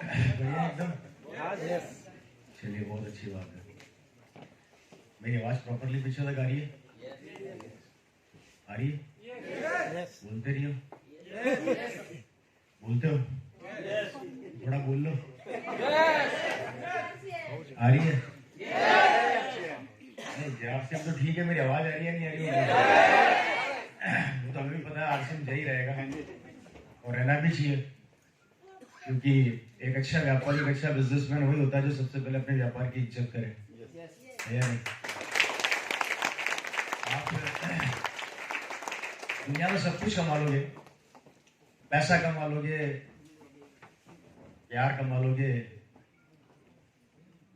बढ़िया एकदम। चलिए बहुत अच्छी बात है। मेरी आवाज प्रॉपरली पीछे तक आ रही है? आ रही है? बोलते नहीं हो? बोलते हो? थोड़ा बोल लो। आ रही है? नहीं, जवाब से तो ठीक है, मेरी आवाज आ रही है नहीं आ रही है? वो तो हमें भी पता है आरसीएम सही रहेगा और रहना भी चाहिए, क्योंकि एक अच्छा व्यापारी, एक अच्छा बिजनेसमैन वही होता है जो सबसे पहले अपने व्यापार की इज्जत करे, है या नहीं? आप दुनिया में सब कुछ कमा लोगे, पैसा कमा लोगे, प्यार कमा लोगे,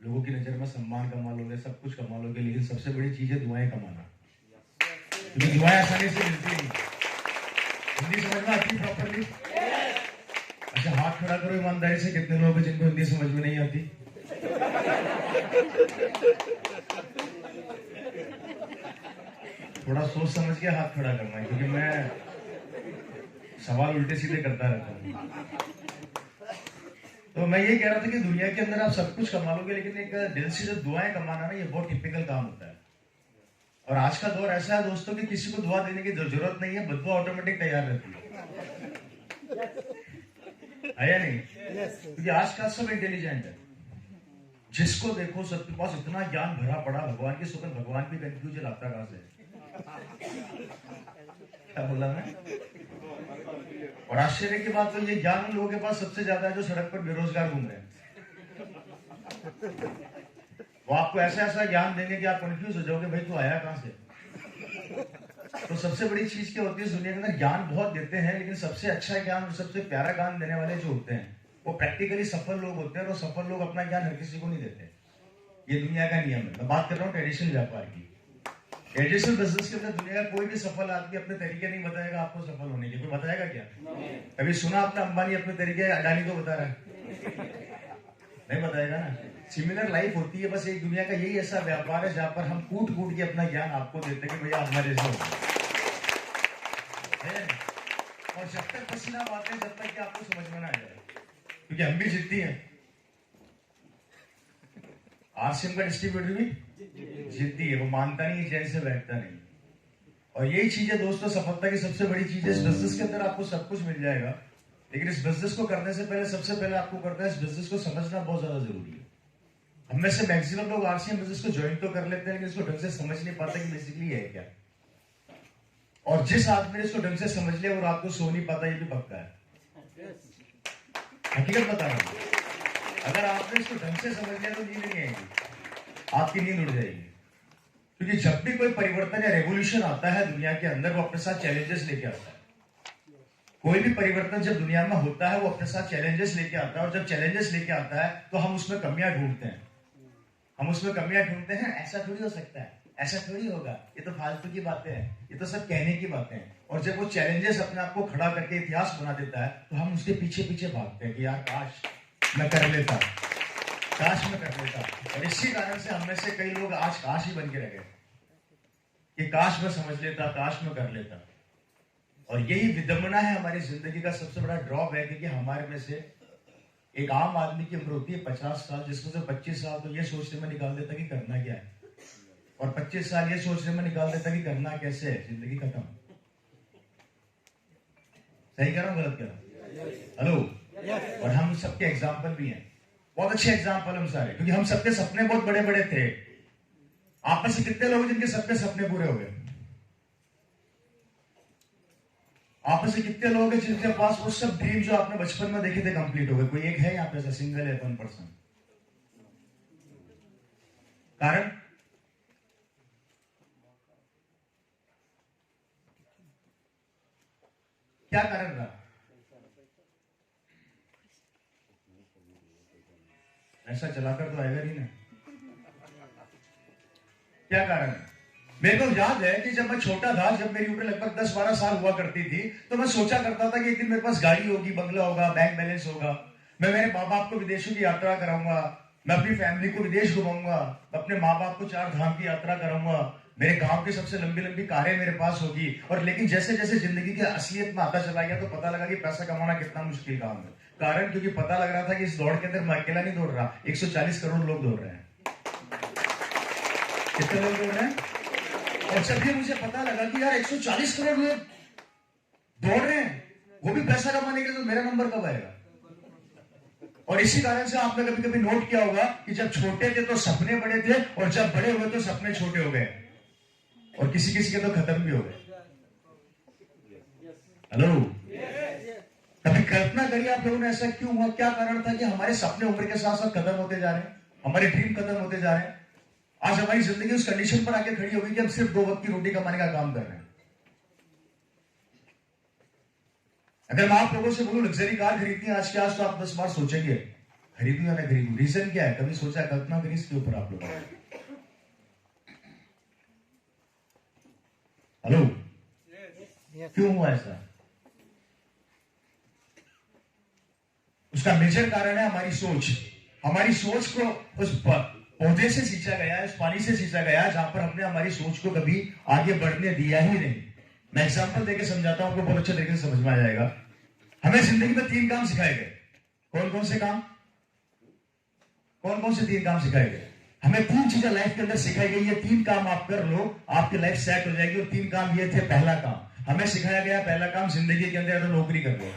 लोगों की नजर में सम्मान कमा लोगे, सब कुछ कमा लोगे, लेकिन सबसे बड़ी चीज है दुआएं कमाना, क्योंकि दुआएं आसानी से मिलती नहीं। हिंदी समझ में आती प्रॉपरली? अच्छा, हाथ खड़ा करो ईमानदारी से, कितने लोग हैं जिनको हिंदी समझ में नहीं आती? थोड़ा सोच समझ के हाथ खड़ा करना है, क्योंकि मैं सवाल उल्टे सीधे करता रहता हूँ। तो मैं ये कह रहा था कि दुनिया के अंदर आप सब कुछ कमा लोगे, लेकिन एक दिल से जो दुआएं कमाना ना, ये बहुत टिपिकल काम होता है। और आज का दौर ऐसा है दोस्तों कि किसी को दुआ देने की जरूरत नहीं है, बदुआ ऑटोमेटिक तैयार रहती है या नहीं? क्योंकि आज का सब इंटेलिजेंट है, जिसको देखो सबके पास इतना ज्ञान भरा पड़ा, भगवान की सुगंध, भगवान भी कंफ्यूजन आता कहां से? क्या बोला मैं? और आश्चर्य की बात तो ये, ज्ञान उन लोगों के पास सबसे ज्यादा है जो सड़क पर बेरोजगार घूम रहे हैं। वो आपको ऐसा ऐसा ज्ञान देंगे कि आप कंफ्यूज हो जाओगे, भाई तू आया कहां से? तो सबसे बड़ी चीज क्या होती है दुनिया के अंदर? ज्ञान बहुत देते हैं, लेकिन सबसे अच्छा ज्ञान और सबसे प्यारा ज्ञान देने वाले जो होते हैं वो प्रैक्टिकली सफल लोग होते हैं, और सफल लोग अपना ज्ञान हर किसी को नहीं देते। ये दुनिया का नियम है। मैं बात कर रहा हूँ ट्रेडिशनल व्यापार की। ट्रेडिशनल बिजनेस के अंदर दुनिया का कोई भी सफल आदमी अपने तरीके नहीं बताएगा आपको सफल होने के। कोई बताएगा क्या? कभी सुना आपने अंबानी अपने तरीके अडानी को बता रहा है? नहीं बताएगा ना। सिमिलर लाइफ होती है, बस एक दुनिया का यही ऐसा व्यापार है जहां पर हम कूट कूट के अपना ज्ञान आपको देते हैं कि भैया हमारे जैसे है। और जब तक पसीना आते हैं, जब तक कि आपको समझ में ना आ जाए, क्योंकि हम भी जिद्दी हैं, आरसीएम का डिस्ट्रीब्यूटर भी जिद्दी है, वो मानता नहीं, चैन से बैठता नहीं। और यही चीज है दोस्तों, सफलता की सबसे बड़ी चीज है। इस बिजनेस के अंदर आपको सब कुछ मिल जाएगा, लेकिन इस बिजनेस को करने से पहले सबसे पहले आपको करना है इस बिजनेस को समझना बहुत ज्यादा जरूरी है। हम में से मैक्सिमम लोग आरसीएम बिजनेस को ज्वाइन तो कर लेते हैं, लेकिन इसको ढंग से समझ नहीं पाते कि बेसिकली है क्या। और जिस आदमी ने इसको ढंग से समझ लिया वो रात को सो नहीं पाता, ये भी पक्का है। हकीकत बता रहा हूं, अगर आपने इसको ढंग से समझ लिया तो नींद नहीं आएगी, आपकी नींद उड़ जाएगी। क्योंकि जब भी कोई परिवर्तन या रेवोल्यूशन आता है दुनिया के अंदर, वो अपने साथ चैलेंजेस लेके आता है। कोई भी परिवर्तन जब दुनिया में होता है वो अपने साथ चैलेंजेस लेके आता है, और जब चैलेंजेस लेके आता है तो हम उसमें कमियां ढूंढते हैं। हम उसमें कमियां ढूंढते हैं, ऐसा थोड़ी हो सकता है, ऐसा थोड़ी होगा, ये तो फालतू की बातें हैं, ये तो सब कहने की बातें हैं। और जब वो चैलेंजेस अपने आप को खड़ा करके इतिहास बना देता है, तो हम उसके पीछे पीछे भागते हैं कि यार काश मैं कर लेता, काश मैं कर लेता। और इसी कारण से हम में से कई लोग आज काश ही बन के रह गए कि काश मैं समझ लेता, काश मैं कर लेता। और यही विडंबना है हमारी जिंदगी का सबसे बड़ा ड्रॉप है, क्योंकि हमारे में से एक आम आदमी की उम्र होती है 50 साल, जिसमें से 25 साल तो ये सोचने में निकाल देता कि करना क्या है, और 25 साल ये सोचने में निकाल देता कि करना कैसे है, जिंदगी खत्म। सही कह रहा हूं, गलत कह रहा हूं? हेलो। और हम सबके एग्जाम्पल भी हैं, बहुत अच्छे एग्जाम्पल हम सारे, क्योंकि हम सबके सपने बहुत बड़े बड़े थे। आप में से कितने लोग जिनके सपने पूरे हो गए? आप में से कितने लोग हैं जिनके पास वो सब ड्रीम जो आपने बचपन में देखे थे कंप्लीट हो गए? कोई एक है यहाँ पे सिंगल है, 1%? कारण क्या कारण रहा? ऐसा चलाकर तो आएगा नहीं ना। क्या कारण है? मेरे को याद है कि जब मैं छोटा था, जब मेरी उम्र लगभग 10-12 साल हुआ करती थी, तो मैं सोचा करता था कि एक दिन मेरे पास गाड़ी होगी, बंगला होगा, बैंक बैलेंस होगा, मैं मेरे माँ बाप को विदेशों की यात्रा कराऊंगा, मैं अपनी फैमिली को विदेश घुमाऊंगा, अपने माँ बाप को 4 धाम की यात्रा कराऊंगा, मेरे गांव की सबसे लंबी लंबी कारें मेरे पास होगी। और लेकिन जैसे जैसे जिंदगी की असलियत में आता चला गया तो पता लगा कि पैसा कमाना कितना मुश्किल काम है। कारण क्योंकि पता लग रहा था कि इस दौड़ के अंदर मैं अकेला नहीं दौड़ रहा, 140 करोड़ लोग दौड़ रहे हैं। कितने लोग दौड़ रहे हैं? और जब भी मुझे पता लगा कि यार 140 करोड़ लोग दौड़ रहे हैं, वो भी पैसा कमाने के लिए, तो मेरा नंबर कब आएगा? और इसी कारण से आपने कभी कभी नोट किया होगा कि जब छोटे थे तो सपने बड़े थे, और जब बड़े हुए तो सपने छोटे हो गए, और किसी किसी के तो खत्म भी हो गए। हेलो, कभी कल्पना करिए आप लोगों ने ऐसा क्यों हुआ? क्या कारण था कि हमारे सपने उम्र के साथ साथ खत्म होते जा रहे हैं, हमारे ड्रीम खत्म होते जा रहे हैं। आज हमारी जिंदगी उस कंडीशन पर आके खड़ी हो गई कि हम सिर्फ 2 वक्त की रोटी कमाने का काम कर रहे हैं। अगर मैं आप लोगों से बोलूं लग्जरी कार खरीदनी है आज के आज, तो आप 10 बार सोचेंगे खरीदूं या नहीं खरीदूं। रीजन क्या है? कभी सोचा, कल्पना करी इसके ऊपर आप लोगों ने? हेलो, क्यों हुआ ऐसा? उसका मेजर कारण है हमारी सोच। हमारी सोच को उस पौधे से सींचा गया, उस पानी से सींचा गया जहां पर हमने हमारी सोच को कभी आगे बढ़ने दिया ही नहीं। मैं एग्जांपल देकर समझाता हूं, आपको बहुत अच्छे तरीके से समझ में आ जाएगा। हमें जिंदगी में 3 काम सिखाए गए। कौन कौन से काम? कौन कौन से 3 काम सिखाए गए? हमें 3 चीजें लाइफ के अंदर सिखाई गई है। 3 काम आप कर लो, आपकी लाइफ सेट हो जाएगी। और 3 काम ये थे। पहला काम हमें सिखाया गया, पहला काम जिंदगी के अंदर या तो नौकरी कर लो,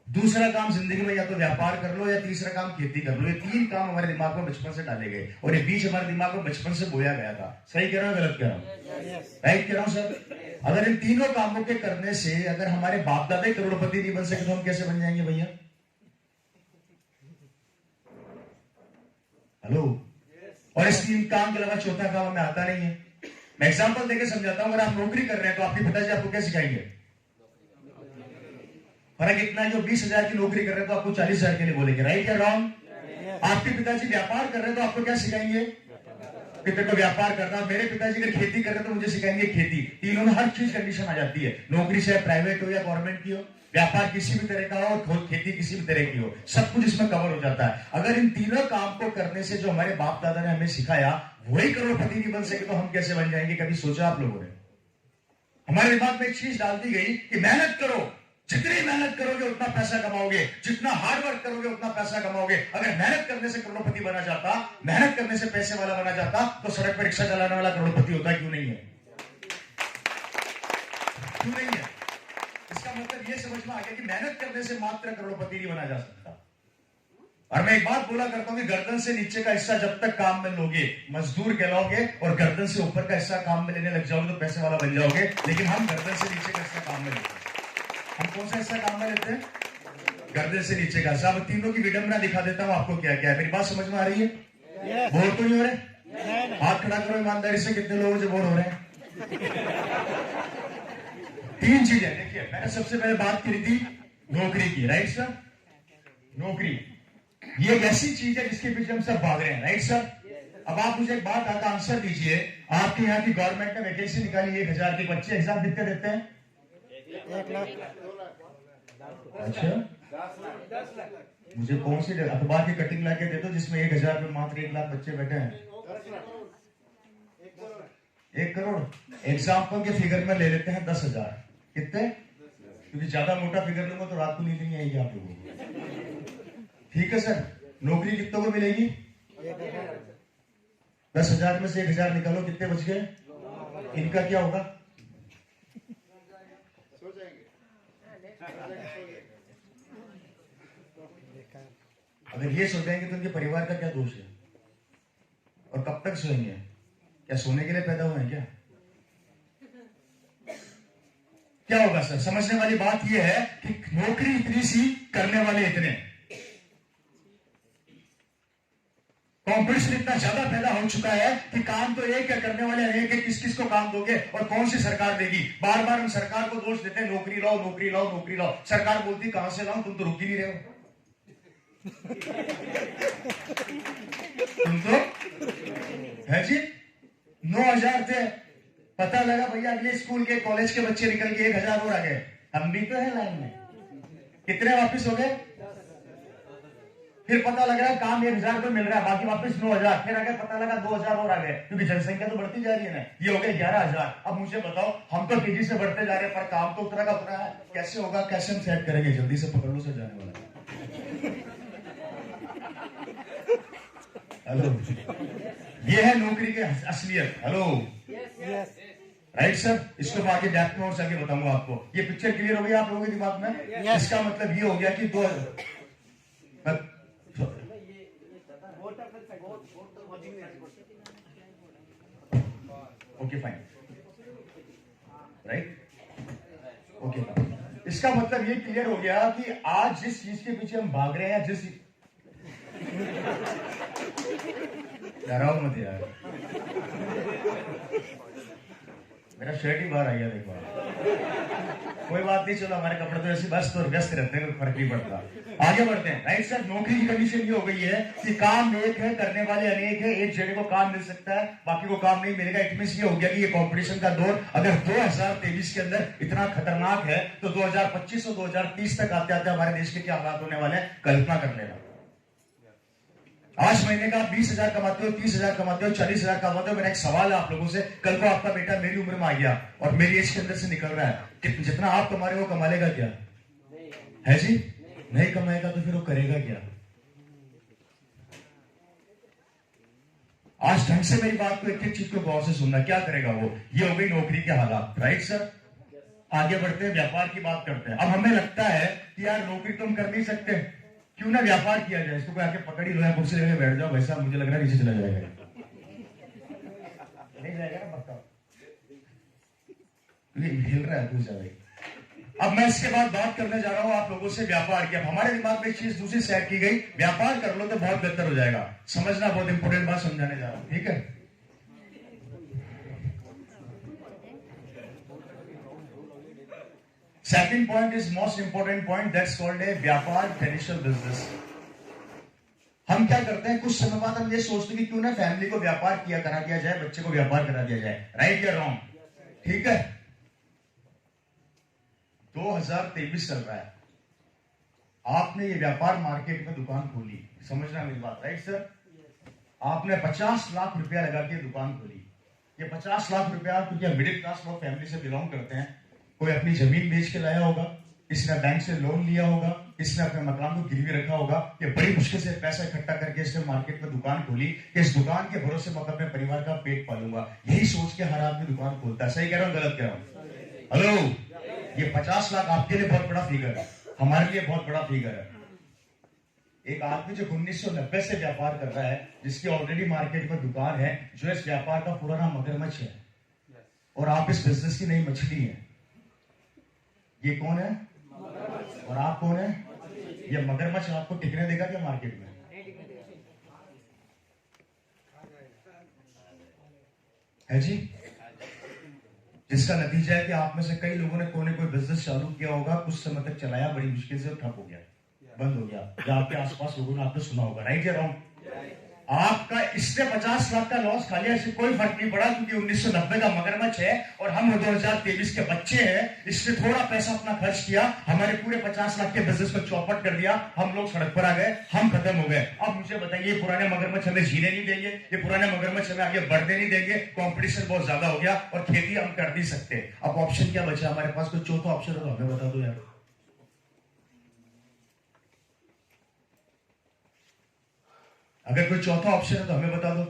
दूसरा काम जिंदगी में या तो व्यापार कर लो, या तीसरा काम खेती कर लो। ये 3 काम हमारे दिमाग में बचपन से डाले गए, और ये बीज हमारे दिमाग में बचपन से बोया गया था। सही कह रहा हूं, गलत कह रहा हूं? राइट कह रहा हूं सर? अगर इन तीनों कामों के करने से अगर हमारे बाप दादा करोड़पति नहीं बन सके तो हम कैसे बन जाएंगे भैया? हेलो, और इस 3 काम के अलावा चौथा काम हमें आता नहीं है। मैं एग्जांपल देकर समझाता हूं। अगर आप नौकरी कर रहे हैं तो आपके पिताजी आपको क्या सिखाएंगे? फर्क इतना है, जो 20,000 की नौकरी कर रहे हैं तो आपको 40,000 के लिए बोलेंगे। राइट या रॉन्ग? आपके पिताजी व्यापार कर रहे हैं तो आपको क्या सिखाएंगे? कि तेरे को व्यापार करना। मेरे पिताजी अगर खेती कर रहे हैं तो मुझे सिखाएंगे खेती। तीनों में हर चीज कंडीशन आ जाती है। नौकरी चाहे प्राइवेट हो या गवर्नमेंट की हो, व्यापार किसी भी तरह का हो, और खेती किसी भी तरह की हो, सब कुछ इसमें कवर हो जाता है। अगर इन तीनों काम को करने से जो हमारे बाप दादा ने हमें सिखाया वही करोड़पति नहीं बन सके तो हम कैसे बन जाएंगे? कभी सोचा आप लोगों ने? हमारे दिमाग में एक चीज डाल दी गई कि मेहनत करो, जितनी मेहनत करोगे उतना पैसा कमाओगे, जितना हार्ड वर्क करोगे उतना पैसा कमाओगे। अगर मेहनत करने से करोड़पति बना जाता, मेहनत करने से पैसे वाला बना जाता, तो सड़क पर रिक्शा चलाने वाला करोड़पति होता। क्यों नहीं है? क्यों नहीं है? इसका मतलब यह समझ में आ गया कि मेहनत करने से मात्र करोड़पति नहीं बना जा सकता। और मैं एक बात बोला करता हूं कि गर्दन से नीचे का हिस्सा जब तक काम में लोगे मजदूर कहलाओगे, और गर्दन से ऊपर का हिस्सा काम में लेने लग जाओगे तो पैसे वाला बन जाओगे। लेकिन हम गर्दन से नीचे का हिस्सा काम में लेते हैं। हम कौन सा हिस्सा काम में लेते हैं? गर्दन से नीचे का हिस्सा। अब तीनों की विडंबना दिखा देता हूं आपको क्या क्या है। मेरी बात समझ में आ रही है? बोर तो नहीं हो रहे? हाथ खड़ा करो ईमानदारी से, कितने लोग जो बोर हो रहे हैं? 3 चीजें देखिए। मैंने सबसे पहले बात की थी नौकरी की। Right sir? नौकरी ये एक ऐसी चीज है जिसके पीछे हम सब भाग रहे हैं। Right sir? अब आप मुझे एक बात आता आंसर दीजिए। आपके यहाँ की गवर्नमेंट ने वैकेंसी निकाली 1,000 की। बच्चे एग्जाम कितने देते हैं? 1 लाख। अच्छा, मुझे कौन सी अखबार की कटिंग लाके दे दो जिसमें 1,000 में मात्र 1 लाख बच्चे बैठे हैं। 1 करोड़ एग्जाम्पल के फिगर में ले लेते हैं 10,000। कितने? क्योंकि ज्यादा मोटा फिगर लूंगा तो रात को नींद नहीं आएगी आप लोगों को। ठीक है सर? नौकरी कितनों को मिलेगी? 10,000 में से 1,000 निकालो, कितने बच गए? इनका क्या होगा? अगर ये सो जाएंगे तो उनके परिवार का क्या दोष है? और कब तक सोएंगे? क्या सोने के लिए पैदा हुए हैं क्या? क्या होगा सर? समझने वाली बात यह है कि नौकरी इतनी सी, करने वाले इतने, कॉम्पिटिशन इतना ज्यादा पैदा हो चुका है कि काम तो एक है, करने वाले अनेक है। किस किस को काम दोगे और कौन सी सरकार देगी? बार बार हम सरकार को दोष देते हैं, नौकरी लाओ नौकरी लाओ नौकरी लाओ। सरकार बोलती कहां से लाओ? तुम तो रुक ही नहीं रहे हो। तुम तो है जी। 9,000 थे, पता लगा भैया अगले स्कूल के कॉलेज के बच्चे निकल के 1,000 और आ गए। हम भी तो है लाइन में। कितने वापिस हो गए? फिर पता लग रहा है काम 1000 रुपये मिल रहा है, बाकी वापस 9000, फिर आगे पता लगा 2000 और आ गए, क्योंकि जनसंख्या तो बढ़ती जा रही है ना। ये हो गए 11000। अब मुझे बताओ, हम तो तेजी से बढ़ते जा रहे हैं पर काम तो उतरा का उतरा है। कैसे होगा, कैसे हम सेट करेंगे? जल्दी से पकड़ लो, से जाने वाला। हेलो, ये है नौकरी की असलियत। Hello, right sir. इसको मैं आगे डेप्थ में और आगे बताऊंगा आपको। ये पिक्चर क्लियर हो गई आप लोगों के दिमाग में? इसका मतलब ये हो गया कि okay fine, right, okay fine. इसका मतलब ये क्लियर हो गया कि आज जिस चीज के पीछे हम भाग रहे हैं, जिस डराओ मत यार, मेरा शर्ट ही बाहर आ गया देखो। कोई बात नहीं, चलो हमारे कपड़े तो ऐसे बस तो व्यस्त रहते हैं, कोई फर्क नहीं पड़ता। आगे बढ़ते हैं। Right sir. नौकरी की कंडीशन ये हो गई है कि काम एक है, करने वाले अनेक है। एक जगह को काम मिल सकता है, बाकी को काम नहीं मिलेगा। इट मींस ये हो गया कि ये कंपटीशन का दौर अगर 2023 के अंदर इतना खतरनाक है तो 2025 और 2030 तक आते आते हमारे देश के क्या हालात होने वाले हैं, कल्पना कर लेना। आज महीने का 20,000 कमाते हो, 30,000 कमाते हो, 40,000 कमाते हो। मेरा एक सवाल है आप लोगों से, कल को आपका बेटा मेरी उम्र में आ गया और मेरी एज के अंदर से निकल रहा है, कि जितना आप कमा रहे हो कमा लेगा क्या? है जी? नहीं कमाएगा तो फिर वो करेगा क्या? आज ढंग से मेरी बात को एक एक चीज को गौर से सुनना। क्या करेगा वो? ये हो गई नौकरी के हालात। Right sir. आगे बढ़ते हैं, व्यापार की बात करते हैं। अब हमें लगता है कि यार नौकरी तो हम कर नहीं सकते, क्यों ना व्यापार किया जाए। इसको कोई आके पकड़ ही लो या कुर्सी लेके बैठ जाओ, वैसा मुझे लग रहा है नीचे चला जाएगा। नहीं जाएगा ना पक्का, हिल रहा है कुछ ज्यादा। अब मैं इसके बाद बात करने जा रहा हूं आप लोगों से व्यापार की। अब हमारे दिमाग में एक चीज दूसरी सेट की गई, व्यापार कर लो तो बहुत बेहतर हो जाएगा। समझना, बहुत इंपॉर्टेंट बात समझाने जा रहा हूं, ठीक है? Second point is most important point, that's called a व्यापार ट्रेडिशनल बिजनेस। हम क्या करते हैं, कुछ समय बाद हम ये सोचते हैं कि क्यों ना फैमिली को व्यापार करा दिया जाए, बच्चे को व्यापार करा दिया जाए। राइट या रॉन्ग? ठीक है। 2023 चल रहा है, आपने ये व्यापार मार्केट में दुकान खोली। समझना मेरी बात। Right sir. आपने 50 लाख रुपया लगा के दुकान खोली। ये 50 लाख रुपया, क्योंकि हम मिडिल क्लास लोग फैमिली से बिलोंग करते हैं, कोई अपनी जमीन बेच के लाया होगा, इसने बैंक से लोन लिया होगा, इसने अपने मकान को गिरवी रखा होगा, ये बड़ी मुश्किल से पैसा इकट्ठा करके इसने मार्केट में दुकान खोली कि इस दुकान के भरोसे मैं अपने परिवार का पेट पालूंगा। यही सोच के हर आदमी दुकान खोलता है। सही कह रहा हूं, गलत कह रहा हूं? हेलो, ये 50 लाख आपके लिए बहुत बड़ा फिगर है, हमारे लिए बहुत बड़ा फिगर है। एक आदमी जो 1990 से व्यापार कर रहा है, जिसकी ऑलरेडी मार्केट में दुकान है, जो इस व्यापार का पूरा नाम मगरमच्छ है, और आप इस बिजनेस की नई मछली है। ये कौन है? और आप कौन है? ये मगरमच्छ आपको टिकने देगा क्या मार्केट में? है जी? जिसका नतीजा है कि आप में से कई लोगों ने कोई बिजनेस चालू किया होगा, कुछ समय तक चलाया, बड़ी मुश्किल से ठप हो गया, बंद हो गया, या आपके आसपास लोगों ने आपने सुना होगा। राइट या रॉन्ग? आपका इसने 50 लाख का लॉस खा लिया, इससे कोई फर्क नहीं पड़ा, क्योंकि 1990 का मगरमच्छ है और हम 2023 के बच्चे हैं। इसने थोड़ा पैसा अपना खर्च किया, हमारे पूरे 50 लाख के बिजनेस को चौपट कर दिया, हम लोग सड़क पर आ गए, हम खत्म हो गए। अब मुझे बताइए, ये पुराने मगरमच्छ हमें जीने नहीं देंगे, ये पुराने मगरमच्छ हमें आगे बढ़ने नहीं देंगे। कॉम्पिटिशन बहुत ज्यादा हो गया और खेती हम कर नहीं सकते। अब ऑप्शन क्या बचा हमारे पास? कोई चौथा ऑप्शन है तो हमें बता दो यार। अगर कोई चौथा ऑप्शन है तो हमें बता दो।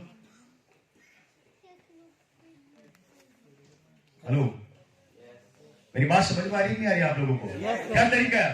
हेलो, मेरी बात समझ में आ रही नहीं आ रही आप लोगों को? क्या तरीका है?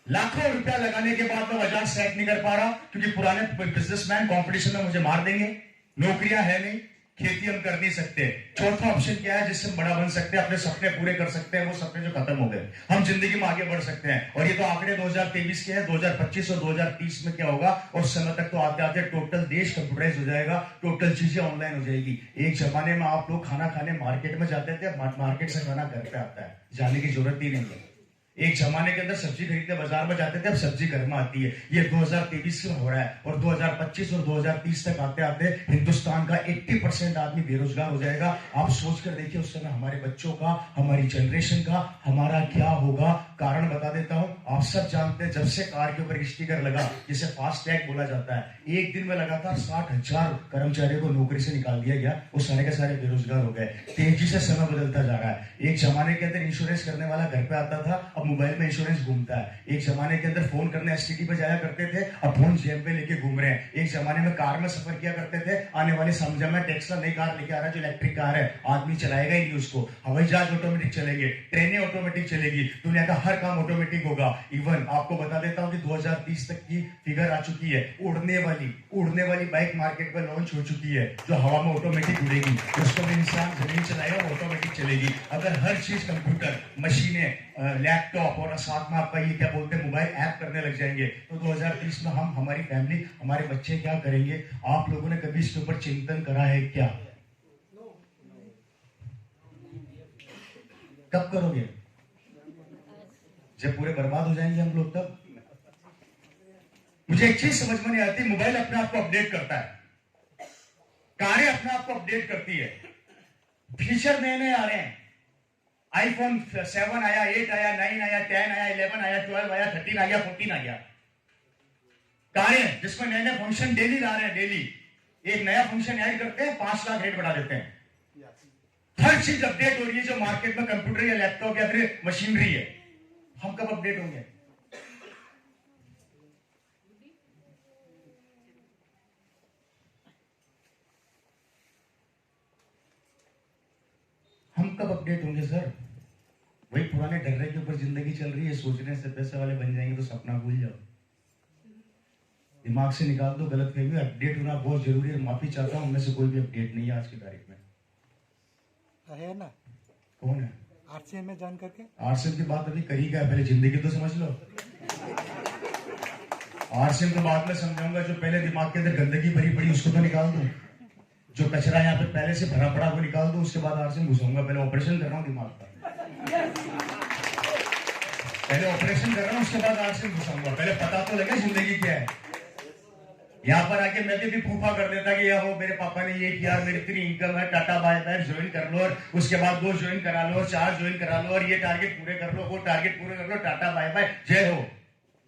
लाखों रुपया लगाने के बाद मैं बाजार सेट नहीं कर पा रहा, क्योंकि पुराने बिजनेसमैन कंपटीशन में मुझे मार देंगे, नौकरियां है नहीं, खेती हम कर नहीं सकते। चौथा ऑप्शन क्या है जिससे हम बड़ा बन सकते हैं, अपने सपने पूरे कर सकते हैं, वो सपने जो खत्म हो गए, हम जिंदगी में आगे बढ़ सकते हैं। और ये तो आंकड़े 2023 के हैं, 2025 और 2030 में क्या होगा, और समय तक तो आते आते टोटल देश कंप्यूटराइज हो जाएगा, टोटल चीजें ऑनलाइन हो जाएगी। एक जमाने में आप लोग खाना खाने मार्केट में जाते थे, मार्केट से खाना घर पे आता है, जाने की जरूरत ही नहीं है। एक जमाने के अंदर सब्जी खरीदने बाजार में जाते थे, अब सब्जी घर में आती है। ये 2023 में हो रहा है, और 2025 और 2030 तक आते आते हिंदुस्तान का 80% आदमी बेरोजगार हो जाएगा। आप सोच कर देखिए, उस समय हमारे बच्चों का, हमारी जनरेशन का, हमारा क्या होगा। कारण बता देता हूं। आप सब जानते हैं जब से कार के ऊपर स्टिकर लगा, जिसे फास्ट टैग बोला जाता है, एक दिन में लगातार 60,000 कर्मचारियों को नौकरी से निकाल दिया गया। वो सारे के सारे बेरोजगार हो गए। तेजी से समय बदलता जा रहा है। एक जमाने के अंदर इंश्योरेंस करने वाला घर पे आता था, अब मोबाइल में इंश्योरेंस घूमता है। एक जमाने के अंदर फोन करने एसटीडी पे जाया करते थे, अब फोन जेब में लेके घूम रहे हैं। एक जमाने में कार में सफर किया करते थे, आने वाले समय में टेस्ला नई कार लेके आ रहा है जो इलेक्ट्रिक कार है, आदमी चलाएगा ही नहीं उसको। हवाई जहाज ऑटोमेटिक चलेंगे, ट्रेनें ऑटोमेटिक चलेगी, दुनिया का हर काम ऑटोमेटिक होगा। इवन आपको बता देता हूं कि 2030 तक की फिगर आ चुकी है। उड़ने वाली बाइक मार्केट में लॉन्च हो चुकी है, जो हवा में ऑटोमेटिक उड़ेगी। उसको भी इंसान जमीन चलाएगा, ऑटोमेटिक चलेगी। अगर हर चीज कंप्यूटर, मशीनें, लैपटॉप और साथ में आपका ये क्या बोलते हैं मोबाइल ऐप करने लग जाएंगे, तो 2030 में हम, हमारी फैमिली, हमारे बच्चे क्या करेंगे? आप लोगों ने कभी इसके ऊपर चिंतन करा है क्या? कब करोगे? जब पूरे बर्बाद हो जाएंगे हम लोग तब। मुझे एक चीज समझ में नहीं आती, मोबाइल अपने आप को अपडेट करता है, कारें अपने आप को अपडेट करती है, फीचर नए नए आ रहे हैं। आईफोन 7 आया, 8 आया, 9 आया, 10 आया, 11 आया, 12 आया, 13 आया, 14 आ गया। कारें जिसमें नए नए फंक्शन डेली ला रहे हैं, डेली एक नया फंक्शन ऐड करते हैं, 5 लाख रेट बढ़ा देते हैं। हर चीज अपडेट हो रही है जो मार्केट में कंप्यूटर या लैपटॉप या फिर मशीनरी है। हम कब अपडेट होंगे? हम कब अपडेट होंगे सर? वही पुराने डर्रे के ऊपर जिंदगी चल रही है। सोचने से पैसे वाले बन जाएंगे तो सपना भूल जाओ, दिमाग से निकाल दो गलतफहमी। अपडेट होना बहुत जरूरी है। माफी चाहता हूं, उनमें से कोई भी अपडेट नहीं है आज की तारीख में। है ना? कौन है? आरसीएम में ज्वाइन करके। आरसीएम की बात अभी करी क्या? पहले जिंदगी तो समझ लो। आरसीएम तो बाद में समझाऊंगा। जो पहले दिमाग के अंदर गंदगी भरी पड़ी उसको तो निकाल दो, जो कचरा यहाँ पे पहले से भरा पड़ा वो निकाल दो, उसके बाद आरसीएम घुसाऊंगा। पहले ऑपरेशन कर रहा हूँ दिमाग का, पहले ऑपरेशन कर रहा हूँ, उसके बाद आरसीएम घुसाऊंगा। पहले पता तो लगे जिंदगी क्या है। यहाँ पर आके मैं भी फूफा कर देता कि यार मेरे पापा ने ये किया, मेरी इतनी इनकम है, टाटा बाय बाय ज्वाइन कर लो, और उसके बाद 2 ज्वाइन करा लो, 4 ज्वाइन करा लो, और ये टारगेट पूरे कर लो, वो टारगेट पूरे कर लो, टाटा बाय बाय जय हो।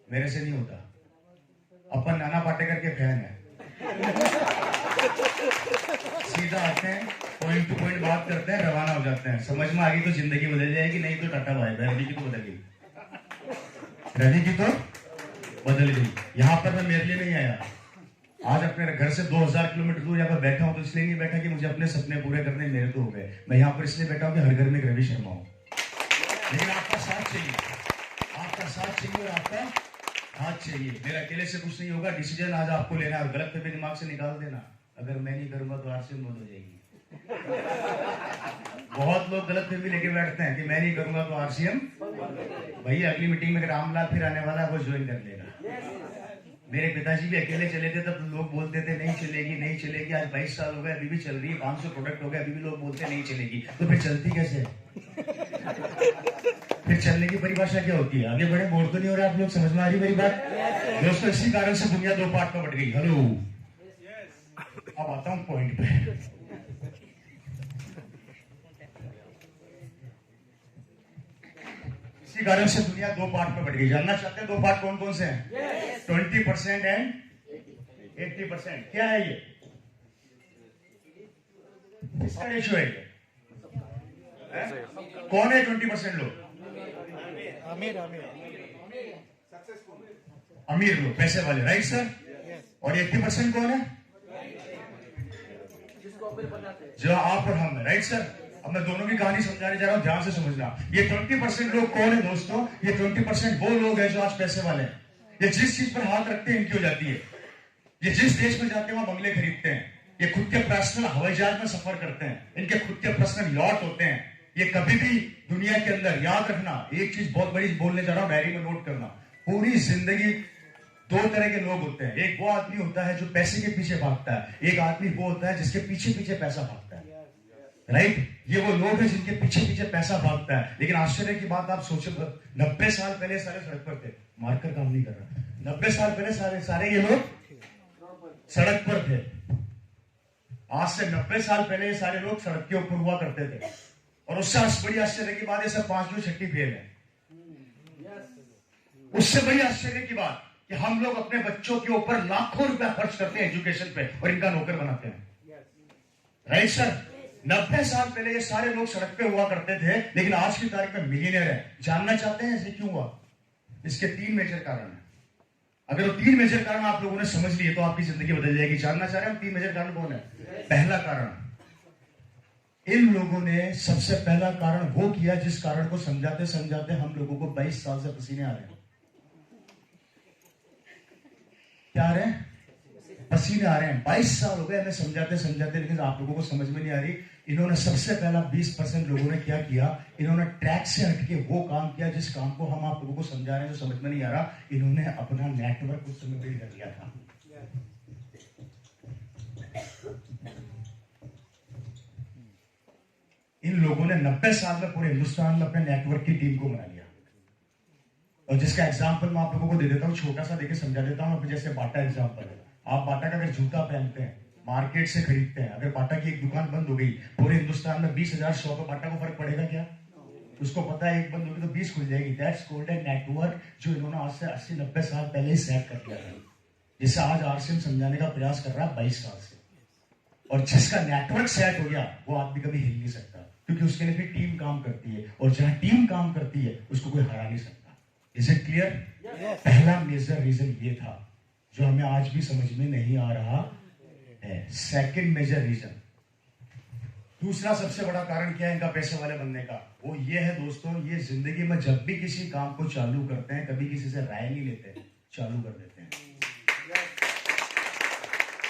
मेरे से नहीं होता। अपन नाना पाटेकर के फैन है, सीधा आते हैं, पॉइंट टू पॉइंट बात करते हैं, रवाना हो जाते हैं। समझ में आ गई तो जिंदगी बदल जाएगी, नहीं तो टाटा बाय बाय। रवि की तो बदल गई, रवि की तो बदल गई। यहां पर मैं मेरे लिए नहीं आया। आज अपने घर से 2000 किलोमीटर दूर यहाँ पर बैठा हूं, तो इसलिए नहीं बैठा कि मुझे अपने सपने पूरे करने मेरे तो हो गए। मैं यहाँ पर इसलिए बैठा हूं कि हर घर में एक रवि शर्मा हूं। लेकिन आपका साथ चाहिए, आपका साथ चाहिए और आपका हाथ चाहिए। मेरा अकेले से कुछ नहीं होगा। डिसीजन आज आपको लेना है और गलत पे दिमाग से निकाल देना। अगर मैं नहीं करूंगा तो आरसीएम बंद हो जाएगी। बहुत लोग गलत पे भी लेके बैठते हैं कि मैं नहीं करूंगा तो आरसीएम। भैया अगली मीटिंग में रामलाल फिर आने वाला है, वो ज्वाइन कर लेगा। मेरे पिताजी भी अकेले चले थे तब लोग बोलते थे नहीं चलेगी नहीं चलेगी। आज 22 साल हो गए, अभी भी चल रही है। 500 प्रोडक्ट हो गए, अभी भी लोग बोलते नहीं चलेगी। तो फिर चलती कैसे? फिर चलने की परिभाषा क्या होती है? आगे बड़े बोर तो नहीं हो रहे आप लोग? समझ में आ रही मेरी बात दोस्तों? इसी कारण से दुनिया 2 पार्ट में बट गई। हेलो, अब आता हूं पॉइंट पे। इसी कारण से दुनिया 2 पार्ट में बढ़ गई। जानना चाहते हैं 2 पार्ट कौन कौन से हैं? 20% एंड 80%। क्या है ये? इसका रेशियो है। कौन है 20% लोग? अमीर लोग, पैसे वाले, राइट सर? और 80% कौन है? जो आप और हम है, राइट सर? अब मैं दोनों की कहानी समझाने जा रहा हूं, ध्यान से समझना। ये 20% लोग कौन है दोस्तों? ये 20% वो लोग हैं जो आज पैसे वाले हैं। ये जिस चीज पर हाथ रखते हैं इनकी हो जाती है। ये जिस देश में जाते हैं वहां बंगले खरीदते हैं। ये खुद के पर्सनल हवाई जहाज में सफर करते हैं। इनके खुद के पर्सनल यॉट होते हैं। ये कभी भी दुनिया के अंदर, याद रखना एक चीज बहुत बड़ी बोलने जा रहा हूं, डायरी में नोट करना। पूरी जिंदगी 2 तरह के लोग होते हैं। एक वो आदमी होता है जो पैसे के पीछे भागता है, एक आदमी वो होता है जिसके पीछे पीछे पैसा भागता है, राइट? ये वो लोग हैं जिनके पीछे पीछे पैसा भागता है। लेकिन आश्चर्य की बात आप सोचो, 90 साल पहले सारे सड़क पर थे। मार्कर काम नहीं कर रहा। 90 साल पहले सारे ये लोग सड़क पर थे। आज से 90 साल पहले ये सारे लोग सड़क के ऊपर हुआ करते थे। और उससे बड़ी आश्चर्य की बात है, सब 5वीं 6वीं फेल है। उससे बड़ी आश्चर्य की बात कि हम लोग अपने बच्चों के ऊपर लाखों रुपया खर्च करते हैं एजुकेशन पे और इनका नौकर बनाते हैं। Right sir? 90 साल पहले ये सारे लोग सड़क पे हुआ करते थे, लेकिन आज की तारीख में मिलियनेयर है। जानना चाहते हैं ऐसे क्यों हुआ? इसके 3 मेजर कारण है। अगर वो 3 मेजर कारण आप लोगों ने समझ लिए तो आपकी जिंदगी बदल जाएगी। जानना चाह रहे हैं 3 मेजर कारण कौन है? पहला कारण, इन लोगों ने सबसे पहला कारण वो किया जिस कारण को समझाते समझाते हम लोगों को 22 साल से पसीने आ रहे हैं। क्या आ रहे हैं? पसीने आ रहे हैं। 22 साल हो गए हमें समझाते समझाते, लेकिन आप लोगों को समझ में नहीं आ रही। इन्होंने सबसे पहला 20% लोगों ने क्या किया, इन्होंने ट्रैक से हटके वो काम किया जिस काम को हम आप लोगों को समझा रहे हैं, जो समझ में नहीं आ रहा। इन्होंने अपना नेटवर्क उस समय बिल्ड कर लिया था। इन लोगों ने 90 साल में पूरे हिंदुस्तान में अपने नेटवर्क की टीम को बना लिया। और जिसका एग्जाम्पल मैं आप लोगों को दे देता हूं, छोटा सा देके समझा देता हूं। जैसे बाटा एग्जाम्पल है। आप बाटा का अगर जूता पहनते हैं, मार्केट से खरीदते हैं, अगर बाटा की एक दुकान बंद हो गई, पूरे हिंदुस्तान में 20,000 शॉप है, बाटा को फर्क पड़ेगा क्या? उसको पता है एक बंद होगी तो 20 खुल जाएगी। दैट्स कॉल्ड ए नेटवर्क, जो इन्होंने आज से 80-90 साल पहले ही सेट कर दिया था, जिसे आज आरसीएम समझाने का प्रयास कर रहा है 22 साल से। और जिसका नेटवर्क सेट हो गया वो आदमी कभी हिल नहीं सकता, क्योंकि उसके लिए फिर टीम काम करती है, और जहां टीम काम करती है उसको कोई हरा नहीं सकता। Is it clear? पहला मेजर रीजन ये था जो हमें आज भी समझ में नहीं आ रहा है। सेकंड मेजर रीजन, दूसरा सबसे बड़ा कारण क्या है इनका पैसे वाले बनने का? वो ये है दोस्तों, ये जिंदगी में जब भी किसी काम को चालू करते हैं, कभी किसी से राय नहीं लेते, चालू कर देते हैं।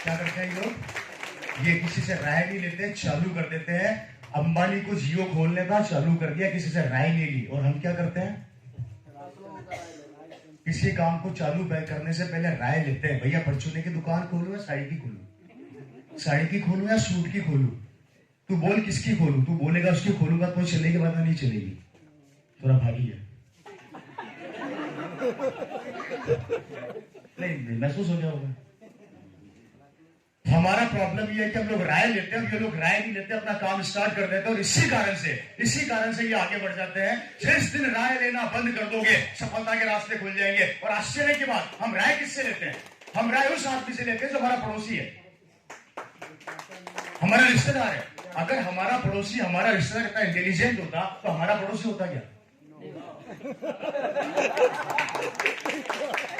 क्या करते हैं ये लोग? ये किसी से राय नहीं लेते, चालू कर देते हैं। अंबानी को जियो खोलने का चालू कर दिया, किसी से राय नहीं ली। और हम क्या करते हैं? किसी काम को चालू करने से पहले राय लेते हैं। भैया परचूने की दुकान खोलूं या साड़ी की खोलूं? साड़ी की खोलूं या सूट की खोलूं? तू बोल किसकी खोलूं? तू बोलेगा उसकी खोलूंगा तो चलेगी, वरना नहीं चलेगी। थोड़ा भारी है नहीं, महसूस हो गया होगा। हमारा प्रॉब्लम ये है कि हम लोग राय लेते हैं, ये लोग राय नहीं लेते, अपना काम स्टार्ट कर देते हैं। और इसी कारण से ये आगे बढ़ जाते हैं। जिस दिन राय लेना बंद कर दोगे, सफलता के रास्ते खुल जाएंगे। और आश्चर्य की बात, हम राय किससे लेते हैं? हम राय उस आदमी से लेते हैं जो हमारा पड़ोसी है, हमारा रिश्तेदार है। अगर हमारा पड़ोसी, हमारा रिश्तेदार इतना इंटेलिजेंट होता तो हमारा पड़ोसी होता क्या?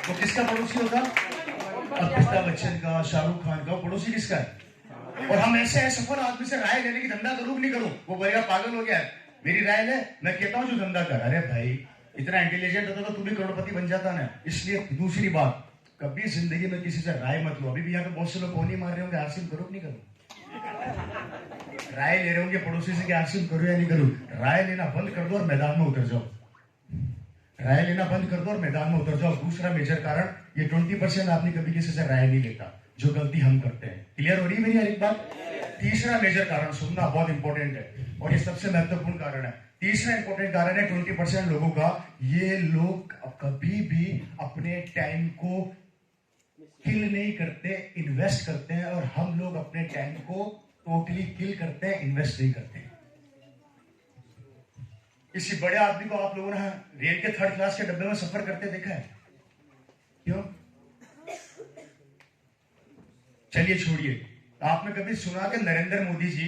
तो किसका पड़ोसी होता? अमिताभ बच्चन का, शाहरुख खान का। पड़ोसी किसका है? और हम ऐसे सफल आदमी से राय लेने की धंधा करूं नहीं करूं? वो बोलेगा पागल हो गया है, मेरी राय ले। मैं कहता हूं जो धंधा कर। अरे भाई इतना इंटेलिजेंट होता तो तू भी करोड़पति बन जाता ना। इसलिए दूसरी बात, कभी जिंदगी में किसी से राय मत लो। अभी भी यहाँ पे बहुत से लोग कौन ही मार रहे होंगे, आरसीएम करो नहीं करो? राय ले रहे होंगे पड़ोसी से कि आरसीएम करो या नहीं करो? राय लेना बंद कर दो और मैदान में उतर जाओ। राय लेना बंद कर दो और मैदान में उतर जाओ। दूसरा मेजर कारण, ये 20% आदमी कभी किसी से राय नहीं लेता, जो गलती हम करते हैं। क्लियर हो रही है मेरी हर एक बात? तीसरा मेजर कारण, सुनना बहुत इंपॉर्टेंट है और ये सबसे महत्वपूर्ण कारण है। तीसरा इंपॉर्टेंट कारण है 20% लोगों का, ये लोग कभी भी अपने टाइम को किल नहीं करते, इन्वेस्ट करते हैं। और हम लोग अपने टाइम को टोटली किल करते हैं, इन्वेस्ट नहीं करते। किसी बड़े आदमी को आप लोगों ने रेल के 3rd क्लास के डब्बे में सफर करते देखा है? क्यों? चलिए छोड़िए, आपने कभी सुना कि नरेंद्र मोदी जी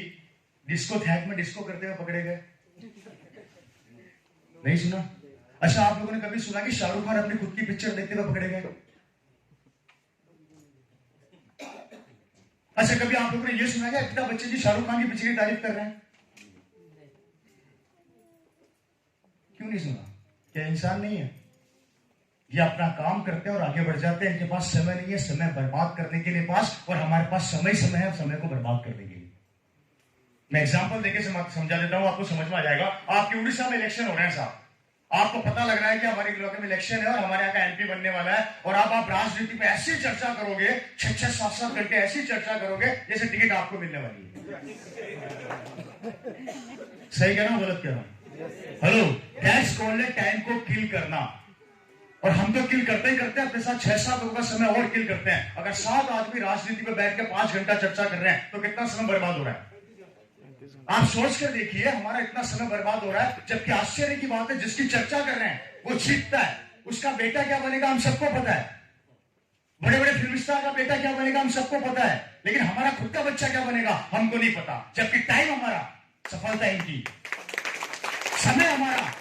डिस्को थैक में डिस्को करते हुए पकड़े गए? नहीं सुना? अच्छा, आप लोगों ने कभी सुना कि शाहरुख खान अपनी खुद की पिक्चर देखते हुए पकड़े गए? अच्छा, कभी आप लोगों ने यह सुना कि अमिताभ बच्चन जी शाहरुख खान की पिक्चर की तारीफ कर रहे हैं? क्यों नहीं सुना? क्या इंसान नहीं है? ये अपना काम करते हैं और आगे बढ़ जाते हैं। इनके पास समय नहीं है समय बर्बाद करने के लिए पास, और हमारे पास समय है समय को बर्बाद करने के लिए। मैं एग्जांपल देके समझा देता हूं, आपको समझ में आ जाएगा। आपके उड़ीसा में इलेक्शन हो रहे हैं साहब, आपको पता लग रहा है कि हमारे इलाके में इलेक्शन है और हमारे यहाँ का एमपी बनने वाला है, और आप राजनीति पे ऐसी चर्चा करोगे, 6-7 घंटे ऐसी चर्चा करोगे जैसे टिकट आपको मिलने वाली है। सही कह रहा हूं, गलत कह रहा हूं? हेलो, दैट्स कॉल्ड टाइम को किल करना। और हम तो किल करते ही करते हैं, अपने साथ 6-7 लोगों का समय और किल करते हैं। अगर 7 आदमी राजनीति पे बैठ के 5 घंटा चर्चा कर रहे हैं तो कितना समय बर्बाद हो रहा है? आप सोच कर देखिए, हमारा इतना समय बर्बाद हो रहा है। जबकि आश्चर्य की बात है, जिसकी चर्चा कर रहे हैं वो जीतता है, उसका बेटा क्या बनेगा हम सबको पता है, बड़े बड़े फिल्म स्टार का बेटा क्या बनेगा हम सबको पता है, लेकिन हमारा खुद का बच्चा क्या बनेगा हमको नहीं पता। जबकि टाइम हमारा, सफलता इनकी, समय हमारा,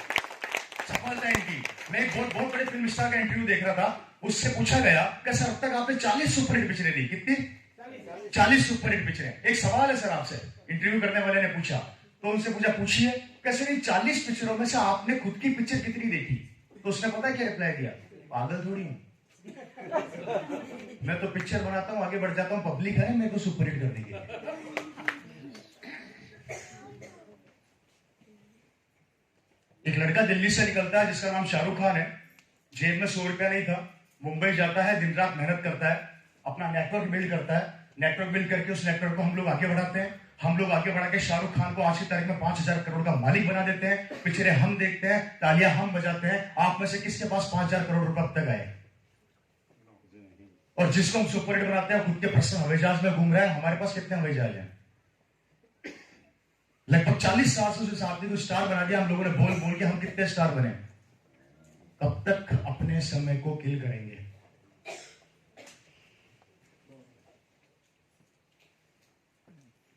सफलता इनकी। मैं एक बहुत बड़े फिल्म स्टार का इंटरव्यू देख रहा था, उससे पूछा गया कि सर अब तक आपने 40 सुपरहिट पिक्चरें दी, कितनी? 40 सुपरहिट पिक्चरें। एक सवाल है सर आपसे, इंटरव्यू करने वाले ने पूछा, तो उनसे पूछिए कैसे नहीं 40 पिक्चरों में से आपने खुद की पिक्चर कितनी देखी? तो उसने पता क्या रिप्लाई दिया, पागल थोड़ी हूं मैं तो पिक्चर बनाता हूं, आगे बढ़ जाता हूं, पब्लिक है मेरे को सुपरहिट करने के लिए। एक लड़का दिल्ली से निकलता है जिसका नाम शाहरुख खान है, जेब में 100 रुपया नहीं था, मुंबई जाता है, दिन रात मेहनत करता है, अपना नेटवर्क बिल्ड करता है, नेटवर्क बिल्ड करके उस नेटवर्क को हम लोग आगे बढ़ाते हैं, हम लोग आगे बढ़ा के शाहरुख खान को आज की तारीख में 5,000 करोड़ का मालिक बना देते हैं, पिक्चरें हम देखते हैं, तालियां हम बजाते हैं। आप में से किसके पास 5,000 करोड़ रुपए अब तक आए? और जिसको हम सुपरहिट बनाते हैं खुद के पर्सनल हवाई जहाज में घूम रहा है। हमारे पास कितने हवाई जहाज हैं? लगभग 40 साल से उस आदमी को स्टार बना दिया हम लोगों ने, बोल बोल के हम कितने स्टार बने। कब तक अपने समय को किल करेंगे?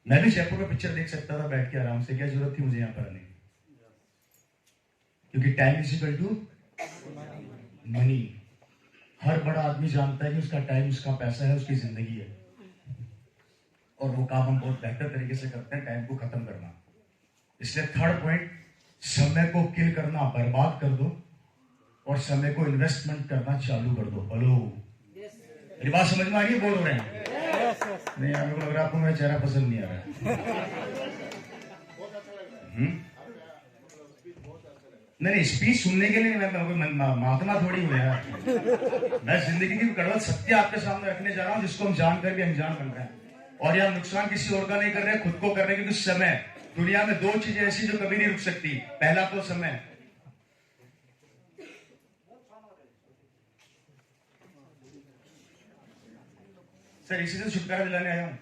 मैं भी जयपुर में पिक्चर देख सकता था बैठ के आराम से, क्या जरूरत थी मुझे यहां पर आने? क्योंकि time is equal to money. हर बड़ा आदमी जानता है कि उसका टाइम, उसका पैसा है, उसकी जिंदगी है, और वो काम हम बहुत बेहतर तरीके से करते हैं, टाइम को खत्म करना। इसलिए थर्ड पॉइंट, समय को किल करना बर्बाद कर दो और समय को इन्वेस्टमेंट करना चालू कर दो। हेलो, मेरी बात समझ में आ रही है? बोल रहे हैं नहीं? मेरे को लग रहा है आपको मेरा चेहरा पसंद नहीं आ रहा नहीं, स्पीच सुनने के लिए नहीं, मैं महात्मा थोड़ी हूं यार। मैं जिंदगी की कड़वा सत्य आपके सामने रखने जा रहा हूं, जिसको हम जानकर भी अनजान बन रहे हैं, और यार नुकसान किसी और का नहीं कर रहे, खुद को कर रहे हैं। क्योंकि समय, दुनिया में 2 चीजें ऐसी जो कभी नहीं रुक सकती, पहला तो समय, सर इसी से छुटकारा दिलाने आया हूं।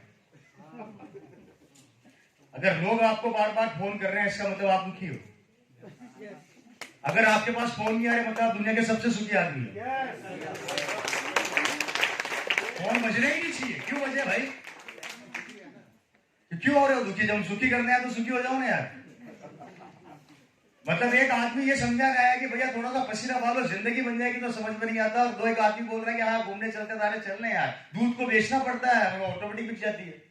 अगर लोग आपको बार बार फोन कर रहे हैं इसका मतलब आप दुखी हो। अगर आपके पास फोन नहीं आ रहे मतलब आप दुनिया के सबसे सुखी आदमी हो। फोन बजने ही नहीं चाहिए। क्यों बजे भाई? क्यों हो रहे हो दुखी? जब हम सुखी करने आए तो सुखी हो जाओ ना यार। मतलब एक आदमी ये समझा रहा है कि भैया थोड़ा सा पसीना बहा लो जिंदगी बन जाएगी, तो समझ में नहीं आता। और दो एक आदमी बोल रहे हैं कि हाँ घूमने चलते सारे चल रहे यार, दूध को बेचना पड़ता है, वो ऑटोमेटिक बिक जाती है।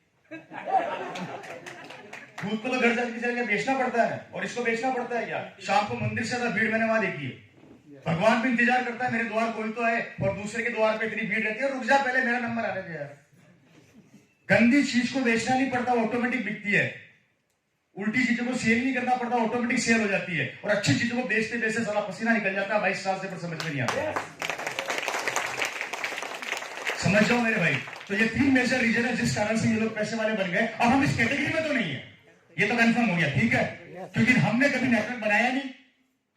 दूध को तो घर जाके चल बेचना पड़ता है, और इसको बेचना पड़ता है यार। शाम को मंदिर से भीड़ मैंने वहां देखी है, भगवान भी इंतजार करता है मेरे द्वार कोई तो आए, और दूसरे के द्वार पे इतनी भीड़ रहती है, रुक जा पहले मेरा नंबर आने दे यार। गंदी चीज को बेचना नहीं पड़ता, ऑटोमेटिक बिकती है। उल्टी चीजों को सेल नहीं करना पड़ता, ऑटोमेटिक सेल हो जाती है। और अच्छी चीजों को बेचते बेचते सारा पसीना निकल जाता है। 22 साल से पर समझ में नहीं आता। समझ जाओ मेरे भाई। तो ये 3 मेजर रीजन है जिस कारण से ये लोग पैसे वाले बन गए। अब हम इस कैटेगरी में तो नहीं है, ये तो कंफर्म हो गया, ठीक है? क्योंकि हमने कभी नेटवर्क बनाया नहीं,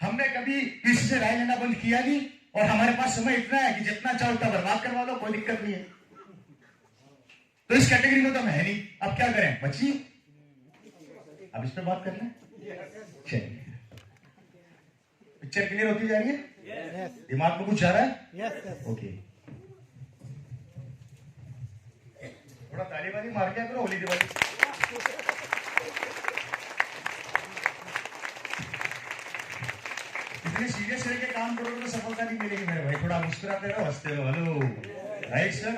हमने कभी किसी से राय लेना बंद किया नहीं, और हमारे पास समय इतना है कि जितना चाहो उतना बर्बाद करवा लो, कोई दिक्कत नहीं है। तो इस कैटेगरी में तो हम है नहीं। अब क्या करें? बचिए, अब इस पे बात कर लें। चलिए, पिक्चर क्लियर होती जा रही है? दिमाग में कुछ जा रहा है? ओके, थोड़ा ताली वाली मार के करो, होली दिवाली। इतने सीरियस रह के काम करोगे तो सफलता नहीं मिलेगी मेरे भाई। थोड़ा मुस्कुराते रहो, हंसते रहो। Hello, right sir.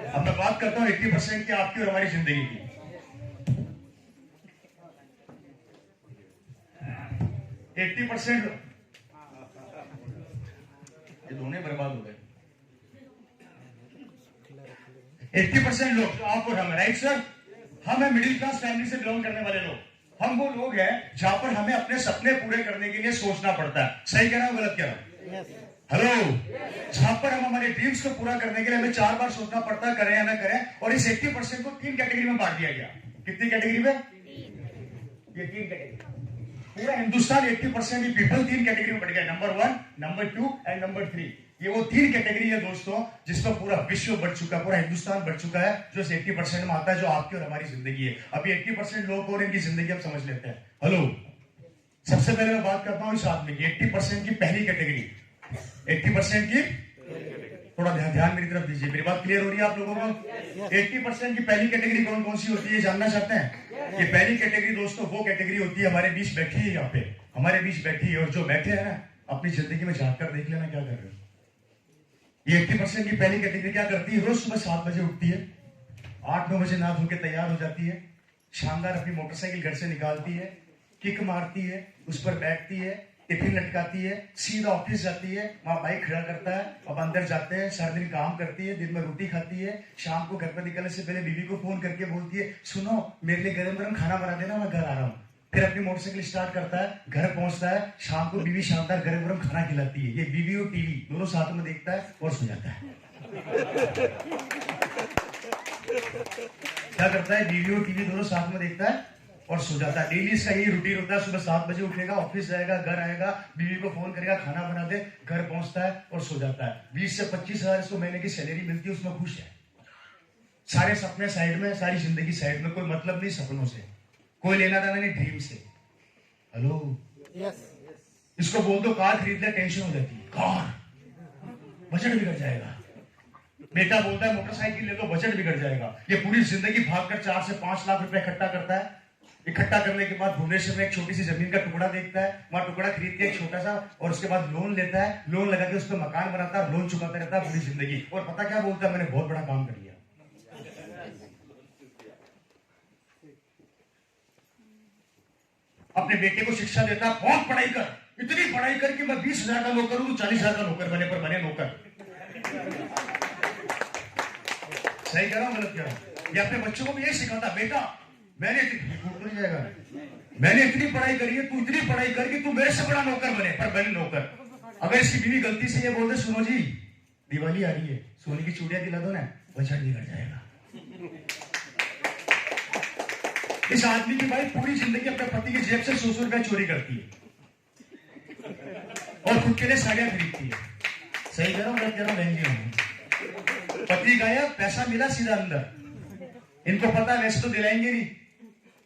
अब मैं बात करता हूँ 80% की आपकी और हमारी जिंदगी की। 80% ये दोनों बर्बाद हो गए। 80% लोग जो आप और हम, राइट सर, हम है मिडिल क्लास फैमिली से बिलोंग करने वाले लोग। हम वो लोग हैं जहां पर हमें अपने सपने पूरे करने के लिए सोचना पड़ता है। सही कह रहा हूं, गलत कह रहा हूं? हेलो, जहां पर हम हमारे ड्रीम्स को पूरा करने के लिए हमें 4 बार सोचना पड़ता है, करें या ना करें। और इस 80% को 3 कैटेगरी में बांट दिया गया। कितनी कैटेगरी में? ये 3 कैटेगरी। पूरा हिंदुस्तान 80% की पीपल 3 कैटेगरी में बढ़ गया, नंबर 1, नंबर 2 एंड नंबर 3। ये वो 3 कैटेगरी है दोस्तों जिसमें पूरा विश्व बढ़ चुका है, पूरा हिंदुस्तान बढ़ चुका है, जो 80% में आता है, जो आपकी और हमारी जिंदगी है। अभी 80% लोग और इनकी जिंदगी हम समझ लेते हैं। हेलो, सबसे पहले मैं बात करता हूं इस आदमी की 80% की पहली कैटेगरी। 80% की, थोड़ा ध्यान मेरी तरफ दीजिए, मेरी बात क्लियर हो रही है आप लोगों को? 80% की पहली कैटेगरी कौन कौन सी होती है जानना चाहते हैं? ये पहली कैटेगरी दोस्तों वो कैटेगरी होती है, हमारे बीच बैठी है, यहाँ पे हमारे बीच बैठी है, और जो बैठे हैं ना, अपनी जिंदगी में झांक कर देख लेना क्या कर रहे हो। ये 80% की पहली कैटेगरी क्या करती है? रोज सुबह 7 बजे उठती है, 8-9 बजे नहा धो के तैयार हो जाती है, शानदार अपनी मोटरसाइकिल घर से निकालती है, किक मारती है, उस पर बैठती है, टिफिन लटकाती है, सीधा ऑफिस जाती है, वहां बाइक खड़ा करता है, अब अंदर जाते हैं, सारा दिन काम करती है, दिन में रोटी खाती है, शाम को घर पर निकलने से पहले बीवी को फोन करके बोलती है, सुनो मेरे लिए गरम गरम खाना बना देना, मैं घर आ रहा हूँ। फिर अपनी मोटरसाइकिल स्टार्ट करता है, घर पहुंचता है, शाम को बीवी शानदार गरम गरम खाना खिलाती है, ये बीवी और टीवी दोनों साथ में देखता है और सो जाता है। क्या करता है? बीवी और टीवी दोनों साथ में देखता है और सो जाता है। डेली इसका यही रूटीन होता है, सुबह 7 बजे उठेगा, ऑफिस जाएगा, घर आएगा, बीवी को फोन करेगा, खाना बना दे, घर पहुंचता है और सो जाता है। 20 से 25 हजार इसको महीने की सैलरी मिलती है, उसमें खुश है, सारे सपने साइड में, सारी जिंदगी साइड में, कोई मतलब नहीं सपनों से, कोई लेना देना नहीं ड्रीम से। हेलो, इसको बोल दो कार खरीद ले, टेंशन हो जाती है, कार बजट बिगड़ जाएगा। बेटा बोलता है मोटरसाइकिल ले लो, बजट बिगड़ जाएगा। ये पूरी जिंदगी भागकर 4 से 5 लाख रुपए इकट्ठा करता है। इकट्ठा करने के बाद भुवनेश्वर में एक छोटी सी जमीन का टुकड़ा देखता है, वहां टुकड़ा खरीद के एक छोटा सा, और उसके बाद लोन लेता है, लोन लगा के उस पर मकान बनाता है, लोन चुकाता रहता है पूरी जिंदगी। और पता क्या बोलता है? मैंने बहुत बड़ा काम कर लिया। अपने बेटे को शिक्षा देता है, बहुत पढ़ाई कर, इतनी पढ़ाई कर कि मैं 20,000 का नौकर हूं, तो 40,000 का नौकर बने, पर बने नौकर। सही कह रहा हूं गलत कह रहा हूं? ये अपने बच्चों को भी यही सिखाता, बेटा मैंने इतनी पढ़ाई करी है, तू इतनी पढ़ाई कर कि तू मेरे से बड़ा नौकर बने, पर बने नौकर। अगर इसकी बीवी गलती से ये बोल दे, सुनो जी दिवाली आ रही है, सोने की चूड़ियां दिला दो ना, बजट बिगड़ जाएगा। इस आदमी की वाइफ पूरी जिंदगी अपने पति की जेब से 100 रुपया चोरी करती है और खुद के लिए साड़ियां खरीदती है। सही कह रहा हूं गलत कह रहा हूं? बहन जी, पति गायब, पैसा मिला सीधा अंदर। इनको पता है वैसे तो दिलाएंगे नहीं,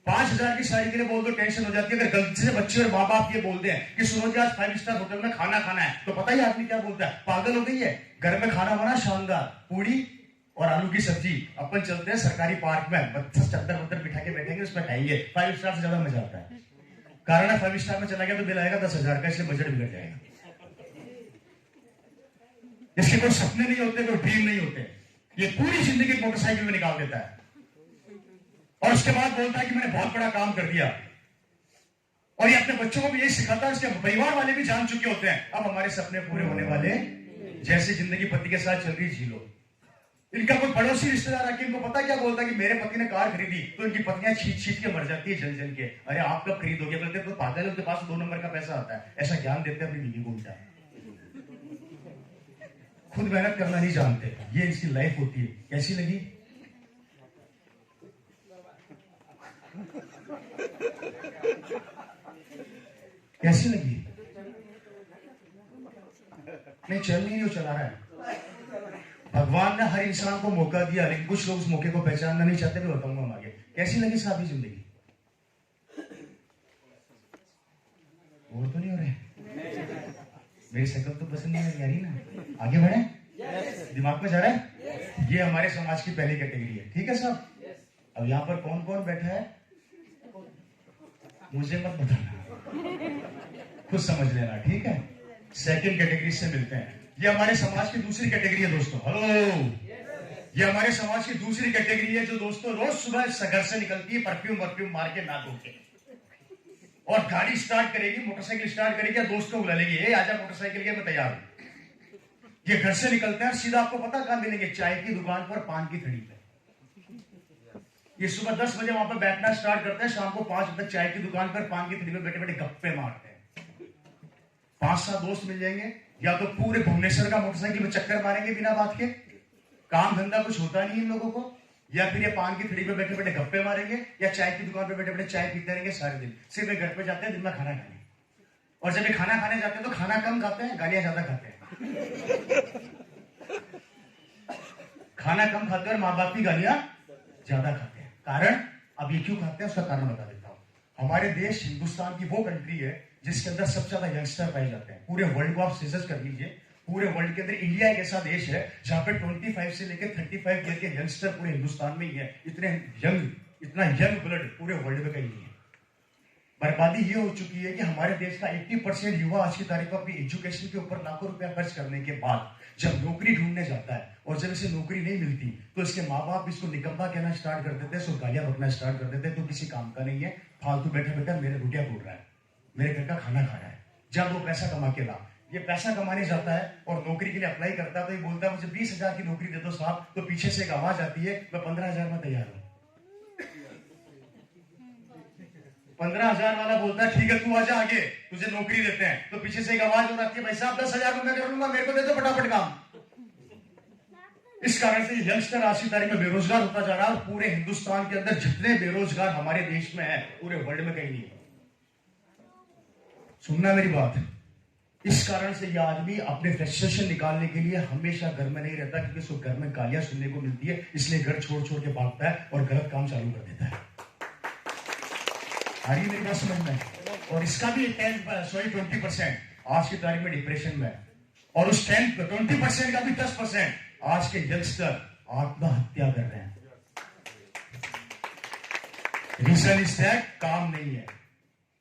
5,000 की साड़ी के लिए बोल दो टेंशन हो जाती है। अगर गलती से बच्चे और माँ बाप ये बोलते हैं कि सुनो जी आज 5 स्टार होटल में खाना खाना है, तो पता ही आदमी क्या बोलता है? पागल हो गई है, घर में खाना बना शानदार, पूरी और आलू की सब्जी, अपन चलते हैं सरकारी पार्क में, चद्दर वद्दर बिठा के बैठेंगे, उसमें खाएंगे। 5 स्टार से ज्यादा मजा आता है। कारण है 5 स्टार में चला गया तो बिल आएगा 10,000 का, इसलिए बजट बिगड़ जाएगा। इसके कोई सपने नहीं होते, कोई ड्रीम नहीं होते, ये पूरी जिंदगी मोटरसाइकिल में निकाल देता है और उसके बाद बोलता है कि मैंने बहुत बड़ा काम कर दिया। और ये अपने बच्चों को भी यही सिखाता है, इसके परिवार वाले भी जान चुके होते हैं अब हमारे सपने पूरे होने वाले, जैसे जिंदगी पति के साथ चल रही झीलो। इनका कोई पड़ोसी रिश्तेदार आके इनको पता क्या बोलता है कि मेरे पति ने कार खरीदी, तो इनकी पत्नियां छीट के मर जाती है जल जल के। अरे आप कब खरीदोगे? बोलते तो पागल है, उसके पास 2 नंबर का पैसा आता है। ऐसा ज्ञान देते हैं अपनी बीवी को उल्टा, खुद मेहनत करना नहीं जानते। ये इसकी लाइफ होती है। कैसी लगी? कैसी लगी? नहीं चल नहीं, वो चला रहा है। भगवान ने हर इंसान को मौका दिया, लेकिन कुछ लोग उस मौके को पहचानना नहीं चाहते। मैं बताऊंगा हम आगे। कैसी लगी साथी जिंदगी? और तो नहीं हो रहे? मेरी शक्ल तो पसंद नहीं आ रही ना। आगे बढ़े? दिमाग में जा रहा है? ये हमारे समाज की पहली कैटेगरी है, ठीक है साहब? अब यहाँ पर कौन कौन बैठा है मुझे मत बताना, खुद समझ लेना, ठीक है? सेकंड कैटेगरी से मिलते हैं। ये हमारे समाज की दूसरी कैटेगरी है दोस्तों। हेलो, ये हमारे समाज की दूसरी कैटेगरी है जो दोस्तों रोज सुबह घर से निकलती है परफ्यूम मार के, ना धो के, और गाड़ी स्टार्ट करेगी, मोटरसाइकिल स्टार्ट करेगी, या दोस्त को बुला लेगी, ए आजा मोटरसाइकिल के, मैं तैयार हूं। ये घर से निकलते हैं, सीधा आपको पता कहां मिलेंगे? चाय की दुकान पर, पान की थड़ी पे। ये सुबह 10 बजे वहां पर बैठना स्टार्ट करते हैं, शाम को 5 बजे तक चाय की दुकान पर, पान की थड़ी पे बैठे बैठे गप्पे मारते हैं। 5-7 दोस्त मिल जाएंगे, या तो पूरे भुवनेश्वर का मोटरसाइकिल में चक्कर मारेंगे बिना बात के, काम धंधा कुछ होता नहीं इन लोगों को, या फिर ये पान की थड़ी पे बैठे बैठे गप्पे मारेंगे, या चाय की दुकान पे बैठे बैठे चाय पीते रहेंगे सारे दिन। सिर्फ घर पे जाते हैं दिन में खाना खाने, और जब ये खाना खाने जाते हैं तो खाना कम खाते हैं, गालियां ज्यादा खाते हैं। खाना कम खाते हैं और माँ बाप की गालियां ज्यादा खाते हैं। कारण अब ये क्यों खाते हैं उसका कारण बता देता हूं। हमारे देश हिंदुस्तान की वो कंट्री है जिसके अंदर सबसे ज्यादा यंगस्टर पाए जाते हैं। पूरे वर्ल्ड को आप सिजस कर लीजिए, पूरे वर्ल्ड के अंदर इंडिया एक ऐसा देश है जहां पे 25 से लेकर 35 ईयर के यंगस्टर पूरे हिंदुस्तान में ही है। इतना यंग ब्लड पूरे वर्ल्ड में कहीं नहीं है। बर्बादी ये हो चुकी है कि हमारे देश का 80% युवा आज की तारीख में अपनी एजुकेशन के ऊपर लाखों रुपया खर्च करने के बाद जब नौकरी ढूंढने जाता है और जब इसे नौकरी नहीं मिलती तो इसके माँ बाप इसको निकम्मा कहना स्टार्ट कर देते हैं, इसको गालियां बकना स्टार्ट कर देते हैं, तो किसी काम का नहीं है, फालतू बैठा बैठा मेरे रोटियां तोड़ रहा है, मेरे घर का खाना खा रहा है। जब वो पैसा कमा के ला, ये पैसा कमाने जाता है और नौकरी के लिए अप्लाई करता है तो ये बोलता है मुझे 20,000 की नौकरी दे दो साहब, तो पीछे से एक आवाज आती है मैं 15,000 में तैयार हूं। 15,000 वाला बोलता है ठीक है तू आजा आगे, तुझे नौकरी देते हैं, तो पीछे से एक आवाज हो रही है भाई साहब 10,000 में मैं कर लूंगा, मेरे को दे दो फटाफट काम। इस कारण से यंगस्टर आज की तारीख में बेरोजगार होता जा रहा है और पूरे हिंदुस्तान के अंदर जितने बेरोजगार हमारे देश में है पूरे वर्ल्ड में कहीं नहीं है। सुनना मेरी बात। इस कारण से यह आदमी अपने फ्रस्ट्रेशन निकालने के लिए हमेशा घर में नहीं रहता, क्योंकि उसको घर में गालियां सुनने को मिलती है, इसलिए घर छोड़ छोड़ के भागता है और गलत काम चालू कर देता है। आ रही मेरी बात समझ में? और इसका भी 20% आज की तारीख में डिप्रेशन में है, और उस 20% का भी 10% आज के यंगस्टर आत्महत्या कर रहे हैं। रीजन इज दैट काम नहीं है,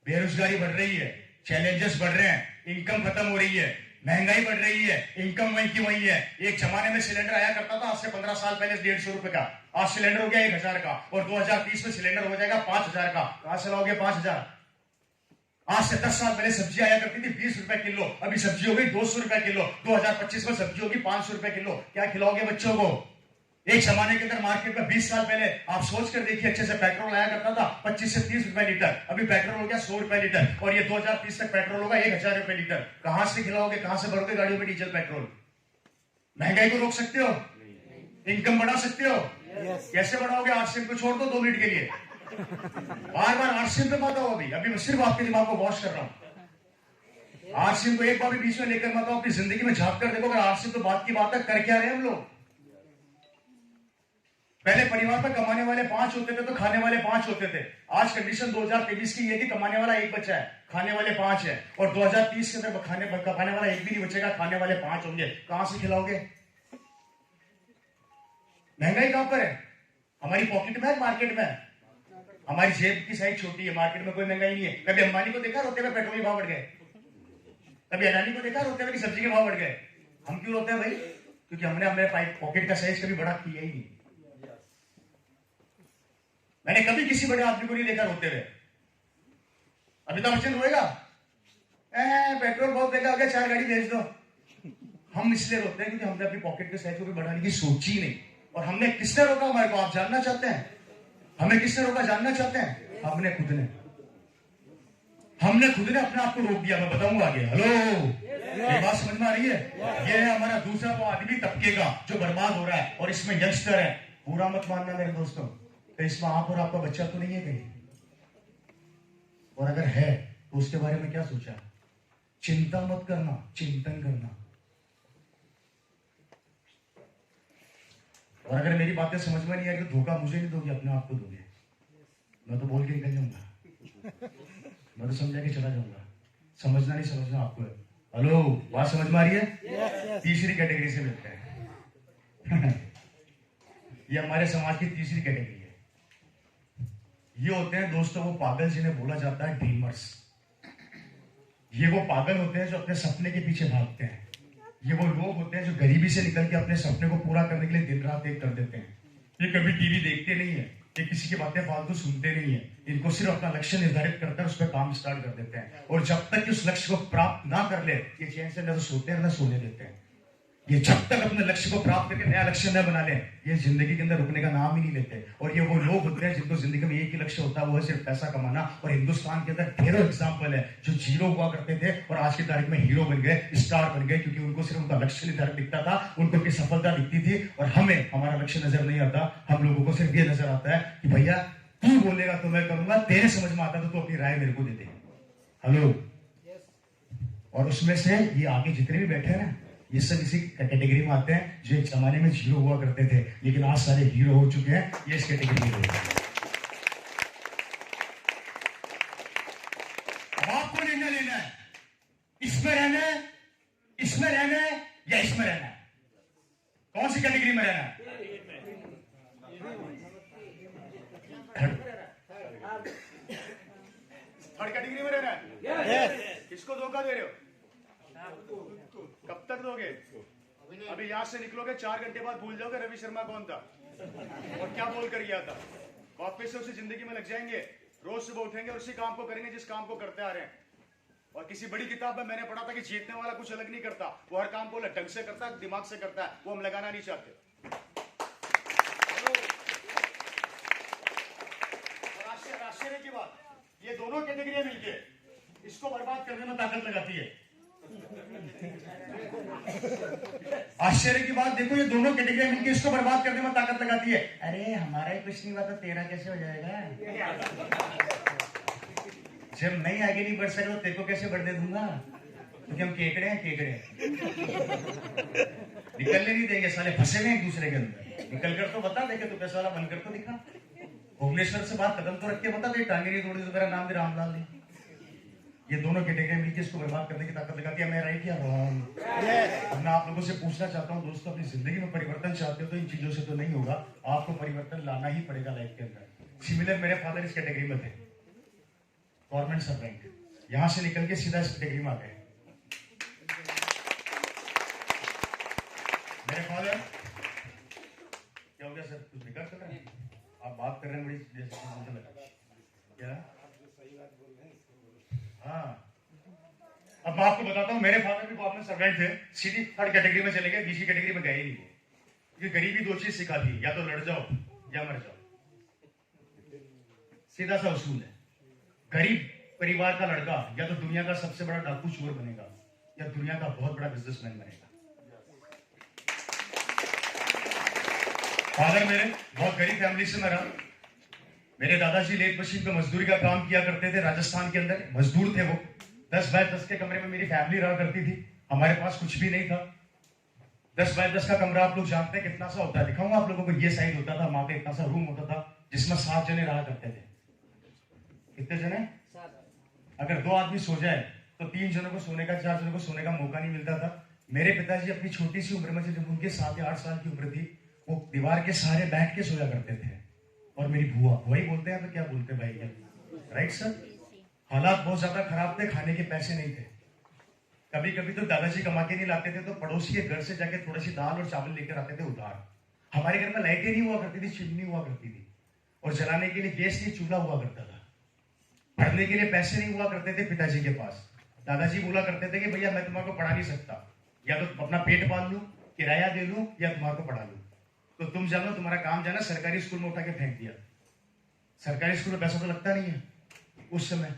बेरोजगारी बढ़ रही है, चैलेंजेस बढ़ रहे हैं, इनकम खत्म हो रही है, महंगाई बढ़ रही है, इनकम वही की वही है। एक जमाने में सिलेंडर आया करता था आज से 15 साल पहले 150 रुपए का, आज सिलेंडर हो गया 1,000 का, और 2030 में सिलेंडर हो जाएगा 5,000 का। कहां से लाओगे 5,000? आज से 10 साल पहले सब्जी आया करती थी 20 रुपए किलो, अभी सब्जी हो गई 200 रुपए किलो, 2025 में सब्जी होगी 500 रुपए किलो। क्या खिलाओगे बच्चों को? एक जमाने के अंदर मार्केट में 20 साल पहले आप सोच कर देखिए अच्छे से, पेट्रोल आया करता था 25 से 30 रुपए लीटर, अभी पेट्रोल हो गया 100 रुपए लीटर, और ये 2030 तक पेट्रोल होगा 1,000 रुपए लीटर। कहां से खिलाओगे, कहां से भरोगे गाड़ियों में डीजल पेट्रोल? महंगाई को रोक सकते हो? इनकम बढ़ा सकते हो? कैसे बढ़ाओगे? आरसीएम को छोड़ दो 2 मिनट के लिए, बार बार आरसीएम पे मत आओ। अभी मैं सिर्फ आपके दिमाग को वॉश कर रहा हूं। आरसीएम को एक बार भी बीच में लेकर मत आओ, अपनी जिंदगी में झांक कर देखो, अगर आरसीएम तो बात की बात है, कर क्या रहे हम लोग? पहले परिवार में कमाने वाले 5 होते थे तो खाने वाले 5 होते थे। आज कंडीशन 2023 की है कि कमाने वाला 1 बचा है, खाने वाले 5 है, और 2030 के अंदर कमाने वाला 1 भी नहीं बचेगा, खाने वाले 5 होंगे। कहां से खिलाओगे? महंगाई कहां पर है? हमारी पॉकेट में है, मार्केट में है? हमारी जेब की साइज छोटी है, मार्केट में कोई महंगाई नहीं है। कभी अंबानी को देखा रोते हुए पेट्रोल के भाव बढ़ गए? कभी अडानी को देखा रोते हुए सब्जी के भाव बढ़ गए? हम क्यों रोते हैं भाई? क्योंकि हमने अपने पॉकेट का साइज कभी बड़ा किया ही नहीं। मैंने कभी किसी बड़े आदमी को नहीं देखा रोते हुए। अमिताभ बच्चन रोएगा? पेट्रोल बहुत महंगा हो गया, 4 गाड़ी भेज दो। हम इसलिए रोते हैं क्योंकि हमने अपनी पॉकेट के साइज को भी बढ़ाने की सोची नहीं। और हमने किसने रोका हमारे को? आप जानना चाहते हैं हमें किसने रोका? जानना चाहते हैं? हमने खुद ने अपने आप को रोक दिया। मैं बताऊंगा आगे। हेलो, ये बात समझ में आ रही है? ये है हमारा दूसरा वो आदमी तबके का जो बर्बाद हो रहा है, और इसमें यंगस्टर है। बुरा मत मानना मेरे दोस्तों, तो इसमें आप और आपका बच्चा तो नहीं है कहीं, और अगर है तो उसके बारे में क्या सोचा? चिंता मत करना, चिंतन करना। और अगर मेरी बातें समझ में नहीं आई तो धोखा मुझे नहीं दोगे, अपने आप को दोगे। मैं तो बोल के निकल जाऊंगा, मैं तो समझा के चला जाऊंगा। समझना नहीं समझना आपको है। हेलो, बात समझ में आ रही है? तीसरी कैटेगरी से मिलते हैं। ये हमारे समाज की तीसरी कैटेगरी है। ये होते हैं दोस्तों वो पागल जिन्हें बोला जाता है ड्रीमर्स। ये वो पागल होते हैं जो अपने सपने के पीछे भागते हैं। ये वो लोग होते हैं जो गरीबी से निकल के अपने सपने को पूरा करने के लिए दिन रात एक कर देते हैं। ये कभी टीवी देखते नहीं है, ये किसी की बातें फालतू सुनते नहीं है, इनको सिर्फ अपना लक्ष्य निर्धारित करते हैं, उस पर काम स्टार्ट कर देते हैं। और जब तक उस लक्ष्य को प्राप्त ना कर ले, ये चैन से न तो सोते हैं न सोने देते हैं। ये जब तक अपने लक्ष्य को प्राप्त करके नया लक्ष्य न बना ले, ये जिंदगी के अंदर रुकने का नाम ही नहीं लेते। और ये वो लोग होते हैं जिनको जिंदगी में एक ही लक्ष्य होता है, वो है सिर्फ पैसा कमाना। और हिंदुस्तान के अंदर ढेरों एग्जाम्पल है जो जीरो हुआ करते थे और आज की तारीख में हीरो बन गए, स्टार बन गए, क्योंकि उनको सिर्फ उनका लक्ष्य निर्धारित दिखता था, उनको उनकी सफलता दिखती थी। और हमें हमारा लक्ष्य नजर नहीं आता, हम लोगों को सिर्फ ये नजर आता है कि भैया तू बोलेगा तो मैं करूंगा, तेरे समझ में आता तो अपनी राय मेरे को दे दे। हेलो, और उसमें से ये आगे जितने भी बैठे हैं ना, ये सब इसी कैटेगरी में आते हैं जो एक जमाने में जीरो हुआ करते थे, लेकिन आज सारे हीरो हो चुके हैं। ये इस कैटेगरी में। किसको धोखा दे रहे हो? कब तक दोगे? अभी यहां से निकलोगे 4 घंटे बाद भूल जाओगे रवि शर्मा कौन था और क्या बोल कर गया था। वापस से उसी जिंदगी में लग जाएंगे, रोज सुबह उठेंगे और उसी काम को करेंगे जिस काम को करते आ रहे हैं। और किसी बड़ी किताब में मैंने पढ़ा था कि जीतने वाला कुछ अलग नहीं करता, वो हर काम को ढंग से करता है, दिमाग से करता है, वो हम लगाना नहीं चाहते। और आश्चर्य की बात, ये दोनों कैटेगरियां मिलके इसको बर्बाद करने में ताकत लगाती है। आश्चर्य की बात देखो, ये दोनों कैटेगरी मिलकर इसको बर्बाद करने में ताकत लगाती है। अरे हमारा ही कुछ नहीं हुआ तो तेरा कैसे हो जाएगा? जब नहीं आगे नहीं बढ़ सके तो तेरे को कैसे बढ़ने दूंगा? क्योंकि हम केकड़े हैं, केकड़े निकलने नहीं देंगे, साले फंसे हुए एक दूसरे के अंदर। निकल कर तो बता दे कि तू कैसा वाला बनकर तो दिखा। भुवनेश्वर से बात कदम तो रख के बता दे, टांगे नहीं तोड़ी तो मेरा नाम भी रामलाल नहीं। ये दोनों कैटेगरी मिलकर इसको बर्बाद करने की ताकत लगाती है। मैं राइट या रॉन्ग? मैं आप लोगों से पूछना चाहता हूँ दोस्तों, अपनी जिंदगी में परिवर्तन चाहते हो तो इन चीजों से तो नहीं होगा, आपको परिवर्तन लाना ही पड़ेगा लाइफ के अंदर। सिमिलर मेरे फादर इस कैटेगरी में थे, गवर्नमेंट सर्वेंट, यहां से निकल के सीधा इस कैटेगरी में आ गए। मेरे फादर क्या हो गया सर, कुछ बेकार चल रहा है? आप बात कर रहे हैं बड़ी जैसे लगा क्या? हाँ, अब मैं आपको बताता हूँ, मेरे फादर भी गवर्नमेंट सर्वेंट थे, सीधी थर्ड कैटेगरी में चले गए, बीसी कैटेगरी में गए ही नहीं। क्योंकि गरीबी 2 चीज सिखाती है, या तो लड़ जाओ या मर जाओ। सीधा सा उसूल है। गरीब परिवार का लड़का या तो दुनिया का सबसे बड़ा डाकू चोर बनेगा या दुनिया का बहुत बड़ा बिजनेसमैन बनेगा। फादर मेरे बहुत गरीब फैमिली से मैं रहा। मेरे दादाजी लेट मशीन पे मजदूरी का काम किया करते थे, राजस्थान के अंदर मजदूर थे वो। 10 बाय 10 के कमरे में मेरी फैमिली रहा करती थी, हमारे पास कुछ भी नहीं था। 10 बाय 10 का कमरा आप लोग जानते हैं कितना सा होता है, दिखाऊंगा आप लोगों को। ये साइज होता था, वहां पे इतना सा रूम होता था जिसमें 7 जने रहा करते थे। कितने जने? अगर 2 आदमी सो जाए तो 3 जनों को सोने का, 4 जनों को सोने का मौका नहीं मिलता था। मेरे पिताजी अपनी छोटी सी उम्र में, जब उनके 7 या 8 साल की उम्र थी, वो दीवार के सहारे बैठ के सोया करते थे। और मेरी बुआ, वही बोलते हैं तो क्या बोलते भाई, क्या राइट सर? हालात बहुत ज्यादा खराब थे, खाने के पैसे नहीं थे। कभी कभी तो दादाजी कमा के नहीं लाते थे तो पड़ोसी के घर से जाके थोड़ी सी दाल और चावल लेकर आते थे उधार। हमारे घर में लाइटें नहीं हुआ करती थी, चिमनी हुआ करती थी, और जलाने के लिए गैस नहीं, चूल्हा हुआ करता था। पढ़ने के लिए पैसे नहीं हुआ करते थे पिताजी के पास। दादाजी बोला करते थे कि भैया मैं तुम्हारे को पढ़ा नहीं सकता, या तो अपना पेट पाल लूं, किराया दे लूं, या तुम्हारे को पढ़ा लूं। तो तुम जानो, तुम्हारा काम जाना सरकारी स्कूल में उठा के फेंक दिया। सरकारी स्कूल में पैसा तो लगता नहीं है उस समय।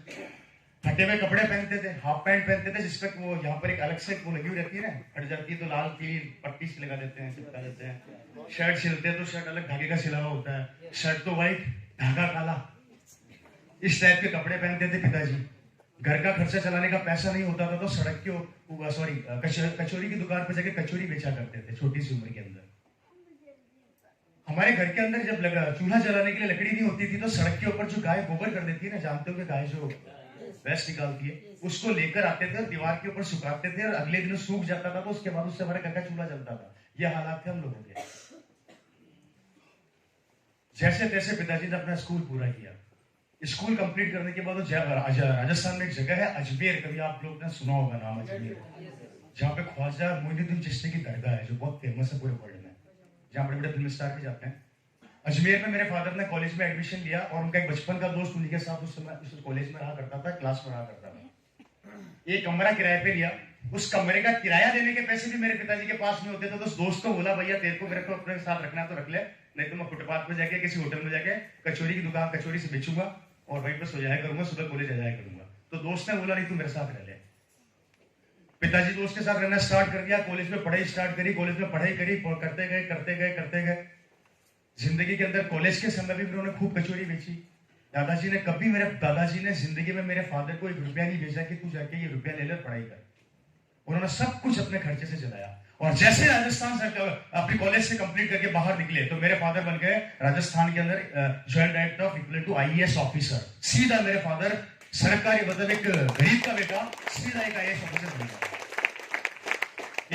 फटे हुए कपड़े पहनते थे, हाफ पैंट पहनते थे, जिसपे वो यहाँ पर एक अलग से वो लगी हुई रहती है ना, फट जाती है तो लाल पीली पट्टी से लगा देते हैं, चिपका देते हैं। शर्ट सिलते हैं तो शर्ट अलग धागे का सिला हुआ होता है, शर्ट तो व्हाइट, धागा काला। इस टाइप के कपड़े पहनते थे पिताजी। घर का खर्चा चलाने का पैसा नहीं होता था तो सड़क के कचौरी की दुकान पर जाके कचौरी बेचा करते थे छोटी सी उम्र के अंदर। हमारे घर के अंदर जब लगा चूल्हा जलाने के लिए लकड़ी नहीं होती थी तो सड़क के ऊपर जो गाय गोबर कर देती है ना, जानते हो कि गाय जो वेस्ट निकालती है, उसको लेकर आते थे, दीवार के ऊपर सुखाते थे, और अगले दिन सूख जाता था तो उसके बाद उससे हमारे घर का चूल्हा जलता था। ये हालात थे हम लोगों के। जैसे तैसे पिताजी ने अपना स्कूल पूरा किया। स्कूल कंप्लीट करने के बाद राजस्थान में एक जगह है अजमेर, कभी आप लोग ने सुना होगा नाम अजमेर, जहाँ पे ख्वाजा मोइनुद्दीन चिश्ती की दरगाह है जो बहुत फेमस है पूरे वर्ल्ड में, जहाँ बड़े बड़े फिल्म स्टार भी जाते हैं। अजमेर में मेरे फादर ने कॉलेज में एडमिशन लिया और उनका एक बचपन का दोस्त उन्हीं के साथ उस समय उस कॉलेज में रहा करता था, क्लास में रहा करता था। एक कमरा किराए पे लिया। उस कमरे का किराया देने के पैसे भी मेरे पिताजी के पास नहीं होते थे, तो उस दोस्त को बोला भैया तेरे को मेरे को अपने साथ रखना है तो रख ले, नहीं तो मैं फुटपाथ पे जाके किसी होटल में जाके कचौरी की दुकान कचौरी से बेचूंगा और वहीं पे सो जाया करूंगा, सुबह कॉलेज आ जाया करूंगा। तो दोस्त ने बोला नहीं तू मेरे साथ रह ले। पिताजी दोस्त के साथ रहना स्टार्ट कर दिया, कॉलेज में पढ़ाई स्टार्ट करी, कॉलेज में पढ़ाई करी, करते गए। जिंदगी के अंदर कॉलेज के समय भी उन्होंने खूब कचौरी बेची। दादाजी ने जिंदगी में मेरे फादर को 1 रुपया नहीं भेजा कि तू जाके ये रुपया ले ले पढ़ाई कर। उन्होंने सब कुछ अपने खर्चे से चलाया। और जैसे राजस्थान से अपनी कॉलेज से कंप्लीट करके बाहर निकले तो मेरे फादर बन गए राजस्थान के अंदर joint director of equivalent to IAS officer. सीधा मेरे फादर सरकारी, मतलब एक गरीब का बेटा सीधा एक IAS ऑफिसर बन गया।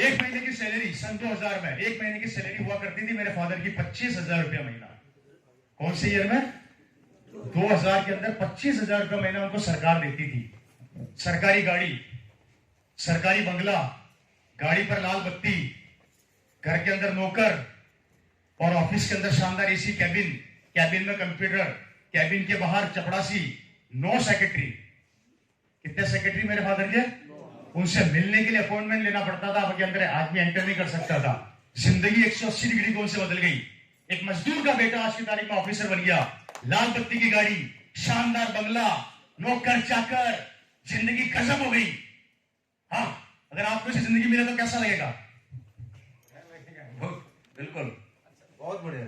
1 महीने की सैलरी सन 2000 में 1 महीने की सैलरी हुआ करती थी मेरे फादर की 25,000 रुपया महीना। कौन से ईयर में? 2000 के अंदर 25,000 रुपया महीना उनको सरकार देती थी। सरकारी गाड़ी, सरकारी बंगला, गाड़ी पर लाल बत्ती, घर के अंदर नौकर और ऑफिस के अंदर शानदार एसी कैबिन, कैबिन में कंप्यूटर, कैबिन के बाहर चपड़ासी, 9 सेक्रेटरी। कितने सेक्रेटरी मेरे फादर के? उनसे मिलने के लिए अपॉइंटमेंट लेना पड़ता था, आपके अंदर आदमी एंटर नहीं कर सकता था। जिंदगी 180 डिग्री कोण से बदल गई। एक मजदूर का बेटा आज की तारीख में ऑफिसर बन गया, लाल बत्ती की गाड़ी, शानदार बंगला, नौकर चाकर, जिंदगी गजब हो गई। हाँ, अगर आपको ऐसी जिंदगी मिले तो कैसा लगेगा? बिल्कुल, बहुत बढ़िया,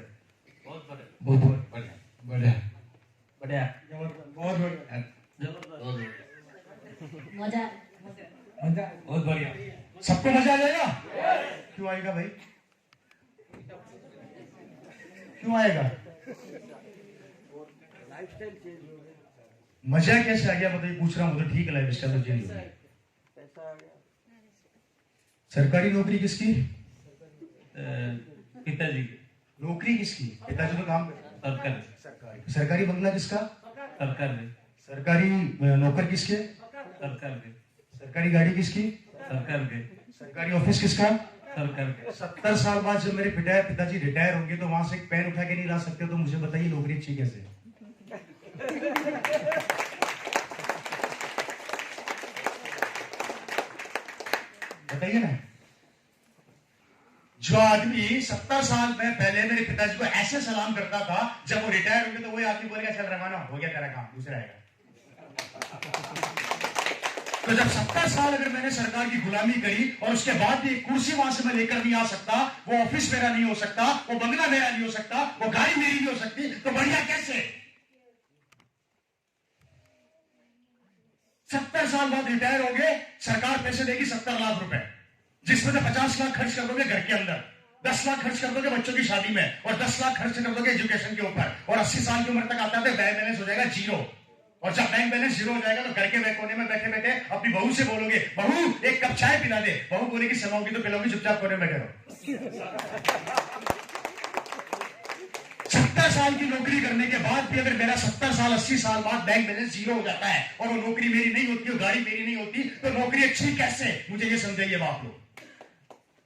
बहुत बढ़िया, बहुत बढ़िया, बढ़िया, बढ़िया, बहुत बढ़िया, मजा मजा, बहुत बढ़िया। सबको मजा आ जाएगा? क्यों आएगा भाई? क्यों आएगा? मजा कैसे आ गया बताइए? पूछ रहा हूं तो ठीक है, लाइफ स्टाइल तो चेंज हो गया। सरकारी नौकरी किसकी? पिताजी। नौकरी किसकी? पिताजी तो काम सरकार। सरकारी बंगला किसका? सरकार। सरकारी नौकर किसके? सरकार। सरकारी गाड़ी किसकी? सरकार। सरकारी ऑफिस किसका? सरकार। 70 साल बाद जब मेरे पिताजी रिटायर होंगे तो वहां से एक पेन उठा के नहीं ला सकते, तो मुझे बताइए नौकरी अच्छी कैसे? बताइए ना। जो आदमी 70 साल में पहले मेरे पिताजी को ऐसे सलाम करता था, जब वो रिटायर होंगे तो वही आदमी बोलेगा चल रवाना हो गया तेरा काम, दूसरा आएगा। तो जब 70 साल अगर मैंने सरकार की गुलामी करी और उसके बाद भी एक कुर्सी वहां से मैं लेकर नहीं आ सकता, वो ऑफिस मेरा नहीं हो सकता, वो बंगला मेरा नहीं हो सकता, वो गाड़ी मेरी नहीं हो सकती, तो बढ़िया कैसे? 70 साल बाद रिटायर होंगे, सरकार पैसे देगी 70 लाख रुपए, जिसमें से 50 लाख खर्च कर दोगे घर के अंदर, 10 लाख खर्च कर दोगे बच्चों की शादी में, और 10 लाख खर्च कर दोगे एजुकेशन के ऊपर, और 80 साल की उम्र तक आता है बैंक बैलेंस हो जाएगा 0। और जब बैंक बैलेंस 0 हो जाएगा तो घर के कोने में बैठे बैठे अपनी बहू से बोलोगे, बहू एक कप चाय पिला दे। बहू बोलेगी समाओगी तो पिलाओगी, चुपचाप कोने में बैठे रहो। 70 साल की नौकरी करने के बाद भी अगर मेरा 70 साल 80 साल बाद बैंक बैलेंस 0 हो जाता है और वो नौकरी मेरी नहीं होती, वो गाड़ी मेरी नहीं होती, तो नौकरी अच्छी कैसे? मुझे ये समझाइए। आप लोग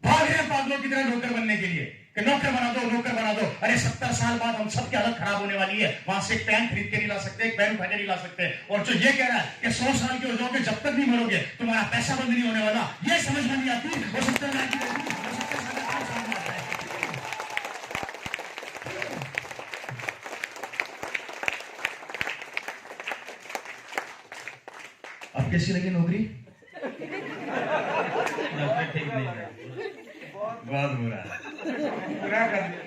भाग रहे हैं पागलों की तरह नौकर बनने के लिए कि नौकर बना दो, नौकर बना दो। अरे 70 साल बाद हम सब की हालत खराब होने वाली है। वहां से एक पेन खरीद के नहीं ला सकते, एक पेन उठा के नहीं ला सकते। और जो ये कह रहा है कि 100 साल के हो जाओगे, जब तक नहीं मरोगे तुम्हारा पैसा बंद नहीं होने वाला, ये समझ में नहीं आती। वो 70 साल की अब कैसी लगी नौकरी? ठीक नहीं है, बहुत बुरा पूरा कर दिया।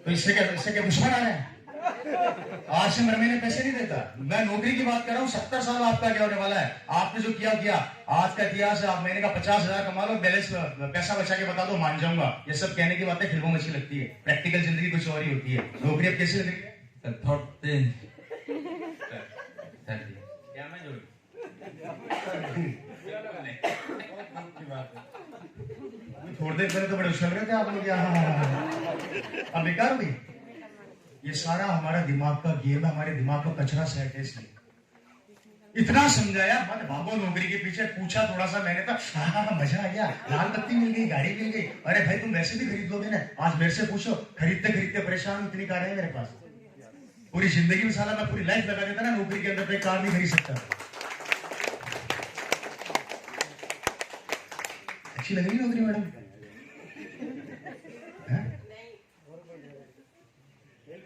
तो इससे क्या दुश्मन आ रहे हैं? आज से महीने पैसे नहीं देता। मैं नौकरी की बात कर रहा हूँ। 70 साल आपका क्या होने वाला है? आपने जो किया आज का इतिहास है। आप महीने का 50,000 कमा लो, बैलेंस पैसा बचा के बता दो, मान जाऊंगा। ये सब कहने की बातें फिल्मों में अच्छी लगती है, प्रैक्टिकल जिंदगी कुछ और ही होती है। नौकरी अब कैसी लग रही है? क्या मैं जोड़ थोड़ी देर पहले तो बड़े उछल रहे थे आप लोग यहाँ, अब बेकार हो गई। ये सारा हमारा दिमाग का गेम है, हमारे दिमाग का कचरा सेट है। इसलिए इतना समझाया मत भागो नौकरी के पीछे, पूछा थोड़ा सा मैंने तो हाँ मजा आ गया, लाल बत्ती मिल गई, गाड़ी मिल गई। अरे भाई तुम वैसे भी खरीद लोगे ना। आज मेरे से पूछो, खरीदते खरीदते परेशान, इतनी कारें हैं मेरे पास। पूरी जिंदगी में साला मैं पूरी लाइफ लगा देता ना नौकरी के अंदर, तो कार नहीं खरीद सकता। अच्छी लग रही नौकरी मैडम?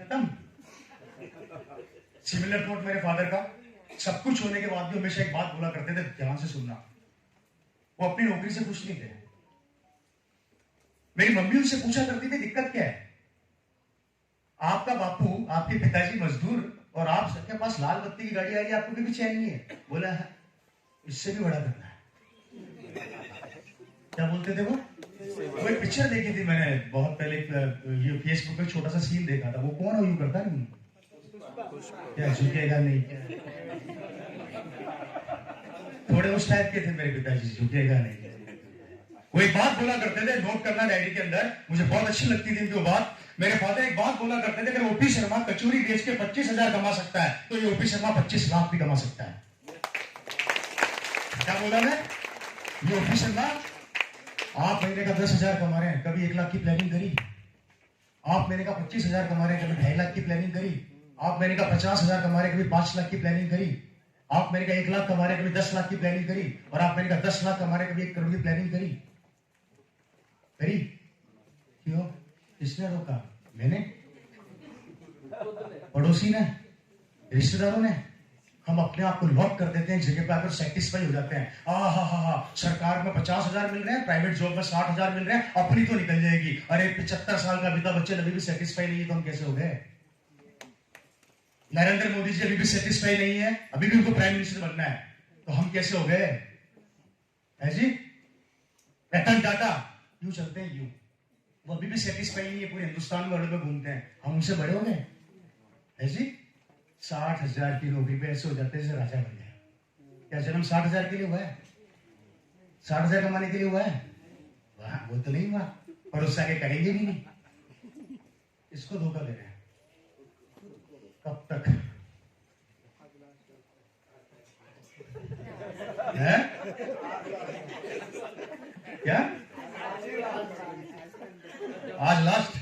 खत्म। सिमिलर कोट मेरे फादर का, सब कुछ होने के बाद भी हमेशा एक बात बोला करते थे, ध्यान से सुनना। वो अपनी नौकरी से खुश नहीं थे। मेरी मम्मी उनसे पूछा करती थी दिक्कत क्या है? आपका बापू, आपके पिताजी मजदूर, और आप सबके पास लाल बत्ती की गाड़ी आ रही है, आपको भी चैन नहीं है। बोला इससे भी बड़ा करना है। क्या बोलते थे वो एक पिक्चर देखी थी मैंने बहुत पहले, ये फेसबुक पे छोटा सा सीन देखा था। वो कौन है? यूं करता नहीं क्या? झुकेगा नहीं क्या? थोड़े उस टाइप के थे मेरे पिताजी, झुकेगा नहीं। वो एक बात बोला करते थे, नोट करना डायरी के अंदर, मुझे बहुत अच्छी लगती थी वो बात। मेरे फादर एक बात बोला करते थे, अगर ओपी शर्मा कचौरी बेच के 25,000 कमा सकता है तो ये ओपी शर्मा 25 लाख भी कमा सकता है। क्या बोला मैं? ये ओपी शर्मा, आप महीने का 10,000 कमा रहे हैं, कभी 1 लाख की प्लानिंग करी? आप महीने का 25,000 कमा रहे हैं, कभी 2.5 लाख की प्लानिंग करी? आप महीने का 50,000 कमा रहे हैं, कभी 5 लाख की प्लानिंग करी? आप महीने का 1 लाख कमा रहे हैं, कभी 10 लाख की प्लानिंग करी? और आप महीने का 10 लाख कमा रहे हैं, कभी 1 करोड़ की प्लानिंग करी? करी? क्यों? किसने रोका? मैंने? पड़ोसी ने? रिश्तेदारों ने? हम अपने आप को लॉक कर देते हैं, जगह पे आकर सेटिस्फाई हो जाते हैं। हा, सरकार में 50,000 मिल रहे हैं, प्राइवेट जॉब में 60,000 मिल रहे हैं, अपनी तो निकल जाएगी। अरे 75 साल का अमिताभ बच्चन अभी भी सेटिस्फाई नहीं है, तो हम कैसे हो गए? नरेंद्र मोदी जी अभी भी सेटिस्फाई नहीं है, अभी भी उनको प्राइम मिनिस्टर बनना है, तो हम कैसे हो गए? है जी? रतन टाटा यूं चलते हैं, यूं। वो अभी भी सेटिस्फाई नहीं है, पूरे हिंदुस्तान में वर्ल्ड में घूमते हैं, हम उनसे बड़े हो गए? है जी? 60,000 की नौकरी पे ऐसे हो जाते हैं जैसे राजा बन गया। क्या जन्म 60,000 के लिए हुआ है? 60,000 कमाने के लिए हुआ है? वाह, वो तो नहीं हुआ, और उससे आगे करेंगे भी नहीं। इसको धोखा दे रहे हैं। कब तक है? क्या आज लास्ट?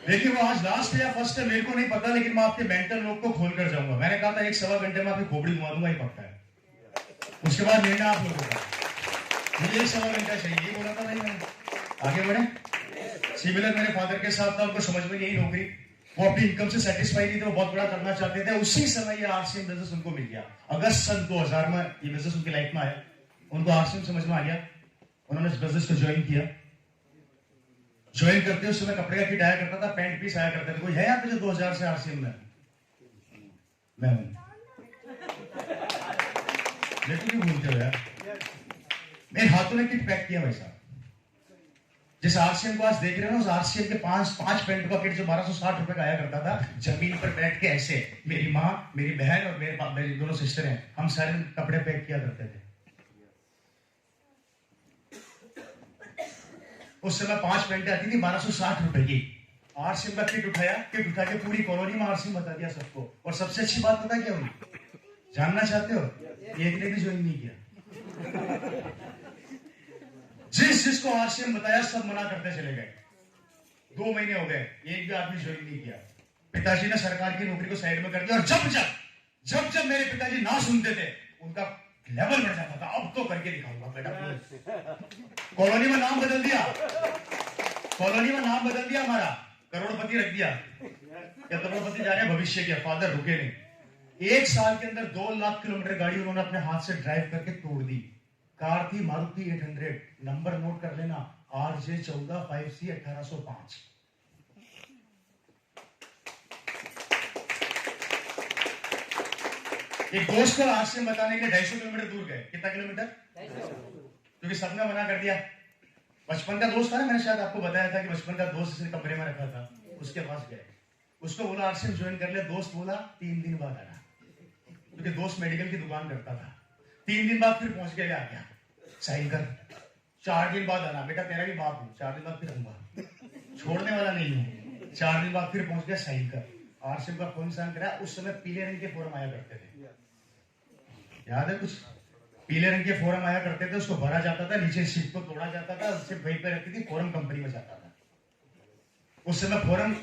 देखिए, वो आज लास्ट है या फर्स्ट है मेरे को नहीं पता, लेकिन मैं आपके मेंटल लोग को खोल कर जाऊंगा। मैंने कहा था 1-1.25 घंटे में आपकी खोपड़ी घुमा दूंगा, ही पक्का है। उसके बाद निर्णय आप लोगों का। मुझे 1-1.25 घंटा चाहिए, ये बोला था भाई मैंने। आगे बढ़े। सिमिलर मेरे फादर के साथ था, उनको समझ में नहीं नौकरी, वो अपनी इनकम से सेटिस्फाई नहीं थे, वो बहुत बड़ा करना चाहते थे। उसी समय ये आरसीएम बिजनेस उनको मिल गया। अगस्त सन 2000 में ये बिजनेस उनकी लाइफ में आया, उनको आरसीएम समझ में आ गया, उन्होंने इस बिजनेस को ज्वाइन किया। ज्वाइन करते उस समय कपड़े का किट आया करता था, पैंट पीस आया करते थे। कोई है यहाँ पे जो 2000 से आरसीएम में? मैं हूं। देखो क्यों बोलते हो यार? मेरे हाथों ने किट पैक किया भाई साहब। जिस आरसीएम को आज देख रहे हो ना, उस आरसीएम के 5 पैंट का किट जो 1260 रुपए का आया करता था, जमीन पर बैठ के ऐसे, मेरी माँ, मेरी बहन और मेरी दोनों सिस्टर हैं, हम सारे कपड़े पैक किया करते थे। उस समय 5 पैंटें आती थी 1260 रुपए की। आरसीएम का किट उठाया, किट उठा के पूरी कॉलोनी में आरसीएम बता दिया सबको। और सबसे अच्छी बात पता क्या हुई? जानना चाहते हो? एक ने भी ज्वाइन नहीं किया। जिसको आरसीएम बताया सब मना करते चले गए। 2 महीने हो गए, एक भी आदमी ज्वाइन नहीं किया। पिताजी ने सरकार की नौकरी को साइड में कर दिया, और जब मेरे पिताजी ना सुनते थे, उनका लेवल बढ़ जाता था। अब तो करके दिखाऊंगा बेटा। कॉलोनी में नाम बदल दिया, कॉलोनी में नाम बदल दिया, हमारा करोड़पति रख दिया। या करोड़पति जा रहे हैं भविष्य के, फादर रुके नहीं। 1 साल के अंदर 2 लाख किलोमीटर गाड़ी उन्होंने अपने हाथ से ड्राइव करके तोड़ दी। कार थी मारुति 800, नंबर नोट कर लेना, RJ14 5C 1805। एक दोस्त को आरसीएम बताने के लिए 250 किलोमीटर दूर गए। कितना किलोमीटर? 250। क्योंकि सबने मना कर दिया। बचपन का दोस्त था ना, मैंने शायद आपको बताया था कि बचपन का दोस्त इसने कमरे में रखा था, उसके पास गए। उसको बोला आरसीएम ज्वाइन कर ले। दोस्त बोला 3 दिन बाद आना, क्योंकि दोस्त मेडिकल की दुकान करता था। 3 दिन बाद फिर पहुंच गया, आ गया, साइन कर। 4 दिन बाद आना, बेटा तेरा भी बाप हूं, 4 दिन बाद फिर आऊंगा, छोड़ने वाला नहीं हूं। 4 दिन बाद फिर पहुंच गया, साइन कर। आरसीएम का फॉर्म साइन करा। उस समय पीले रंग के फॉर्म आया करते थे, याद है कुछ? पीले रंग के फॉर्म आया करते थे, उसको भरा जाता था, नीचे सीट को तोड़ा जाता था, सिर्फ वहीं पे रखती थी, फॉर्म कंपनी में जाता था। उस समय फॉर्म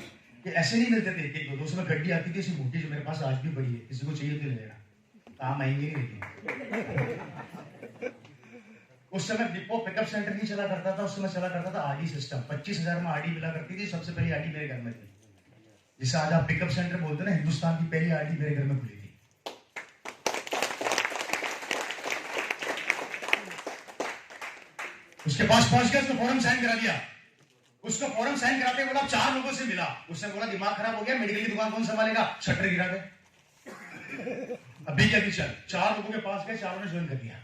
ऐसे नहीं मिलते थे, एक दो समय गड्डी आती थी ऐसी मोटी, जो मेरे पास आज भी पड़ी है, किसी को चाहिए तो ले लेना, काम आएंगे नहीं। उस समय डिपो पिकअप सेंटर नहीं चला करता था, उस समय चला करता था आरडी सिस्टम। 25,000 में आरडी मिला करती थी, सबसे पहली आरडी मेरे घर में थी, जिसे आज आप पिकअप सेंटर बोलते ना। हिंदुस्तान की पहली आरडी मेरे घर में खुली थी। उसके पास पहुंच गया, उसको फॉर्म साइन करा दिया। उसको फॉर्म साइन कराते बोला 4 लोगों से मिला। उसने बोला दिमाग खराब हो गया, मेडिकल की दुकान कौन संभालेगा, शटर गिरा दे। अभी क्या भी चल। 4 लोगों के पास गए, 4 ने ज्वाइन कर दिया।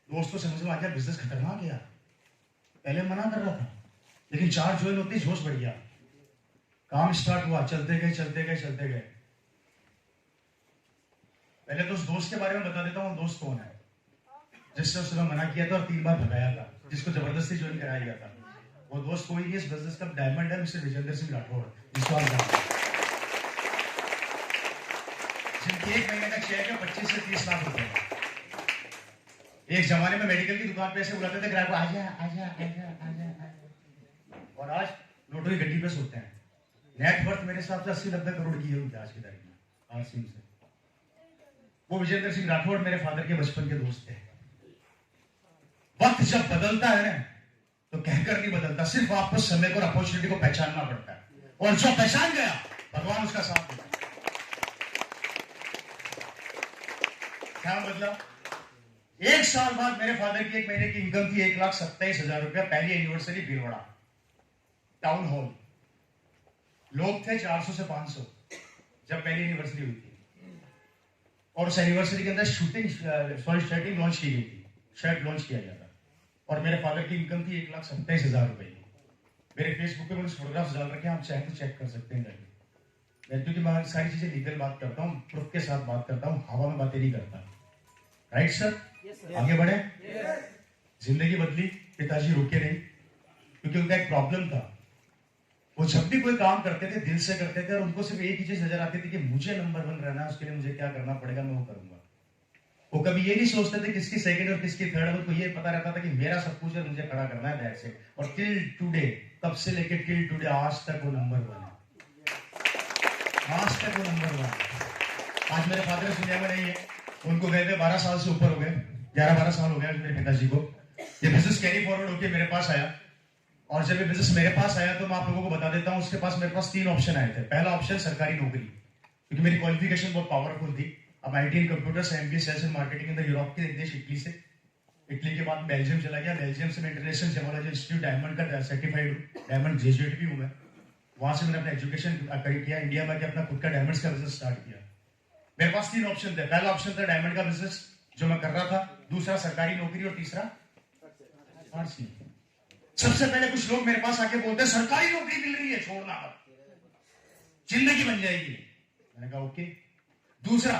दोस्तों समझ में आ गया बिजनेस खतरनाक है। पहले मना कर रहा था, लेकिन 4 ज्वाइन होते ही जोश बढ़ गया, काम स्टार्ट हुआ, चलते गए। पहले तो उस दोस्त के बारे में बता देता हूँ, दोस्त कौन है, जिससे उसने मना किया था और 3 बार भगाया था, जिसको जबरदस्ती ज्वाइन कराया गया था। वो दोस्त कोई नहीं, इस बिजनेस का डायमंड है मिस्टर विजेंद्र सिंह राठौड़, जिसको आप जानते हैं, जिनकी एक महीने का चेक है 25 से 30 लाख रुपए। एक जमाने में मेडिकल की दुकान पे ऐसे बुलाते थे ग्राहक को, आजा आजा आजा आजा आजा, और आज लोटो की गड्डी पे सोते हैं। नेट वर्थ मेरे हिसाब से 80-90 करोड़ की है आज की तारीख में आरसीएम से। वो विजेंद्र सिंह राठौड़ मेरे फादर के बचपन के दोस्त थे। वक्त जब बदलता है ना तो कहकर नहीं बदलता, सिर्फ आपको समय और अपॉर्चुनिटी को पहचानना पड़ता है, और जो पहचान गया भगवान उसका साथ देता है। क्या बदला? एक साल बाद मेरे फादर की एक महीने की इनकम थी 1,27,000 रुपया, पहली एनिवर्सरी भीलवाड़ा टाउन हॉल, लोग थे 400 से 500 जब पहली एनिवर्सरी हुई थी, और उस एनिवर्सरी के अंदर शर्टिंग लॉन्च की गई थी, शर्ट लॉन्च किया गया था, और मेरे फादर की इनकम थी 1,27,000 रुपए की। मेरे फेसबुक पे मैंने फोटोग्राफ्स डाल रखे हैं, आप चाहे तो चेक कर सकते हैं जाके। क्योंकि मैं सारी चीजें लीगल बात करता हूँ, प्रूफ के साथ बात करता हूँ, हवा में बातें नहीं करता। Right sir? आगे बढ़े। जिंदगी बदली, पिताजी रुके नहीं, क्योंकि उनका एक प्रॉब्लम था। वो जब भी कोई काम करते थे दिल से करते थे, और उनको सिर्फ एक ही चीज नजर आती थी कि मुझे नंबर 1 रहना है, उसके लिए मुझे क्या करना पड़ेगा मैं वो करूंगा। वो कभी ये नहीं सोचते थे किसकी सेकंड और किसकी थर्ड, उनको ये पता रहता था कि मेरा सब कुछ है, मुझे खड़ा करना है, दैट्स इट। और टिल टुडे, तब से लेके टिल टुडे आज तक वो नंबर 1 है, आज तक वो नंबर 1 है। आज मेरे फादर दुनिया में नहीं है, उनको गए थे 12 साल से ऊपर हो गए, 11-12 साल हो गया मेरे पिताजी को। ये बिजनेस कैरी फॉरवर्ड होकर मेरे पास आया, और जब ये बिजनेस मेरे पास आया तो मैं आप लोगों को बता देता हूं, उसके पास मेरे पास 3 ऑप्शन आए थे। पहला ऑप्शन सरकारी नौकरी, क्योंकि मेरी क्वालिफिकेशन बहुत पावरफुल थी। अब IT and computers, MBA sales and marketing अंदर यूरोप के देश इटली से, इटली के बाद बेल्जियम चला गया, बेल्जियम से मैं इंटरनेशनल जेमोलॉजी इंस्टीट्यूट डायमंड का सर्टिफाइड हूँ, डायमंड ग्रेजुएट भी हूँ मैं। वहां से मैंने अपना एजुकेशन किया, इंडिया में अपना खुद का डायमंड्स का बिजनेस स्टार्ट किया। मेरे पास 3 ऑप्शन थे। पहला ऑप्शन था डायमंड का बिजनेस जो मैं कर रहा था, दूसरा सरकारी नौकरी, और तीसरा आरसीएम। सबसे पहले कुछ लोग मेरे पास आके बोलते हैं सरकारी नौकरी मिल रही है, छोड़ना मत, जिंदगी बन जाएगी। मैंने कहा ओके। दूसरा,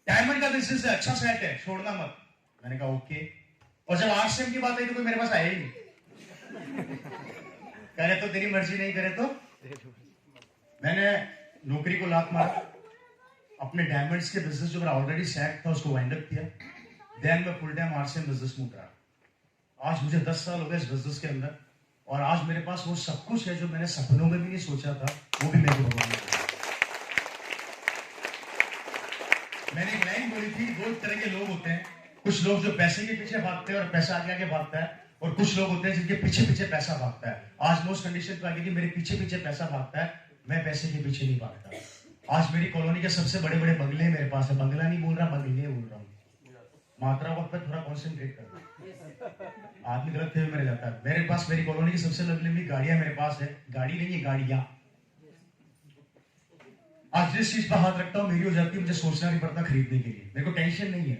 डायमंड का बिजनेस है, अच्छा सेट है, छोड़ना मत। मैंने कहा ओके। और जब आरसीएम की बात आई तो कोई मेरे पास आया ही नहीं। करे तो तेरी मर्जी, नहीं करे तो। मैंने नौकरी को लात मारा, अपने डायमंड्स के बिजनेस जो मेरा ऑलरेडी सेट था उसको वाइंड अप किया, देन मैं फुल टाइम आरसीएम बिजनेस में उतरा। आज मुझे 10 साल हो गए इस बिजनेस के अंदर, और आज मेरे पास वो सब कुछ है जो मैंने सपनों में भी नहीं सोचा था, वो भी मेरे को भगवान ने दिया। मैंने एक लाइन बोली थी, 2 तरह के लोग होते हैं, कुछ लोग जो पैसे के पीछे भागते हैं और पैसा आगे आगे भागता है, और कुछ लोग होते हैं जिनके पीछे पीछे पैसा भागता है। आज मोस्ट कंडीशन तो आगे कि मेरे पीछे पीछे पैसा भागता है, मैं पैसे के पीछे नहीं भागता। आज मेरी कॉलोनी के सबसे बड़े बड़े बंगले मेरे पास है, बंगला नहीं बोल रहा, बंगले बोल रहा हूँ, मात्रा वक्त पर थोड़ा कॉन्सेंट्रेट करना, आदमी गलत फहमी में रह जाता है। मेरे पास मेरी कॉलोनी की सबसे लंबी गाड़ियां मेरे पास है, गाड़ी नहीं है गाड़ियां। आज जिस चीज पर हाथ रखता हूं मेरी हो जाती है, मुझे सोचना नहीं पड़ता खरीदने के लिए, मेरे को टेंशन नहीं है,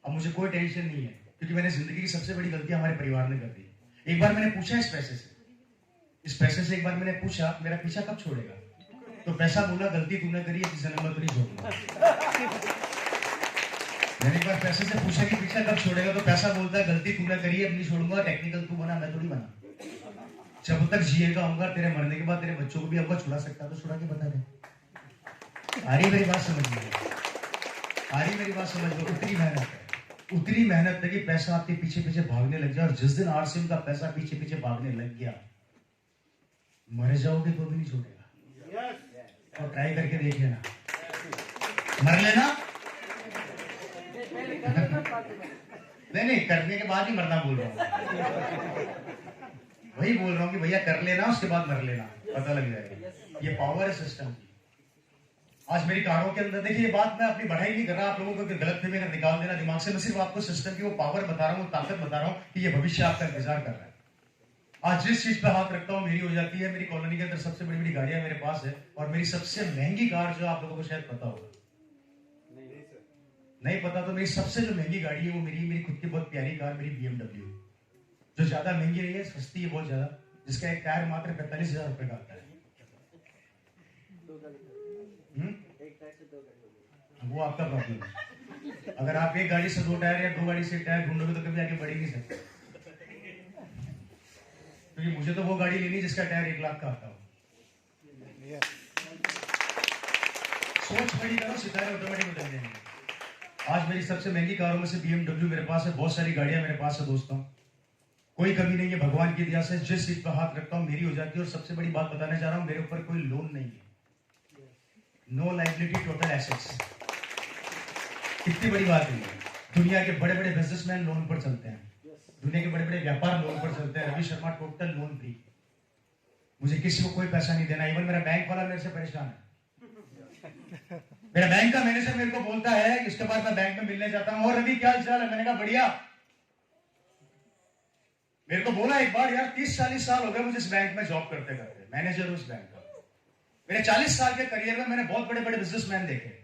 अब मुझे कोई टेंशन नहीं है, क्योंकि मैंने जिंदगी की सबसे बड़ी गलती हमारे परिवार ने कर दी। एक बार मैंने पूछा इस पैसे से एक बार मैंने पूछा मेरा पीछा कब छोड़ेगा, तो पैसा बोला गलती तूने करी है, किसी नंबर तो नहीं छोड़ूंगा। मैंने एक बार पैसे से पूछा कि पीछा कब छोड़ेगा, तो पैसा बोलता है गलती तूने करी है, अब नहीं छोड़ूंगा, टेक्निकल तू बना, मैं थोड़ी बना। जब तक जिएगा आऊंगा, तेरे मरने के बाद तेरे बच्चों को भी आऊंगा, छुड़ा सकता तो छुड़ा के बता दे। आ रही मेरी बात समझ लो, आ रही मेरी बात समझ लो। उतनी मेहनत है कि पैसा आपके पीछे पीछे भागने लग जाए, और जिस दिन आरसीएम का पैसा पीछे पीछे भागने लग गया, मर जाओगे तो भी नहीं छोड़ेगा। और ट्राई करके देख लेना, मर लेना। नहीं, करने के बाद ही मरना बोल रहा हूं, वही बोल रहा हूं कि भैया कर लेना, उसके बाद मर लेना, पता लग जाएगा। ये पावर है सिस्टम की। आज मेरी कारों के अंदर देखिए, ये बात मैं अपनी बढ़ाई नहीं कर रहा, आप लोगों को गलत फहमी अगर निकाल देना दिमाग से, मैं सिर्फ आपको सिस्टम की वो पावर बता रहा हूँ, ताकत बता रहा हूँ कि ये भविष्य आपका इंतजार कर रहा है। आज जिस चीज पे हाथ रखता हूँ मेरी हो जाती है। मेरी कॉलोनी के अंदर सबसे बड़ी बड़ी गाड़ियां मेरे पास है, और मेरी सबसे महंगी कार जो आप लोगों को शायद पता होगा, नहीं पता तो मेरी सबसे जो महंगी गाड़ी है वो मेरी खुद की बहुत प्यारी कार, मेरी BMW, जो ज्यादा महंगी नहीं है, सस्ती है बहुत ज्यादा, जिसका एक टायर मात्र 45,000 रुपए का आता है। वो आपका प्रॉब्लम है। अगर आप एक गाड़ी से 2 टायर या 2 गाड़ी से 1 टायर ढूंढोगे तो कभी आगे बढ़ ही नहीं सकते, क्योंकि मुझे तो वो गाड़ी लेनी जिसका टायर 1 लाख का आता हो। Yes. सोच बड़ी करो, सितारे ऑटोमेटिक बदल जाएंगे। आज मेरी सबसे महंगी कारों में से BMW मेरे पास है, बहुत सारी गाड़ियां मेरे पास है दोस्तों, कोई कमी नहीं है। भगवान की दया से जिस सीट पर हाथ रखता हूं मेरी हो जाती है। और सबसे बड़ी बात बताने जा रहा हूं, मेरे ऊपर कोई लोन नहीं है। No liability, total assets. कितनी बड़ी बात है। दुनिया के बड़े बड़े बिजनेसमैन लोन पर चलते हैं, दुनिया के बड़े बड़े व्यापार लोन पर चलते हैं। Ravi Sharma total loan free. मुझे किसी को कोई पैसा नहीं देना। इवन मेरा बैंक वाला मेरे से परेशान है। मेरा बैंक का मैनेजर मेरे को बोलता है, इसके बाद मैं बैंक में मिलने जाता हूं, और रवि क्या हाल है? मैंने कहा बढ़िया। मेरे को बोला एक बार, यार 30-40 साल हो गए मुझे इस बैंक में जॉब करते करते, मैनेजर हूं इस बैंक का। मेरे 40 साल के करियर में मैंने बहुत बड़े बड़े बिजनेसमैन देखे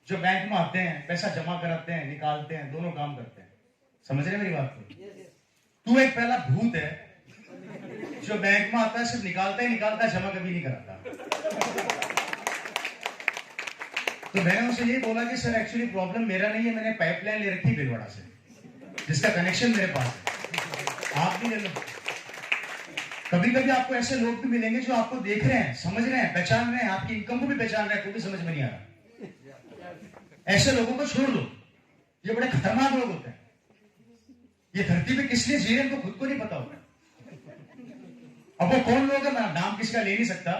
जो बैंक में आते हैं, पैसा जमा कराते हैं, निकालते हैं, दोनों काम करते हैं। समझ रहे मेरी बात को? तू एक पहला भूत है जो बैंक में आता है, सिर्फ निकालता ही निकालता है, जमा कभी नहीं कराता। तो मैंने उनसे ये बोला कि सर एक्चुअली प्रॉब्लम मेरा नहीं है, मैंने पाइपलाइन ले रखी भीलवाड़ा से, जिसका कनेक्शन मेरे पास है, आप भी ले लो। कभी कभी आपको ऐसे लोग भी मिलेंगे जो आपको देख रहे हैं, समझ रहे हैं, पहचान रहे हैं, आपकी इनकम को भी पहचान रहे हैं, तो भी समझ में नहीं आ रहा। ऐसे लोगों को छोड़ दो, ये बड़े खतरनाक लोग होते हैं। ये धरती पे किस लिए जी रहे हैं उनको खुद को नहीं पता होता। अब वो कौन लोग हैं, मैं नाम किसी का ले नहीं सकता,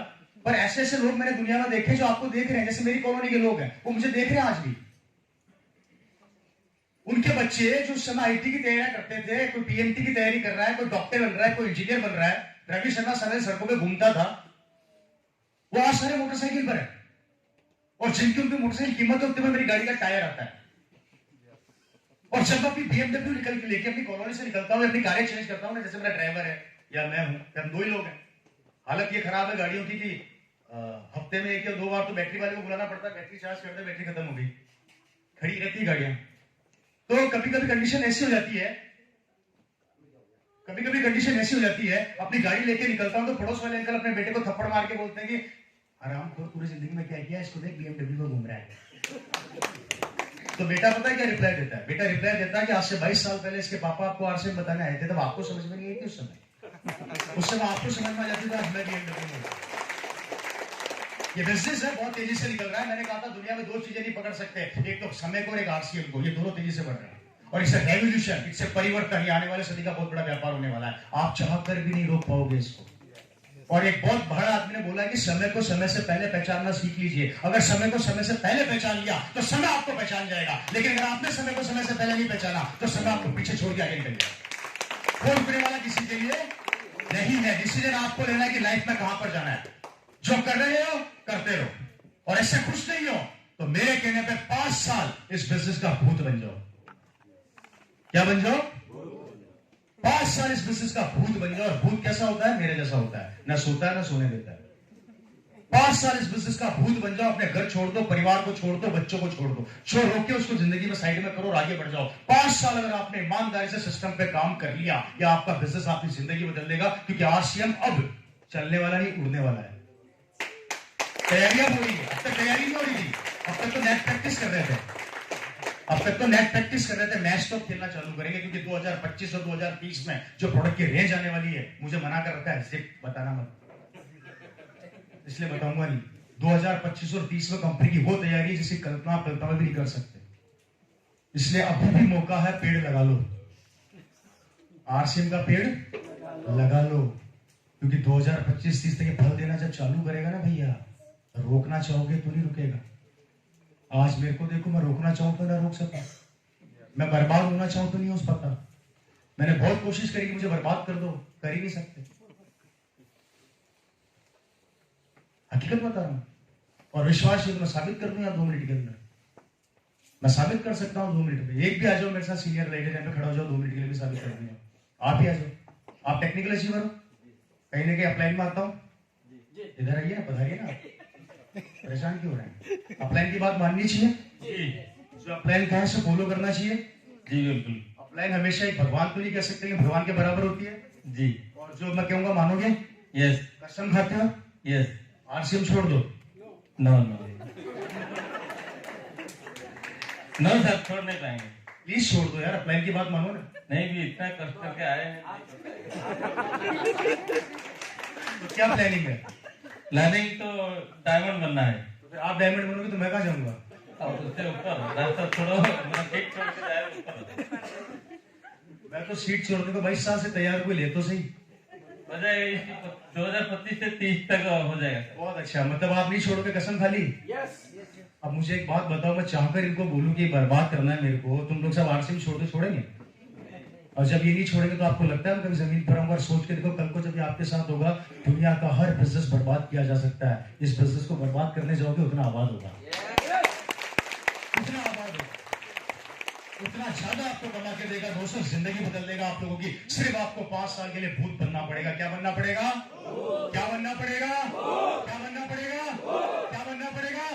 पर ऐसे ऐसे लोग मैंने दुनिया में देखे जो आपको देख रहे हैं। जैसे मेरी कॉलोनी के लोग हैं, वो मुझे देख रहे हैं आज भी। उनके बच्चे जो उस समय आईटी की तैयारी करते थे, कोई पीएमटी की तैयारी कर रहा है, कोई डॉक्टर बन रहा है, कोई इंजीनियर बन रहा है। रवि शर्मा सारे सड़कों पे घूमता था, वो आज सारे मोटरसाइकिल पर है। और जिनकी उनकी मोटरसाइकिल कीमत होती है, मेरी गाड़ी का टायर आता है। और जब अपनी BMW निकल के लेके अपनी कॉलोनी से निकलता हूं, अपनी कारें चेंज करता हूं ना, जैसे मेरा ड्राइवर है या मैं हूं, हम दो ही लोग हैं। हालत ये खराब है गाड़ियों की कि हफ्ते में 1 या 2 बार तो बैटरी वाले को बुलाना पड़ता है, बैटरी चार्ज कर दे, बैटरी खत्म हो गई, खड़ी रहती है गाड़ियां। तो कभी कभी कंडीशन ऐसी हो जाती है, अपनी गाड़ी लेके निकलता हूं तो पड़ोस वाले अंकल अपने बेटे को थप्पड़ मार के बोलते हैं कि आराम खोर, पूरी जिंदगी में क्या किया, इसको देख BMW में घूम रहा है। तो बेटा पता है क्या रिप्लाई देता है? बेटा रिप्लाई देता है कि आज से 22 साल पहले इसके पापा आपको आरसीएम बताने आए थे, तब आपको समझ में नहीं आई थी उस समय आपको समझ में आ जाती थी, आज मैं BMW में। ये बिजनेस है, बहुत तेजी से निकल रहा है। मैंने कहा था दुनिया में 2 चीजें नहीं पकड़ सकते, एक तो समय को और एक आरसीएम को। ये दोनों तेजी से बढ़ रहे हैं और इससे रेवोल्यूशन, इससे परिवर्तन, ये आने वाले सदी का बहुत बड़ा व्यापार होने वाला है। आप चाह कर भी नहीं रोक पाओगे इसको। और एक बहुत बड़ा आदमी ने बोला कि समय को समय से पहले पहचानना सीख लीजिए। अगर समय को समय से पहले पहचान लिया तो समय आपको पहचान जाएगा, लेकिन अगर आपने समय को समय से पहले नहीं पहचाना तो समय आपको पीछे छोड़ के आगे निकल जाएगा। वो रुकने वाला किसी के लिए नहीं है। डिसीजन आपको लेना है कि लाइफ में कहां पर जाना है। जो कर रहे हो करते रहो, और ऐसे खुश नहीं हो तो मेरे कहने पे 5 साल इस बिजनेस का भूत बन जाओ। क्या बन जाओ? 5 साल इस बिजनेस का भूत बन जाओ। और भूत कैसा होता है? मेरे जैसा होता है, ना सोता है ना सोने देता है। 5 साल इस बिजनेस का भूत बन जाओ। अपने घर छोड़ दो, परिवार को छोड़ दो, बच्चों को छोड़ दो, रोक के उसको जिंदगी में साइड में करो और आगे बढ़ जाओ। 5 साल अगर आपने ईमानदारी से सिस्टम पे काम कर लिया, या आपका बिजनेस आपकी जिंदगी बदल देगा। क्योंकि आरसीएम अब चलने वाला नहीं, उड़ने वाला है। तैयारियां हो रही है, अब तक तैयारी नहीं हो रही थी, अब तक तो नेट प्रैक्टिस कर रहे थे। मैच तो खेलना चालू करेंगे, क्योंकि 2025 और 2030 में जो प्रोडक्ट की रेंज आने वाली है, मुझे मना कर रखा है, सिर्फ बताना मत, इसलिए बताऊंगा नहीं। 2025 और 30 में कंपनी की वो तैयारी है जिसकी कल्पना भी नहीं कर सकते। इसलिए अभी भी मौका है, पेड़ लगा लो, आरसीएम का पेड़ लगा लो, क्योंकि 2025-30 तक फल देना जब चालू करेगा ना भैया, रोकना चाहोगे तो नहीं रुकेगा। आज मेरे को देखो, मैं रोकना चाहूं तो ना रोक सकता, मैं बर्बाद होना चाहूं तो नहीं हो सकता। मैंने बहुत कोशिश करी कि मुझे बर्बाद कर दो, कर ही नहीं सकते। हकीकत बता रहा हूं, और विश्वास है तो मैं साबित कर दूं या 2 मिनट के अंदर मैं साबित कर सकता हूं। 2 मिनट में एक भी आ जाओ मेरे साथ, सीनियर लाइट पे खड़ा हो जाओ, 2 मिनट के लिए भी साबित कर दूंगा। आप ही आ जाओ, आप टेक्निकल अचीवर हो, कहीं ना कहीं अपलाइन में आता हूं, इधर आइए ना, पधारिए ना, परेशान क्यों हो रहे हैं? अपलाइन की बात माननी चाहिए, जो अपलाइन कहा है उसे फॉलो करना चाहिए। जी बिल्कुल। अपलाइन हमेशा एक भगवान को नहीं कह सकते, भगवान के बराबर होती है जी। और जो मैं कहूंगा मानोगे? यस। कसम खाते हो? यस। आरसीएम छोड़ दो? नो नो नो सर, छोड़ नहीं पाएंगे। प्लीज छोड़ दो यार, अपलाइन की बात मानो ना। नहीं भी इतना कष्ट करके आए हैं। तो क्या प्लानिंग है? प्लानिंग तो डायमंड बनना है। तो फिर आप डायमंड बनोगे तो मैं कहाँ जाऊंगा? अब उससे ऊपर रास्ता छोड़ो, मेरा सीट छोड़ के जाए ऊपर। मैं तो सीट छोड़ने को 22 साल से तैयार हुए, ले तो सही। वजह 2025 से 30 तक हो जाएगा। बहुत अच्छा, मतलब आप नहीं छोड़ोगे, कसम खा ली। अब मुझे एक बात बताओ, मैं चाहकर इनको बोलूं कि बर्बाद करना है मेरे को, तुम लोग सब आरसीएम छोड़ दो, छोड़ेंगे? और जब ये नहीं छोड़ेंगे तो आपको लगता है हम कभी जमीन पर आऊंगा और सोच के देखो, कल को जब ये आपके साथ होगा, दुनिया का हर बिजनेस बर्बाद किया जा सकता है, इस बिजनेस को बर्बाद करने जाओगे उतना आबाद होगा, उतना आबाद होगा, उतना ज्यादा आपको कमा के देगा दोस्तों, जिंदगी बदल देगा आप लोगों की। सिर्फ आपको 5 साल के लिए भूत बनना पड़ेगा। क्या बनना पड़ेगा? क्या बनना पड़ेगा? क्या बनना पड़ेगा? क्या बनना पड़ेगा?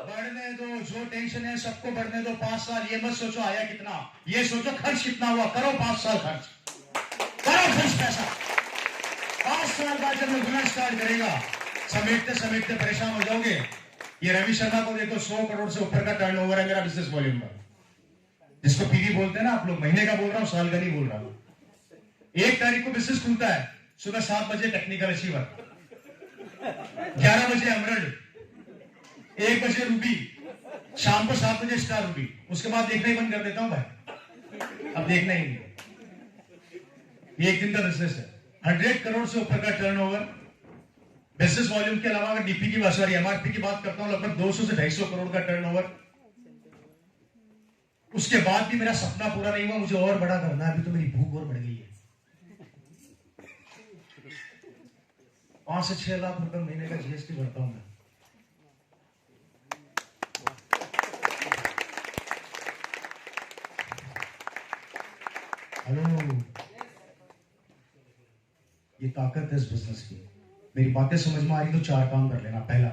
बढ़ने दो, जो टेंशन है सबको बढ़ने दो। 5 साल ये मत सोचो आया कितना, ये सोचो खर्च कितना हुआ। करो 5 साल खर्च, करो खर्च पैसा। 5 साल बाद जब मैं गुना स्टार्ट करेगा, समेटते समेटते परेशान हो जाओगे। ये रवि शर्मा को देखो, 100 करोड़ से ऊपर का टर्नओवर है मेरा बिजनेस वॉल्यूम का, जिसको पीवी बोलते हैं ना आप लोग। महीने का बोल रहा हूं, साल का नहीं बोल रहा हूं। 1 तारीख को बिजनेस खुलता है, सुबह 7 बजे टेक्निकल अचीवर, 11 बजे एमरल्ड, 1 बजे रूबी, शाम को 7 बजे स्टार रूबी। उसके बाद देखना ही बंद कर देता हूं भाई, अब देखना ही नहीं। ये 1 दिन का बिजनेस है। 100 करोड़ से ऊपर का टर्नओवर बिजनेस वॉल्यूम के अलावा, अगर डीपी की सॉरी एमआरपी की बात करता हूं, लगभग 200 से 250 करोड़ का टर्नओवर। उसके बाद भी मेरा सपना पूरा नहीं हुआ, मुझे और बड़ा करना है। अभी तो मेरी भूख और बढ़ गई है। 5 से 6 लाख रुपए महीने का जीएसटी भरता हूं मैं। हेलो, ये ताकत है इस बिजनेस की। मेरी बातें समझ में आ रही तो 4 काम कर लेना। पहला,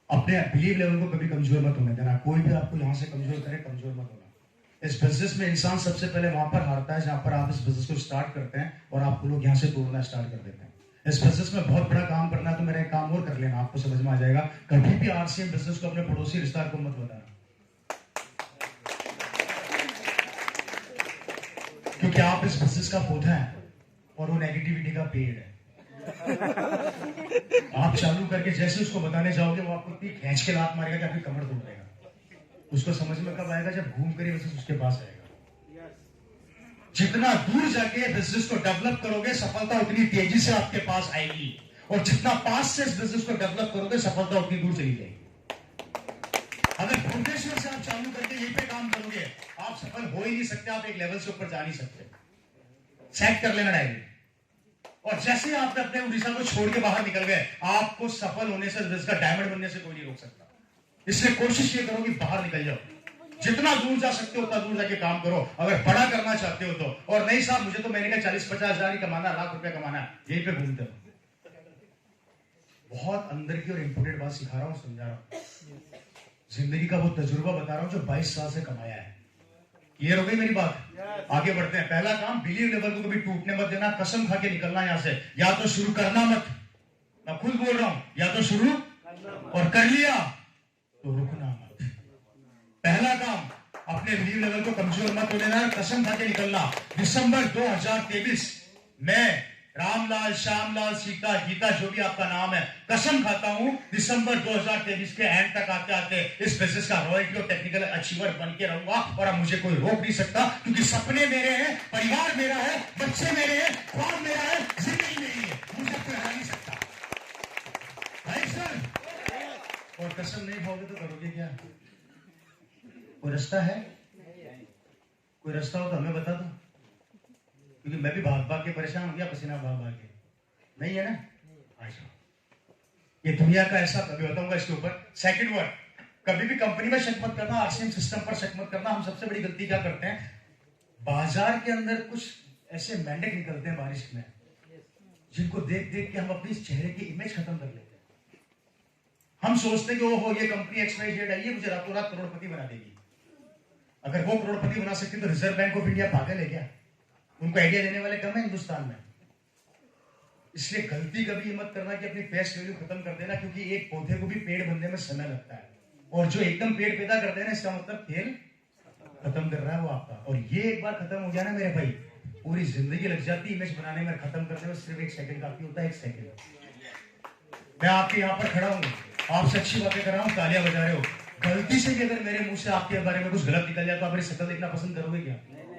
अपने बिलीव लेवल को कभी कमजोर मत होने देना। कोई भी आपको यहां से कमजोर करे, कमजोर मत होना। इस बिजनेस में इंसान सबसे पहले वहां पर हारता है जहां पर आप इस बिजनेस को स्टार्ट करते हैं और आपको लोग यहां से तोड़ना स्टार्ट कर देते हैं। इस बिजनेस में बहुत बड़ा काम करना है तो मेरा एक काम और कर लेना, आपको समझ में आ जाएगा। कभी भी आरसीएम बिजनेस को अपने पड़ोसी रिश्तेदार को मत बताना, क्योंकि आप इस बिजनेस का पौधा है और वो नेगेटिविटी का पेड़ है। आप चालू करके जैसे उसको बताने जाओगे, वो आपको इतनी खींच के लात मारेगा कि आपकी कमर तोड़ देगा। उसको समझ में कब आएगा? जब घूम कर बिजनेस उसके पास आएगा। जितना दूर जाके बिजनेस को डेवलप करोगे, सफलता उतनी तेजी से आपके पास आएगी, और जितना पास से इस बिजनेस को डेवलप करोगे, सफलता उतनी दूर चली जाएगी। अगर भुवनेश्वर से आप चालू करके यहीं पे काम करोगे, आप सफल हो ही नहीं सकते, आप एक लेवल से ऊपर जा नहीं सकते। सेट कर लेना डायरी। और जैसे आपने अपने उड़ीसा को छोड़ के बाहर निकल गए, आपको सफल होने से, इसका डायमंड बनने से कोई नहीं रोक सकता। इसलिए कोशिश ये करो कि बाहर निकल जाओ, जितना दूर जा सकते हो उतना दूर जाके काम करो, अगर बड़ा करना चाहते हो तो। और नहीं साहब, मुझे तो महीने का 40-50 हजार ही कमाना, लाख रुपया कमाना, यहीं पे घूमते हो। बहुत अंदर की और इंपोर्टेंट बात सिखा रहा हूं, समझा रहा हूं। जिंदगी का वो तजुर्बा बता रहा हूं जो 22 साल से कमाया है। क्लियर हो गई मेरी बात? आगे बढ़ते हैं। पहला काम, बिलीव लेवल को कभी टूटने मत देना। कसम खा के निकलना यहां से। या तो शुरू करना मत, मैं खुद बोल रहा हूं, या तो शुरू और कर लिया तो रुकना मत। पहला काम, अपने बिलीव लेवल को कमजोर मत होने देना, कसम खा के निकलना। दिसंबर 2023 में रामलाल, श्यामलाल, सीता, गीता, जो भी आपका नाम है, कसम खाता हूं दिसंबर 2023 के एंड तक आते आते इस बिजनेस का रॉयल्टी और टेक्निकल अचीवर बन के रहूंगा। और अब मुझे कोई रोक नहीं सकता, क्योंकि सपने मेरे हैं, परिवार मेरा है, बच्चे मेरे हैं, ख्वाब मेरा है, जिंदगी मेरी है। मुझे कोई हरा नहीं सकता। Right sir? और कसम नहीं खाओगे तो करोगे क्या? कोई रास्ता है? कोई रास्ता हो तो हमें बता दो, क्योंकि मैं भी भाग भाग के परेशान हो गया, पसीना भाग भाग के। नहीं है ना? अच्छा, ये दुनिया का ऐसा, कभी बताऊंगा इसके ऊपर। सेकंड वर्ड, कभी भी कंपनी में शक मत करना, आरसीएम सिस्टम पर शक मत करना। हम सबसे बड़ी गलती क्या करते हैं, बाजार के अंदर कुछ ऐसे मेंढक निकलते हैं बारिश में, जिनको देख देख के हम अपनी चेहरे की इमेज खत्म कर लेते हैं। हम सोचते हैं कि ओहो, ये कंपनी XYZ आई है, मुझे रातों रात करोड़पति बना देगी। अगर वो करोड़पति बना सकती तो रिजर्व बैंक ऑफ इंडिया पागल है क्या? उनको आइडिया देने वाले कम है हिंदुस्तान में। इसलिए गलती कभी मत करना कि अपनी फेस वैल्यू खत्म कर देना, क्योंकि एक पौधे को भी पेड़ बनने में समय लगता है, और जो एकदम पेड़ पैदा करते हैं ना, इसका मतलब खेल खत्म कर रहा है वो आपका। और ये एक बार खत्म हो गया ना मेरे भाई, पूरी जिंदगी लग जाती इमेज बनाने में, खत्म करने में सिर्फ 1 सेकंड काफी होता है। 1 सेकंड। मैं आपके यहाँ पर खड़ा हूँ, आपसे अच्छी बातें कर रहा हूँ, तालियां बजा रहे हो। गलती से भी अगर मेरे मुंह से आपके बारे में कुछ गलत निकल जाए तो आप मेरी शक्ल देखना पसंद करोगे क्या?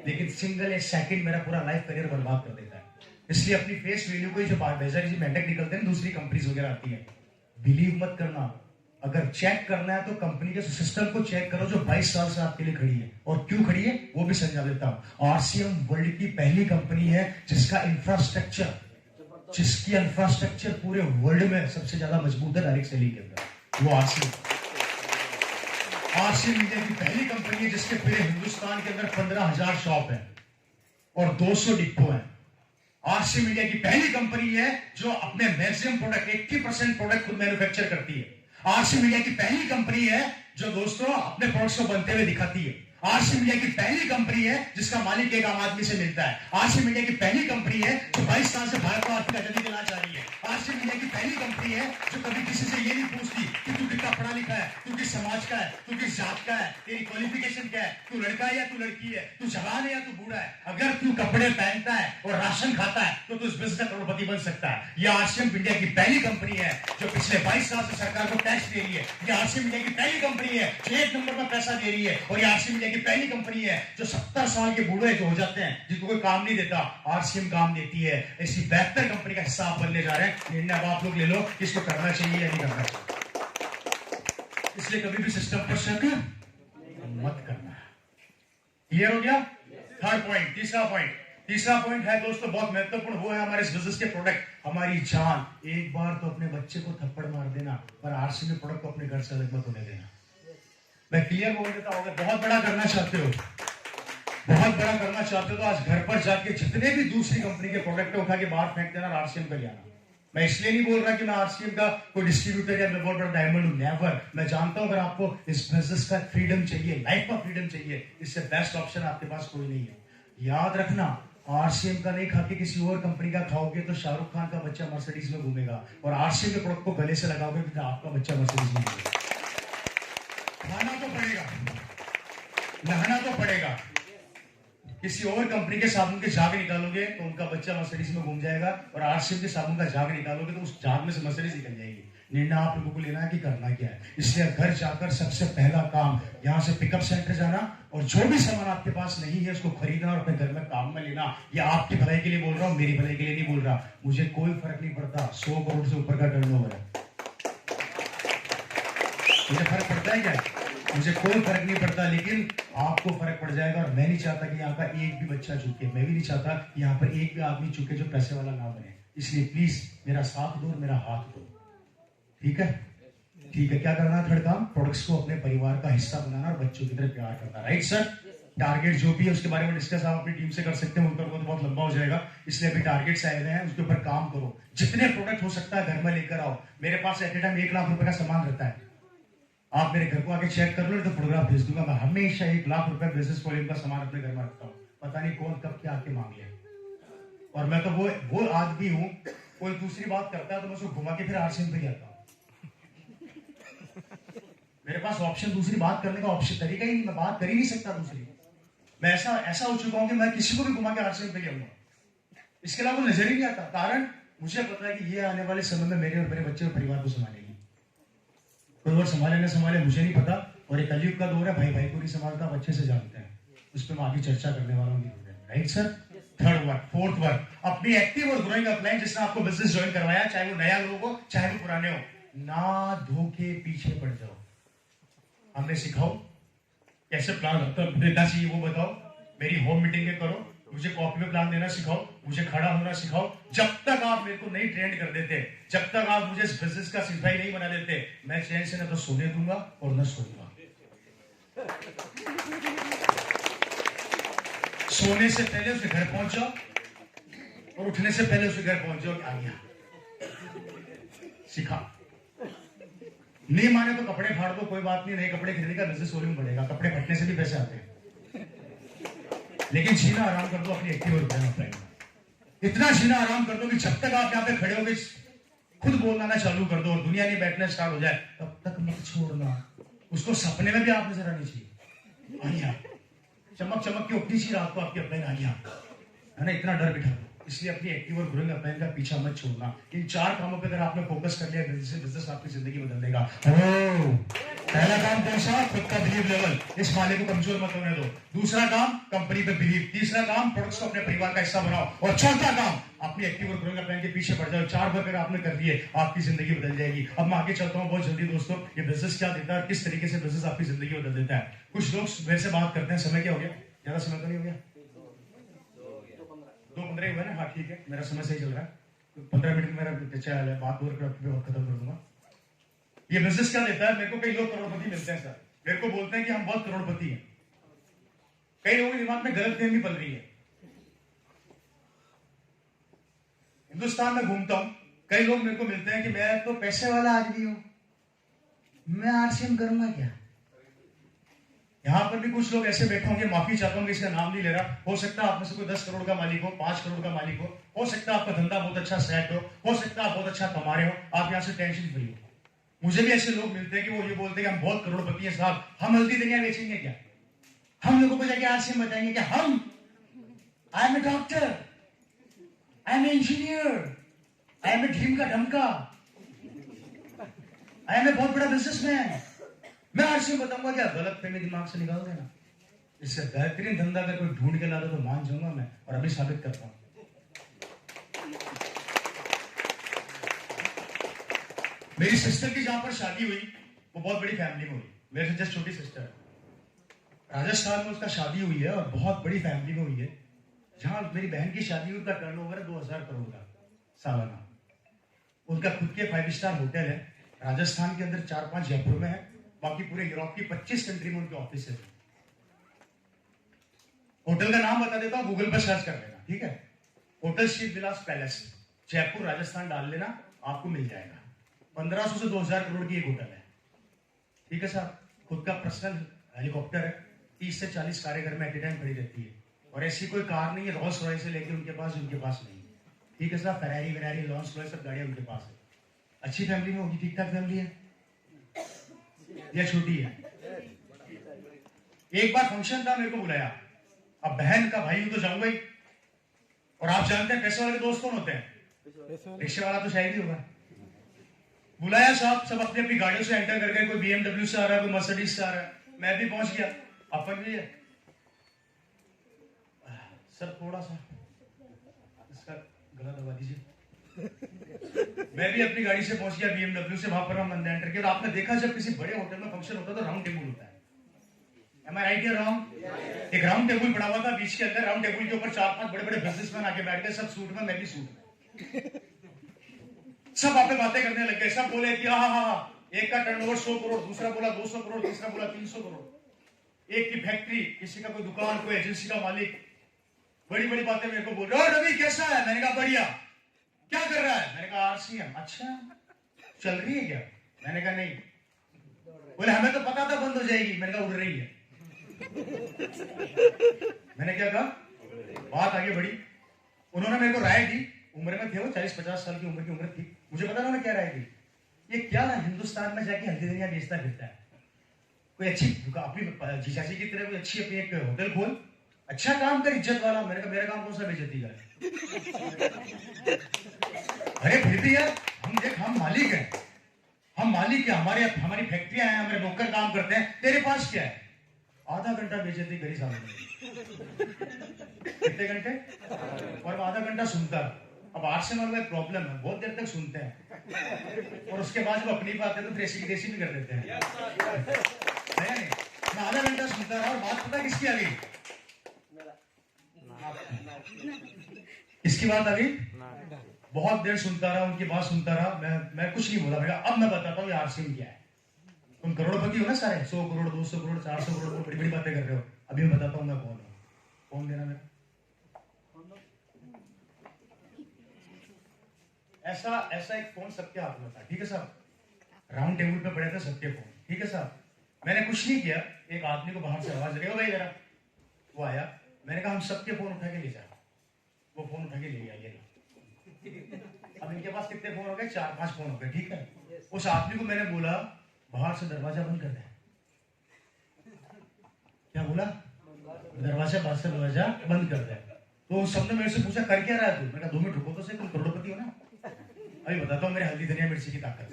लेकिन सिंगल 1 सेकंड मेरा पूरा लाइफ करियर बर्बाद कर देता है। इसलिए अपनी फेस वैल्यू को जो बेचारी मेंढक निकलते हैं दूसरी कंपनीज वगैरह आती है, बिलीव मत करना। अगर चेक करना है तो कंपनी के सिस्टम को चेक करो जो 22 साल से आपके लिए खड़ी है। और क्यों खड़ी है वो भी समझा देता हूं। आरसीएम वर्ल्ड की पहली कंपनी है जिसकी इंफ्रास्ट्रक्चर पूरे वर्ल्ड में सबसे ज्यादा मजबूत है डायरेक्ट सेलिंग के अंदर, वो आरसीएम इंडिया की पहली कंपनी है जिसके पूरे हिंदुस्तान के अंदर 15,000 शॉप है और 200 डिपो है। आरसीएम इंडिया की पहली कंपनी है जो अपने मैक्सिमम प्रोडक्ट 80% प्रोडक्ट खुद मैन्युफैक्चर करती है। आरसीएम इंडिया की पहली कंपनी है जो दोस्तों अपने प्रोडक्ट्स को बनते हुए दिखाती है। आरसीएम इंडिया की पहली कंपनी है जिसका मालिक एक आम आदमी से मिलता है। आरसीएम इंडिया की पहली कंपनी है जो 22 साल से भारत को आर्थिक आजादी दिला जा रही है। आरसीएम इंडिया की पहली कंपनी है जो कभी किसी से ये नहीं पूछती कि तू कितना पढ़ा लिखा है, तू किस समाज का है, तू किस जात का है, तेरी क्वालिफिकेशन क्या है, तू लड़का है या तू लड़की है, तू जवान है या तू बूढ़ा है। अगर तू कपड़े पहनता है और राशन खाता है तो तू इस बिजनेस करोड़पति बन सकता है। यह आरसीएम इंडिया की पहली कंपनी है जो पिछले 22 साल से सरकार को टैक्स दे रही है। यह आरसीएम इंडिया की पहली कंपनी है जो 1 नंबर पर पैसा दे रही है। और यह आरसीएम इंडिया की पहली कंपनी है जो 70 साल के बूढ़े जो हो जाते हैं जिनको कोई काम नहीं देता, आरसीएम काम देती है। ऐसी बेहतर कंपनी का हिस्सा आप बनने जा रहे हैं। निर्णय अब आप लोग ले लो इसको करना चाहिए या नहीं करना चाहिए। इसलिए कभी भी सिस्टम पर शक मत करना। क्लियर हो गया? Third point. तीसरा पॉइंट है दोस्तों बहुत महत्वपूर्ण, वो है हमारे इस बिजनेस के प्रोडक्ट, हमारी जान। एक बार तो अपने बच्चे को थप्पड़ मार देना, पर आरसीएम के प्रोडक्ट को अपने घर से अलग मत होने देना। मैं क्लियर बोल देता हूं, बहुत बड़ा करना चाहते हो, तो आज घर पर जाके जितने भी दूसरी कंपनी के प्रोडक्ट उठा के बाहर फेंक देना, आरसीएम का जाना। मैं इसलिए नहीं बोल रहा कि मैं आरसीएम का कोई डिस्ट्रीब्यूटर या मैं बहुत बड़ा डायमंड हूं, नेवर। मैं जानता हूं अगर आपको इस बिजनेस का फ्रीडम चाहिए, लाइफ का फ्रीडम चाहिए, इससे बेस्ट ऑप्शन आपके पास कोई नहीं है। याद रखना, आरसीएम का नहीं खा के किसी और कंपनी का खाओगे तो शाहरुख खान का बच्चा मर्सिडीज में घूमेगा, और आरसीएम के प्रोडक्ट को गले से लगाओगे तो आपका बच्चा मर्सिडीज में घूमेगा। खाना तो पड़ेगा, नहाना तो पड़ेगा। किसी और कंपनी के साबुन के झाग निकालोगे तो उनका बच्चा मर्सिडीज में घूम जाएगा, और आरसीएम के साबुन का झाग निकालोगे तो उस झाग में से मर्सिडीज निकल जाएगी। निर्णय आप लोगों को लेना है कि करना क्या है। इसलिए घर जाकर सबसे पहला काम यहाँ से पिकअप सेंटर जाना, और जो भी सामान आपके पास नहीं है उसको खरीदना और अपने घर में काम में लेना। ये आपकी भलाई के लिए बोल रहा हूँ, मेरी भलाई के लिए नहीं बोल रहा। मुझे कोई फर्क नहीं पड़ता 100 करोड़ से ऊपर का टर्नओवर है, मुझे फर्क पड़ता है क्या? मुझे कोई फर्क नहीं पड़ता, लेकिन आपको फर्क पड़ जाएगा। और मैं नहीं चाहता कि यहाँ का एक भी बच्चा चूके, मैं भी नहीं चाहता कि यहाँ पर एक भी आदमी चूके जो पैसे वाला ना बने। इसलिए प्लीज मेरा साथ दो और मेरा हाथ दो, ठीक है? क्या करना है? थर्ड काम, प्रोडक्ट्स को अपने परिवार का हिस्सा बनाना और बच्चों की तरह प्यार करना। Right sir? टारगेट जो भी है उसके बारे में डिस्कस आप अपनी टीम से कर सकते हैं, उनका तो बहुत लंबा हो जाएगा, इसलिए अभी टारगेट्स आए हुए हैं, उसके ऊपर काम करो। जितने प्रोडक्ट हो सकता है घर में लेकर आओ। मेरे पास एट ए टाइम 1 लाख रुपए का सामान रहता है, आप मेरे घर को आके चेक कर लो तो फोटोग्राफ भेज दूंगा। मैं हमेशा 1 लाख रुपए बिजनेस वॉल्यूम का सामान अपने घर में रखता हूँ, पता नहीं कौन कब क्या आके मांग ले। और मैं तो वो आदमी हूँ, कोई दूसरी बात करता है तो मैं उसको घुमा के फिर आरसीएम पे आता हूँ। मेरे पास ऑप्शन, दूसरी बात करने का ऑप्शन तरीका ही नहीं, मैं बात कर ही नहीं सकता दूसरी। मैं ऐसा हो चुका हूं कि मैं किसी को भी घुमा के आरसीएम पे आऊंगा, इसके अलावा नजर ही नहीं आता। कारण मुझे पता है कि ये आने वाले समय में मेरे और मेरे बच्चे और परिवार को संभालेगी। कोई और संभाले न संभाले मुझे नहीं पता, और एक कलयुग का दौर है, भाई भाई को नहीं संभालता, आप अच्छे से जानते हैं। उस पर मैं आगे चर्चा करने वाला हूँ। Right sir? फोर्थ वर्क, अपनी एक्टिव और ग्रोइंग अपलाइन जिसने आपको बिजनेस ज्वाइन करवाया, चाहे वो नया लोग हो चाहे वो पुराने हो, ना धोखे पीछे पड़ जाओ। हमें सिखाओ कैसे प्लान देना चाहिए, वो बताओ। मेरी होम मीटिंग में करो, मुझे कॉपी में प्लान देना सिखाओ, मुझे खड़ा होना सिखाओ। जब तक आप मेरे को नहीं ट्रेंड कर देते, जब तक आप मुझे इस बिजनेस का सिपाही नहीं बना देते, मैं चैन से न तो सोने दूंगा और न सोऊंगा। सोने से पहले उसे घर पहुंच जाओ और उठने से पहले उसे घर पहुंच जाओ। आ गया, सिखा। नहीं माने तो कपड़े फाड़ दो, कोई बात नहीं, नए कपड़े खरीदने का बिजनेस वॉल्यूम बढ़ेगा, कपड़े फटने से भी पैसे आते हैं। लेकिन जीना आराम कर दो अपनी एक्टिव और अपलाइन। इतना जीना आराम कर दो कि जब तक आप यहाँ पे खड़े होगे खुद बोलना चालू कर दो और दुनिया नहीं बैठना स्टार्ट हो जाए, तब तक मत छोड़ना। उसको सपने में भी आप नजर आनी चाहिए। चमक चमक के उठनी चाहिए रात को आपकी अपने गालियां, है ना, इतना डर बिठा दो। इसलिए अपनी एक्टिव और ग्रोइंग अपलाइन का पीछा मत छोड़ना। इन 4 कामों पे अगर आपने फोकस कर लिया, बिजनेस आपकी जिंदगी बदल देगा। पहला काम कौन सा? खुद का बिलीव लेवल, इस माले को कमजोर मत होने दो। दूसरा काम कंपनी पे बिलीव। तीसरा काम प्रोडक्ट्स को अपने परिवार का हिस्सा बनाओ। और चौथा काम अपनी एक्टिव और ग्रोइंग अपलाइन के पीछे पड़ जाओ। 4 अगर आपने कर लिए, आपकी जिंदगी बदल जाएगी। अब मैं आगे चलता हूँ बहुत जल्दी दोस्तों। ये बिजनेस क्या देता है, किस तरीके से बिजनेस आपकी जिंदगी बदल देता है। कुछ लोग मेरे से बात करते हैं, समय क्या हो गया? ज्यादा समय तो नहीं हो गया? 2:15 हुआ ना? हाँ ठीक है, मेरा समय सही चल रहा है। 15 मिनट में मेरा चैनल है, बात और खत्म कर दूंगा। ये बिजनेस क्या देता है? मेरे को कई लोग करोड़पति मिलते हैं सर, मेरे को बोलते हैं कि हम बहुत करोड़पति हैं। कई लोगों के दिमाग में गलतफहमी पल रही है। हिंदुस्तान में घूमता हूं, कई लोग मेरे को मिलते हैं कि मैं तो पैसे वाला आदमी हूं, मैं आरसीएम करूंगा क्या? यहां पर भी कुछ लोग ऐसे बैठे होंगे, माफी चाहता हूं कि इसका नाम नहीं ले रहा। हो सकता है आप में से कोई 10 करोड़ का मालिक हो, 5 करोड़ का मालिक हो सकता है आपका धंधा बहुत अच्छा सेट हो सकता है आप बहुत अच्छा कमा रहे हो, आप यहां से टेंशन फ्री हो। मुझे भी ऐसे लोग मिलते हैं कि वो ये बोलते हैं कि हम बहुत करोड़पति हैं साहब, हम हल्दी धनिया बेचेंगे क्या? हम लोगों को जाके आरसीएम बताएंगे क्या? हम I am a doctor, I am a engineer, I am a ढीम का ढमका, आई एम ए बहुत बड़ा बिजनेसमैन, मैं आरसीएम बताऊंगा क्या? गलत फहमी दिमाग से निकाल देना। इससे बेहतरीन धंधा अगर कोई ढूंढ के ला दो तो मान जाऊंगा मैं, और अभी साबित करता हूं। मेरी सिस्टर की जहां पर शादी हुई वो बहुत बड़ी फैमिली में हुई, मेरे से जस्ट छोटी सिस्टर है। राजस्थान में उसका शादी हुई है और बहुत बड़ी फैमिली में हुई है। जहां मेरी बहन की शादी हुई उसका टर्नओवर है 2000 करोड़ का सालाना। उनका खुद के 5 स्टार होटल है राजस्थान के अंदर, 4-5 जयपुर में है, बाकी पूरे यूरोप की 25 कंट्री में उनके ऑफिस है। होटल का नाम बता देता हूं, गूगल पर सर्च कर लेना, ठीक है? होटल श्री विलास पैलेस, जयपुर राजस्थान डाल लेना, आपको मिल जाएगा। 1500 से 2000 करोड़ की एक होटल है, ठीक है साहब? खुद का पर्सनल हेलीकॉप्टर है, 30 से 40 कारें घर में एट ए टाइम खड़ी रहती है। और ऐसी कोई कार नहीं है रोल्स रॉयस से लेके उनके पास नहीं, ठीक है साहब? फेरारी वेरारी लॉन्स रॉयस सब गाड़ियां उनके पास है। अच्छी फैमिली में होगी, ठीक ठाक फैमिली है या छोटी है? एक बार फंक्शन था, मेरे को बुलाया। अब बहन का भाई हूं तो जाऊंगा ही। और आप जानते हैं पैसे वाले के दोस्त कौन होते हैं? रिक्शे वाला तो शायद ही होगा। बुलाया साहब, सब अपनी अपनी गाड़ियों से एंटर कर गए। कोई BMW से आ रहा है, कोई मर्सिडीज से आ रहा है, मैं भी पहुंच गया। अपन भी है सर, थोड़ा सा इसका गला दबा दीजिए। मैं भी अपनी गाड़ी से पहुंच गया BMW से, वहां पर हम अंदर एंटर किया। और आपने देखा जब किसी बड़े होटल में फंक्शन होता है तो राउंड टेबल होता है। Am I right या रॉन्ग? एक राउंड टेबल पड़ा हुआ था बीच के अंदर। राउंड टेबल के ऊपर 4-5 बड़े बड़े बिजनेसमैन आके बैठ गए, सब सूट में, मैं भी सूट में। सब आपे बातें करने लग गए। सब बोले कि हाँ, एक का टर्नओवर 100 करोड़, दूसरा बोला 200 करोड़, तीसरा बोला 300 करोड़। एक की फैक्ट्री, किसी का कोई दुकान, कोई एजेंसी का मालिक, बड़ी बड़ी बातें मेरे को बोल रहे। रवि कैसा है? मैंने कहा बढ़िया। क्या कर रहा है? मैंने कहा आरसीएम। अच्छा, चल रही है क्या? मैंने कहा नहीं। बोले हमें तो पता था बंद हो जाएगी। मैंने कहा उड़ रही है। मैंने क्या कहा? बात आगे बढ़ी। उन्होंने मेरे को राय दी, उम्र में थे वो, 40-50 साल की उम्र की उम्र थी। मुझे पता उन्होंने क्या राय दी। ये क्या ना हिंदुस्तान में जाके हल्दी धनिया बेचता फिरता है, कोई अच्छी अपनी जीजाजी की तरह कोई अच्छी अपनी एक होटल खोल, अच्छा काम कर, इज्जत वाला। मैंने कहा मेरा काम कौन सा बेइज्जती का है? अरे फिर भी यार, हम मालिक हैं, हमारी फैक्ट्रियां हैं, हमारे नौकर काम करते हैं, तेरे पास क्या है? आधा घंटा बेइज्जती करी सामने। कितने घंटे? और आधा घंटा सुनता। अब आरसीएम वालों का एक प्रॉब्लम है, बहुत देर तक सुनते हैं और उसके बाद जब अपनी बात है तो देसी भी कर देते हैं। नहीं, मैं आधा घंटा सुनता रहा और बात पता किसकी आ गई? किसकी बात आ गई? बहुत देर सुनता रहा, उनकी बात सुनता रहा। मैं कुछ नहीं बोला। अब मैं बताता हूँ आरसीएम क्या है। तुम करोड़पति हो ना सारे, 100 करोड़, 200 करोड़, 400 करोड़, बड़ी बड़ी बातें कर रहे हो। अभी मैं बताता हूँ मैं कौन हूँ। कौन देना मेरा? ऐसा एक फोन सबके हाथ में था, ठीक है साहब? राउंड टेबल पे पड़े थे सबके फोन, ठीक है साहब? मैंने कुछ नहीं किया। एक आदमी को बाहर से आवाज लगी, भाई जरा। वो आया, मैंने कहा हम सबके फोन उठा के ले जा। वो फोन उठा के ले गया, ये अब इनके पास कितने फोन हो गए? 4-5 फोन हो गए, ठीक है? उस आदमी को मैंने बोला बाहर से दरवाजा बंद कर दे। क्या बोला? दरवाजा बाहर से दरवाजा बंद कर दे। तो उस सबने मेरे से पूछा कर क्या रहा है तू? मैंने कहा 2 मिनट रुको तो सही, तुम करोड़पति हो ना, अभी बताता हूँ मेरे हल्दी धनिया मिर्ची की ताकत।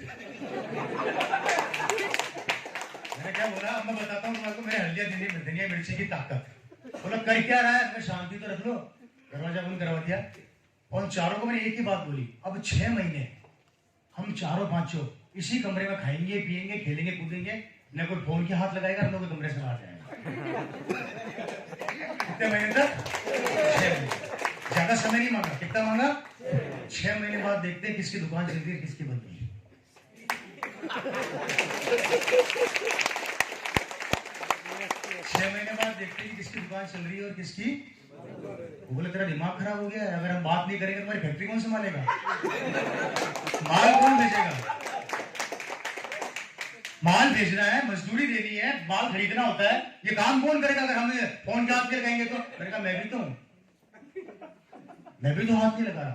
मैंने क्या बोला, अब मैं बताता हूँ तुम्हारे मेरे हल्दी धनिया मिर्ची की ताकत। बोला कर क्या रहा है? मैं शांति तो रख लो, दरवाजा बंद करवा दिया। और चारों को मैंने एक ही बात बोली, अब 6 महीने हम चारों पांचों इसी कमरे में खाएंगे पिएंगे खेलेंगे कूदेंगे, न कोई फोन के हाथ लगाएगा न कोई कमरे से बाहर जाएगा। कितने महीने तक? 6 महीने। ज्यादा समय नहीं मांगा। कितना मांगा? 6 महीने बाद देखते हैं किसकी दुकान चल रही है किसकी बंद हुई। 6 महीने बाद देखते हैं किसकी दुकान चल रही है और किसकी। वो बोले तेरा दिमाग खराब हो गया है, अगर हम बात नहीं करेंगे तुम्हारी फैक्ट्री कौन संभालेगा? माल कौन भेजेगा? माल भेजना है, मजदूरी देनी है, माल खरीदना होता है, ये काम कौन करेगा अगर हम फोन के हाथ में लगाएंगे तो? मैंने कहा मैं भी तो हाथ नहीं लगा रहा।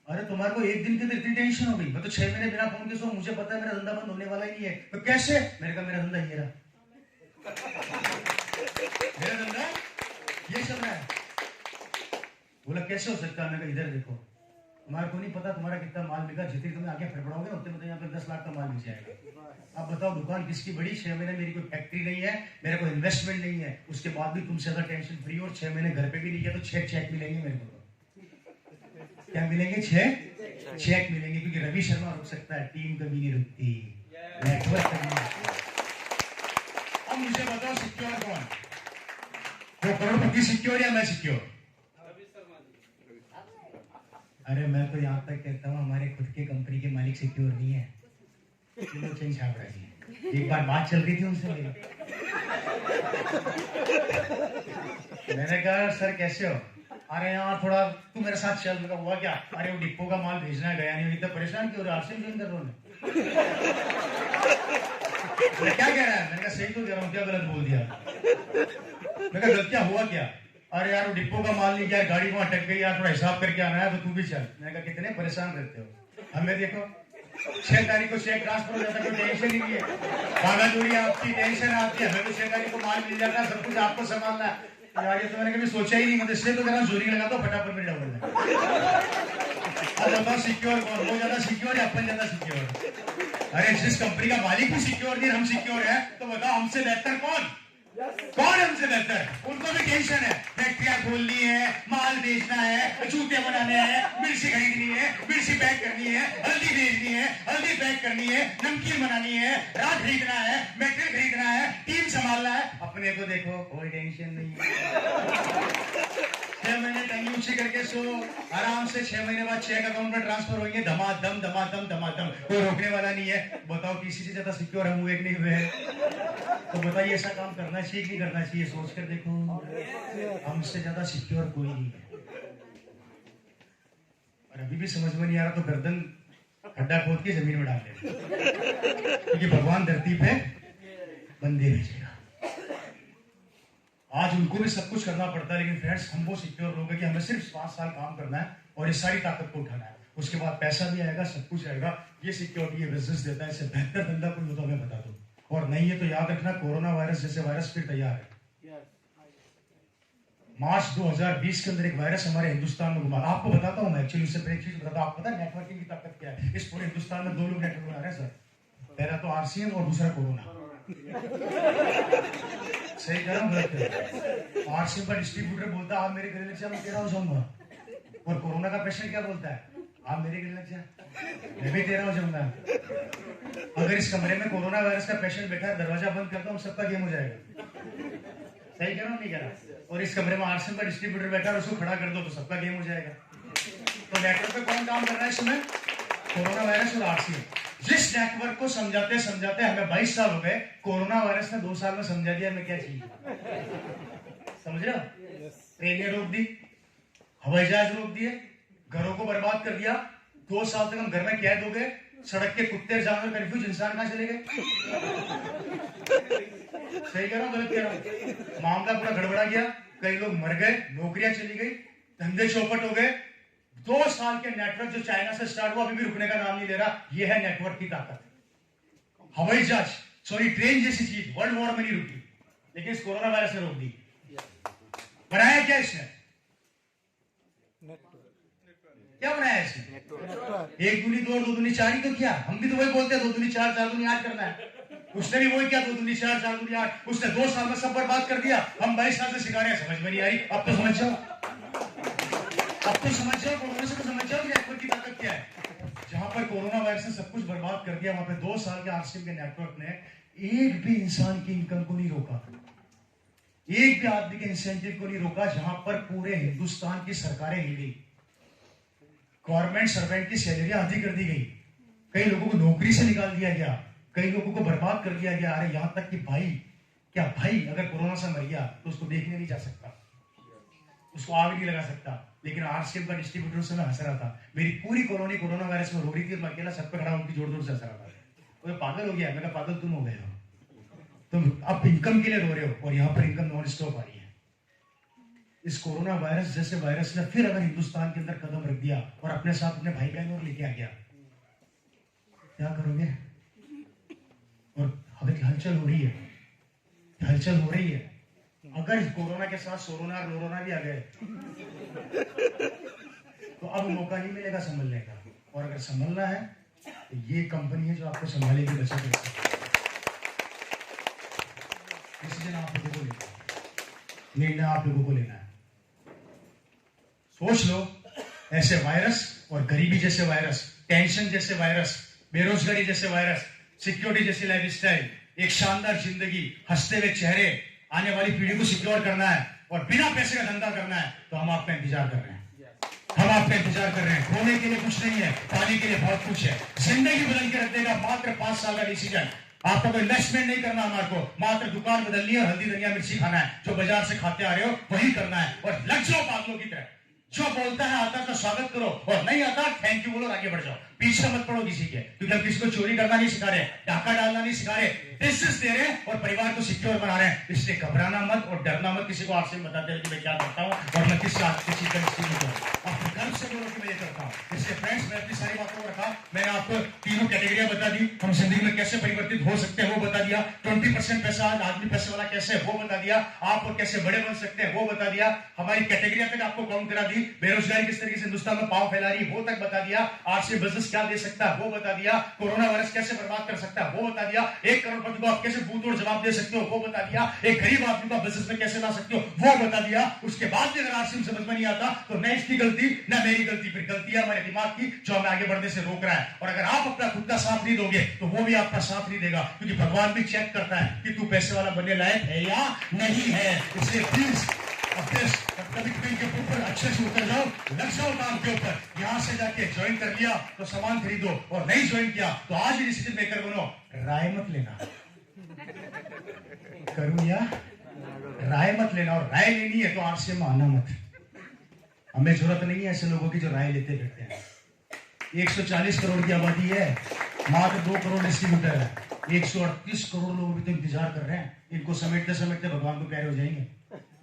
अरे तुम्हारे को एक दिन की तो इतनी टेंशन हो गई, मैं तो 6 महीने बिना फोन के सो, मुझे पता है मेरा धंधा बंद होने वाला ही नहीं है। तो कैसे? मैंने कहा मेरा धंधा ये रहा, मेरा धंधा ये चल रहा है। बोला कैसे हो सकता है? मैंने कहा इधर देखो, तुम्हारे को नहीं पता तुम्हारा कितना माल बिका, जितनी तुम्हें आगे फड़फड़ाओगे उतने मतलब यहाँ पे 10 लाख का माल मिल जाएगा। अब बताओ दुकान किसकी बड़ी? 6 महीने मेरी कोई फैक्ट्री नहीं है, मेरे को इन्वेस्टमेंट नहीं है, उसके बाद भी तुमसे ज्यादा टेंशन फ्री, और 6 महीने घर पे भी नहीं किया तो 6 चेक मिलेंगे मेरे को। तो क्या मिलेंगे? 6 चेक मिलेंगे, क्योंकि रवि शर्मा रुक सकता है, टीम कभी नहीं रुकती, नेटवर्क कभी नहीं रुकता। अब मुझे बताओ सिक्योर कौन? वो करोड़पति सिक्योर या मैं सिक्योर? अरे मैं तो यहाँ तक कहता हूँ हमारे खुद के कंपनी के मालिक सिक्योर नहीं है। छापड़ा जी, एक बार बात चल रही थी उनसे मेरी, मैंने कहा सर कैसे हो? अरे यार थोड़ा तू मेरे साथ चल। मेरा हुआ क्या? अरे वो डिपो का माल भेजना गया नहीं, इतना परेशान क्यों? आरसीएम ज्वाइन कर रहा हूँ। क्या कह रहा है? मैंने कहा सही तो कह रहा हूँ, क्या गलत बोल दिया? मैंने कहा गलत क्या हुआ क्या? अरे यार वो डिपो का माल नहीं गया, गाड़ी वहां अटक गई यार, थोड़ा हिसाब करके आना है तो तू भी चल। मैंने कहा कितने परेशान रहते हो? हमें देखो 6 तारीख को चेक ट्रांसफर हो जाता है, कोई टेंशन ही नहीं है, भागा चोरी आपकी टेंशन आपकी, हमें तो 6 तारीख को माल मिल जाता है, सब कुछ आपको संभालना है। यार ये तो मैंने कभी सोचा ही नहीं, मतलब इसलिए तो कह रहा हूँ चोरी लगाता हूँ फटाफट में डबल में। अब बताओ सिक्योर कौन? वो ज्यादा सिक्योर या अपन ज्यादा सिक्योर? अरे जिस कंपनी का मालिक भी सिक्योर नहीं, हम सिक्योर है, तो बताओ हमसे बेहतर कौन? कौन हमसे बेहतर? उनको भी टेंशन है, फैक्ट्रियां खोलनी है, माल बेचना है, जूते बनाने हैं, मिर्ची खरीदनी है, मिर्ची पैक करनी है, हल्दी भेजनी है, हल्दी पैक करनी है, नमकीन बनानी है, रात खरीदना है, मेटेरियल खरीदना है, टीम संभालना है। अपने को देखो कोई टेंशन नहीं है। 6 महीने टंगी ऊंची करके सो, आराम से 6 महीने बाद चेक अकाउंट में ट्रांसफर होंगे, धमाधम धमाधम धमाधम, कोई रोकने वाला नहीं है। बताओ किसी से ज्यादा सिक्योर हम हुए कि नहीं हुए? तो बताइए ऐसा काम करना चाहिए कि नहीं करना चाहिए? सोच कर देखो, हमसे ज्यादा सिक्योर कोई नहीं है। और अभी भी समझ में नहीं आ रहा तो गर्दन खड्डा खोद के जमीन में डाल दे, क्योंकि भगवान धरती पे बंदे भेजेगा। आज उनको भी सब कुछ करना पड़ता है, लेकिन फ्रेंड्स हम वो सिक्योर लोग हैं कि हमें सिर्फ 5 साल काम करना है और इस सारी ताकत को उठाना है, उसके बाद पैसा भी आएगा, सब कुछ आएगा। ये सिक्योरिटी ये बिजनेस देता है, इससे बेहतर धंधा कोई हो तो हमें बता दो, और नहीं है तो याद रखना कोरोना वायरस जैसे वायरस फिर तैयार है। मार्च 2020 के अंदर एक वायरस हमारे हिंदुस्तान में घुमा। आपको बताता हूं मैं, एक्चुअली उससे पहले एक चीज बताता हूं। आपको पता है नेटवर्किंग की ताकत क्या है? इस पूरे हिंदुस्तान में 2 लोग नेटवर्क बना रहे हैं सर, पहला तो आरसीएम और दूसरा कोरोना। सही कह रहा हूं गलत? आरसीएम का डिस्ट्रीब्यूटर बोलता है आप मेरे गले लग जा, मैं तेरा हो जाऊंगा, और कोरोना का पेशेंट क्या बोलता है? आप मेरे गले लग जा, मैं भी तेरा हो जाऊंगा। अगर इस कमरे में कोरोना वायरस का पेशेंट बैठा है, दरवाजा बंद करता हूं, सबका गेम हो जाएगा। सही कह रहा हूं नहीं कह रहा? और इस कमरे में आरसीएम का डिस्ट्रीब्यूटर बैठा है, उसको खड़ा कर दो तो सबका गेम हो जाएगा। तो नेटवर्क पे कौन काम कर रहा है इसमें? कोरोना वायरस और आरसीएम। जिस नेटवर्क को समझाते समझाते हमें 22 साल हो गए, कोरोना वायरस ने 2 साल में समझा दिया हमें क्या चाहिए। समझ रहे हो? ट्रेनें रोक दी, हवाई जहाज रोक दिए, घरों को बर्बाद कर दिया। 2 साल तक हम घर में कैद हो गए, सड़क के कुत्ते जानवर कंफ्यूज, इंसान कहां चले गए? सही कह रहा हूं गलत कह रहा हूं? मामला पूरा गड़बड़ा गया, कई लोग मर गए, नौकरियां चली गई, धंधे चौपट हो गए। 2 साल के नेटवर्क जो चाइना से स्टार्ट हुआ अभी भी रुकने का नाम नहीं ले रहा। ये है नेटवर्क की ताकत। हवाई जहाज सॉरी ट्रेन जैसी चीज वर्ल्ड वॉर में नहीं रुकी, लेकिन इस कोरोना वायरस ने रोक दी। बनाया क्या इसने? नेटवर्क क्या बनाया इसने? नेटवर्क 1 दूनी 2 2 दूनी 4 ही तो किया। हम भी तो वही बोलते हैं 2 दूनी 4 4 दूनी 8 करना है। उसने भी वही किया 2 दूनी 4 4 दूनी 8। उसने 2 साल में सब बर्बाद कर दिया। हम 22 साल से सिखा रहे हैं, समझ में नहीं आ रही। अब तो समझ जाओ, अब तो समझ जाओ, कोरोना से तो समझ जाओ कि नेटवर्क की ताकत क्या है। जहां पर कोरोना वायरस ने सब कुछ बर्बाद कर दिया, वहां पे 2 साल के आरसीएम के नेटवर्क ने एक भी इंसान की इनकम को नहीं रोका, एक भी आदमी के इंसेंटिव को नहीं रोका। जहां पर पूरे हिंदुस्तान की सरकारें हिल गई, गवर्नमेंट सर्वेंट की सैलरियां आधी कर दी गई, कई लोगों को नौकरी से निकाल दिया गया, कई लोगों को बर्बाद कर दिया गया। अरे यहां तक कि भाई, क्या भाई अगर कोरोना से मर गया तो उसको देखने नहीं जा सकता, उसको आग नहीं लगा सकता। लेकिन आरसीएम का डिस्ट्रीब्यूटर से मैं हंस रहा था, मेरी पूरी कॉलोनी कोरोना वायरस में रो रही थी, मैं अकेला छत पे खड़ा उनकी जोर जोर से हंस रहा था। वो पागल हो गया। मैंने कहा पागल तुम हो गए हो, तुम अब इनकम के लिए रो रहे हो और यहाँ पर इनकम नॉन स्टॉप आ रही है। इस कोरोना वायरस जैसे वायरस ने फिर अगर हिंदुस्तान के अंदर कदम रख दिया और अपने साथ अपने भाई बहन और लेके आ गया, क्या करोगे? और अगर हलचल हो रही है, हलचल हो रही है, अगर कोरोना के साथ सोरोना और लोरोना भी आ गए तो अब मौका नहीं मिलेगा संभलने का। और अगर संभलना है तो ये कंपनी है जो आपको संभालेगी, बचा के डिसीजन आप लोगों को लेना है, निर्णय आप लोगों को लेना है। सोच लो, ऐसे वायरस और गरीबी जैसे वायरस, टेंशन जैसे वायरस, बेरोजगारी जैसे वायरस, सिक्योरिटी जैसी लाइफस्टाइल, एक शानदार जिंदगी, हंसते हुए चेहरे, आने वाली पीढ़ी को सिक्योर करना है और बिना पैसे का धंधा करना है, तो हम आपका इंतजार कर रहे हैं। हम आपका इंतजार कर रहे हैं। खोने के लिए कुछ नहीं है, पाने के लिए बहुत कुछ है। जिंदगी बदल के रख देगा मात्र 5 साल का डिसीजन। आपको कोई इन्वेस्टमेंट नहीं करना, हमारे को मात्र दुकान बदलनी है और हल्दी धनिया मिर्ची खाना है। जो बाजार से खाते आ रहे हो वही करना है और लग जाओ पागलों की तरह। जो बोलता है आता है तो स्वागत करो और नहीं आता थैंक यू बोलो और आगे बढ़ जाओ। पीछे मत पड़ो किसी के, क्योंकि हम किसी को चोरी करना नहीं सिखा रहे, डाका डालना नहीं सिखा रहे, बिजनेस दे रहे हैं और परिवार को सिक्योर बना रहे हैं। इसलिए घबराना मत और डरना मत। किसी को आपसे बताते हैं कि मैं क्या करता हूँ और मैं किस चीज का इस्तेमाल करता हूँ, गर्व से बोलो कि मैं ये करता हूँ। इसलिए फ्रेंड्स, मैं अपनी सारी बातों को रखा, मैंने आपको तीनों कैटेगरियां बता दी, हम जिंदगी में कैसे परिवर्तित हो सकते हैं वो बता दिया। 20% पैसा आदमी पैसे वाला कैसे है वो बता दिया। आप और कैसे बड़े बन सकते हैं वो बता दिया। हमारी कैटेगरियां तक आपको काउंट करा दी। बेरोजगारी किस तरीके से हिंदुस्तान में पांव फैला रही है वो तक बता दिया। आरसीएम बिजनेस क्या दे सकता है वो बता दिया। कोरोना वायरस कैसे बर्बाद कर सकता है वो बता दिया। 1 करोड़पति को आप कैसे बूथ तोड़ जवाब दे सकते हो वो बता दिया। एक गरीब आदमी को बिजनेस में कैसे ला सकते हो वो बता दिया। उसके बाद भी अगर आरसीएम समझ में नहीं आता तो न इसकी गलती न मेरी गलती, फिर गलती है हमारे दिमाग की जो हमें आगे बढ़ने से रोक रहा है। और अगर आप अपना खुद का साथ नहीं दोगे तो वो भी आपका साथ नहीं देगा, क्योंकि भगवान भी चेक करता है कि तू पैसे वाला बनने लायक है या नहीं है। इसलिए प्लीज कभी के ऊपर अच्छे से उतर जाओ, लग जाओ काम के ऊपर। यहां से जाके ज्वाइन कर लिया तो सामान खरीदो और नहीं ज्वाइन किया तो आज ही डिसीजन मेकर बनो। राय मत लेना, करूं या राय मत लेना। और राय लेनी है तो आरसीएम में आना मत। हमें जरूरत नहीं है ऐसे लोगों की जो राय लेते फिरते हैं। 140 करोड़ की आबादी है, मात्र 2 करोड़ डिस्ट्रीब्यूटर है। 138 करोड़ लोग भी तो इंतजार कर रहे हैं। इनको समेटते समेटते भगवान को प्यारे हो जाएंगे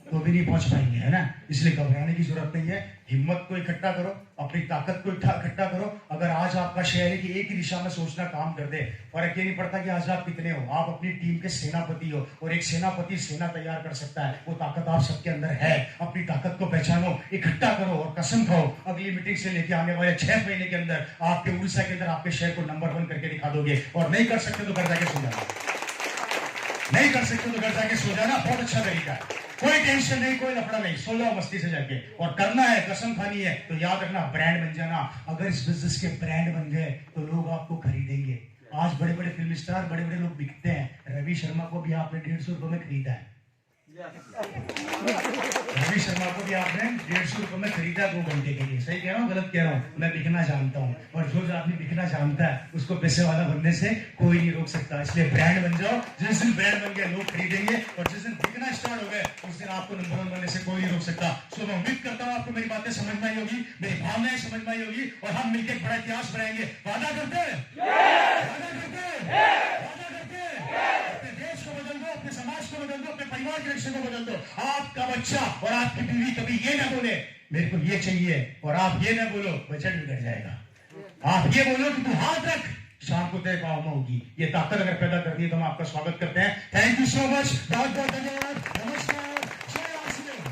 तो भी नहीं पहुंच पाएंगे, है ना। इसलिए घबराने की जरूरत नहीं है। हिम्मत को इकट्ठा करो, अपनी ताकत को इकट्ठा करो। अगर आज आपका शहर है कि एक ही दिशा में सोचना काम कर दे, फर्क ये नहीं पड़ता कि आज आप कितने हो, आप अपनी टीम के सेनापति हो और एक सेनापति सेना तैयार कर सकता है। वो ताकत आप सबके अंदर है। अपनी ताकत को पहचानो, इकट्ठा करो और कसम खाओ अगली मीटिंग से लेकर आने वाले 6 महीने के अंदर आपके उड़ीसा के अंदर आपके शहर को नंबर 1 करके दिखा दोगे। और नहीं कर सकते तो घर जाके सो जाना, नहीं कर सकते तो घर जाके सो जाना, बहुत अच्छा तरीका है। कोई टेंशन नहीं, कोई लफड़ा नहीं, सो जाओ मस्ती से जाके। और करना है, कसम खानी है तो याद रखना ब्रांड बन जाना। अगर इस बिजनेस के ब्रांड बन गए तो लोग आपको खरीदेंगे। आज बड़े बड़े फिल्म स्टार, बड़े बड़े लोग बिकते हैं। रवि शर्मा को भी आपने 150 रुपए में खरीदा है। रवि शर्मा को भी आपने 150 रुपए में खरीदा 2 घंटे के लिए। सही कह रहा हूँ गलत कह रहा हूँ? मैं बिकना जानता हूँ और जो आदमी बिकना जानता है उसको पैसे वाला बनने से कोई नहीं रोक सकता। इसलिए ब्रांड बन जाओ। जिस दिन ब्रांड बन गया लोग खरीदेंगे और जिस दिन बिकना स्टार्ट हो गए उस दिन आपको नंबर 1 बनने से कोई नहीं रोक सकता। सो मैं उम्मीद करता हूँ आपको मेरी बातें समझ में आई होगी, मेरी भावनाएं समझ में आई होगी और हम मिलकर बड़ा इतिहास बनाएंगे। वादा करते हैं, वादा करते हैं, वादा करते हैं। अपने देश को बदल दो, अपने समाज को बदल दो, अपने परिवार के रिश्ते को बदल दो। आपका बच्चा और आपकी बीवी कभी ये ना बोले मेरे को ये चाहिए और आप ये ना बोलो बजट बिगड़ जाएगा। आप ये बोलो कि तू हाथ रख, शाम को तेरे पाँव में होगी। ये ताकत अगर पैदा करती है तो हम आपका स्वागत करते हैं। थैंक यू सो मच, बहुत बहुत धन्यवाद, नमस्कार, जय आरसीएम।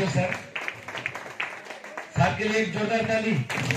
सर, साहब के लिए एक जोरदार ताली।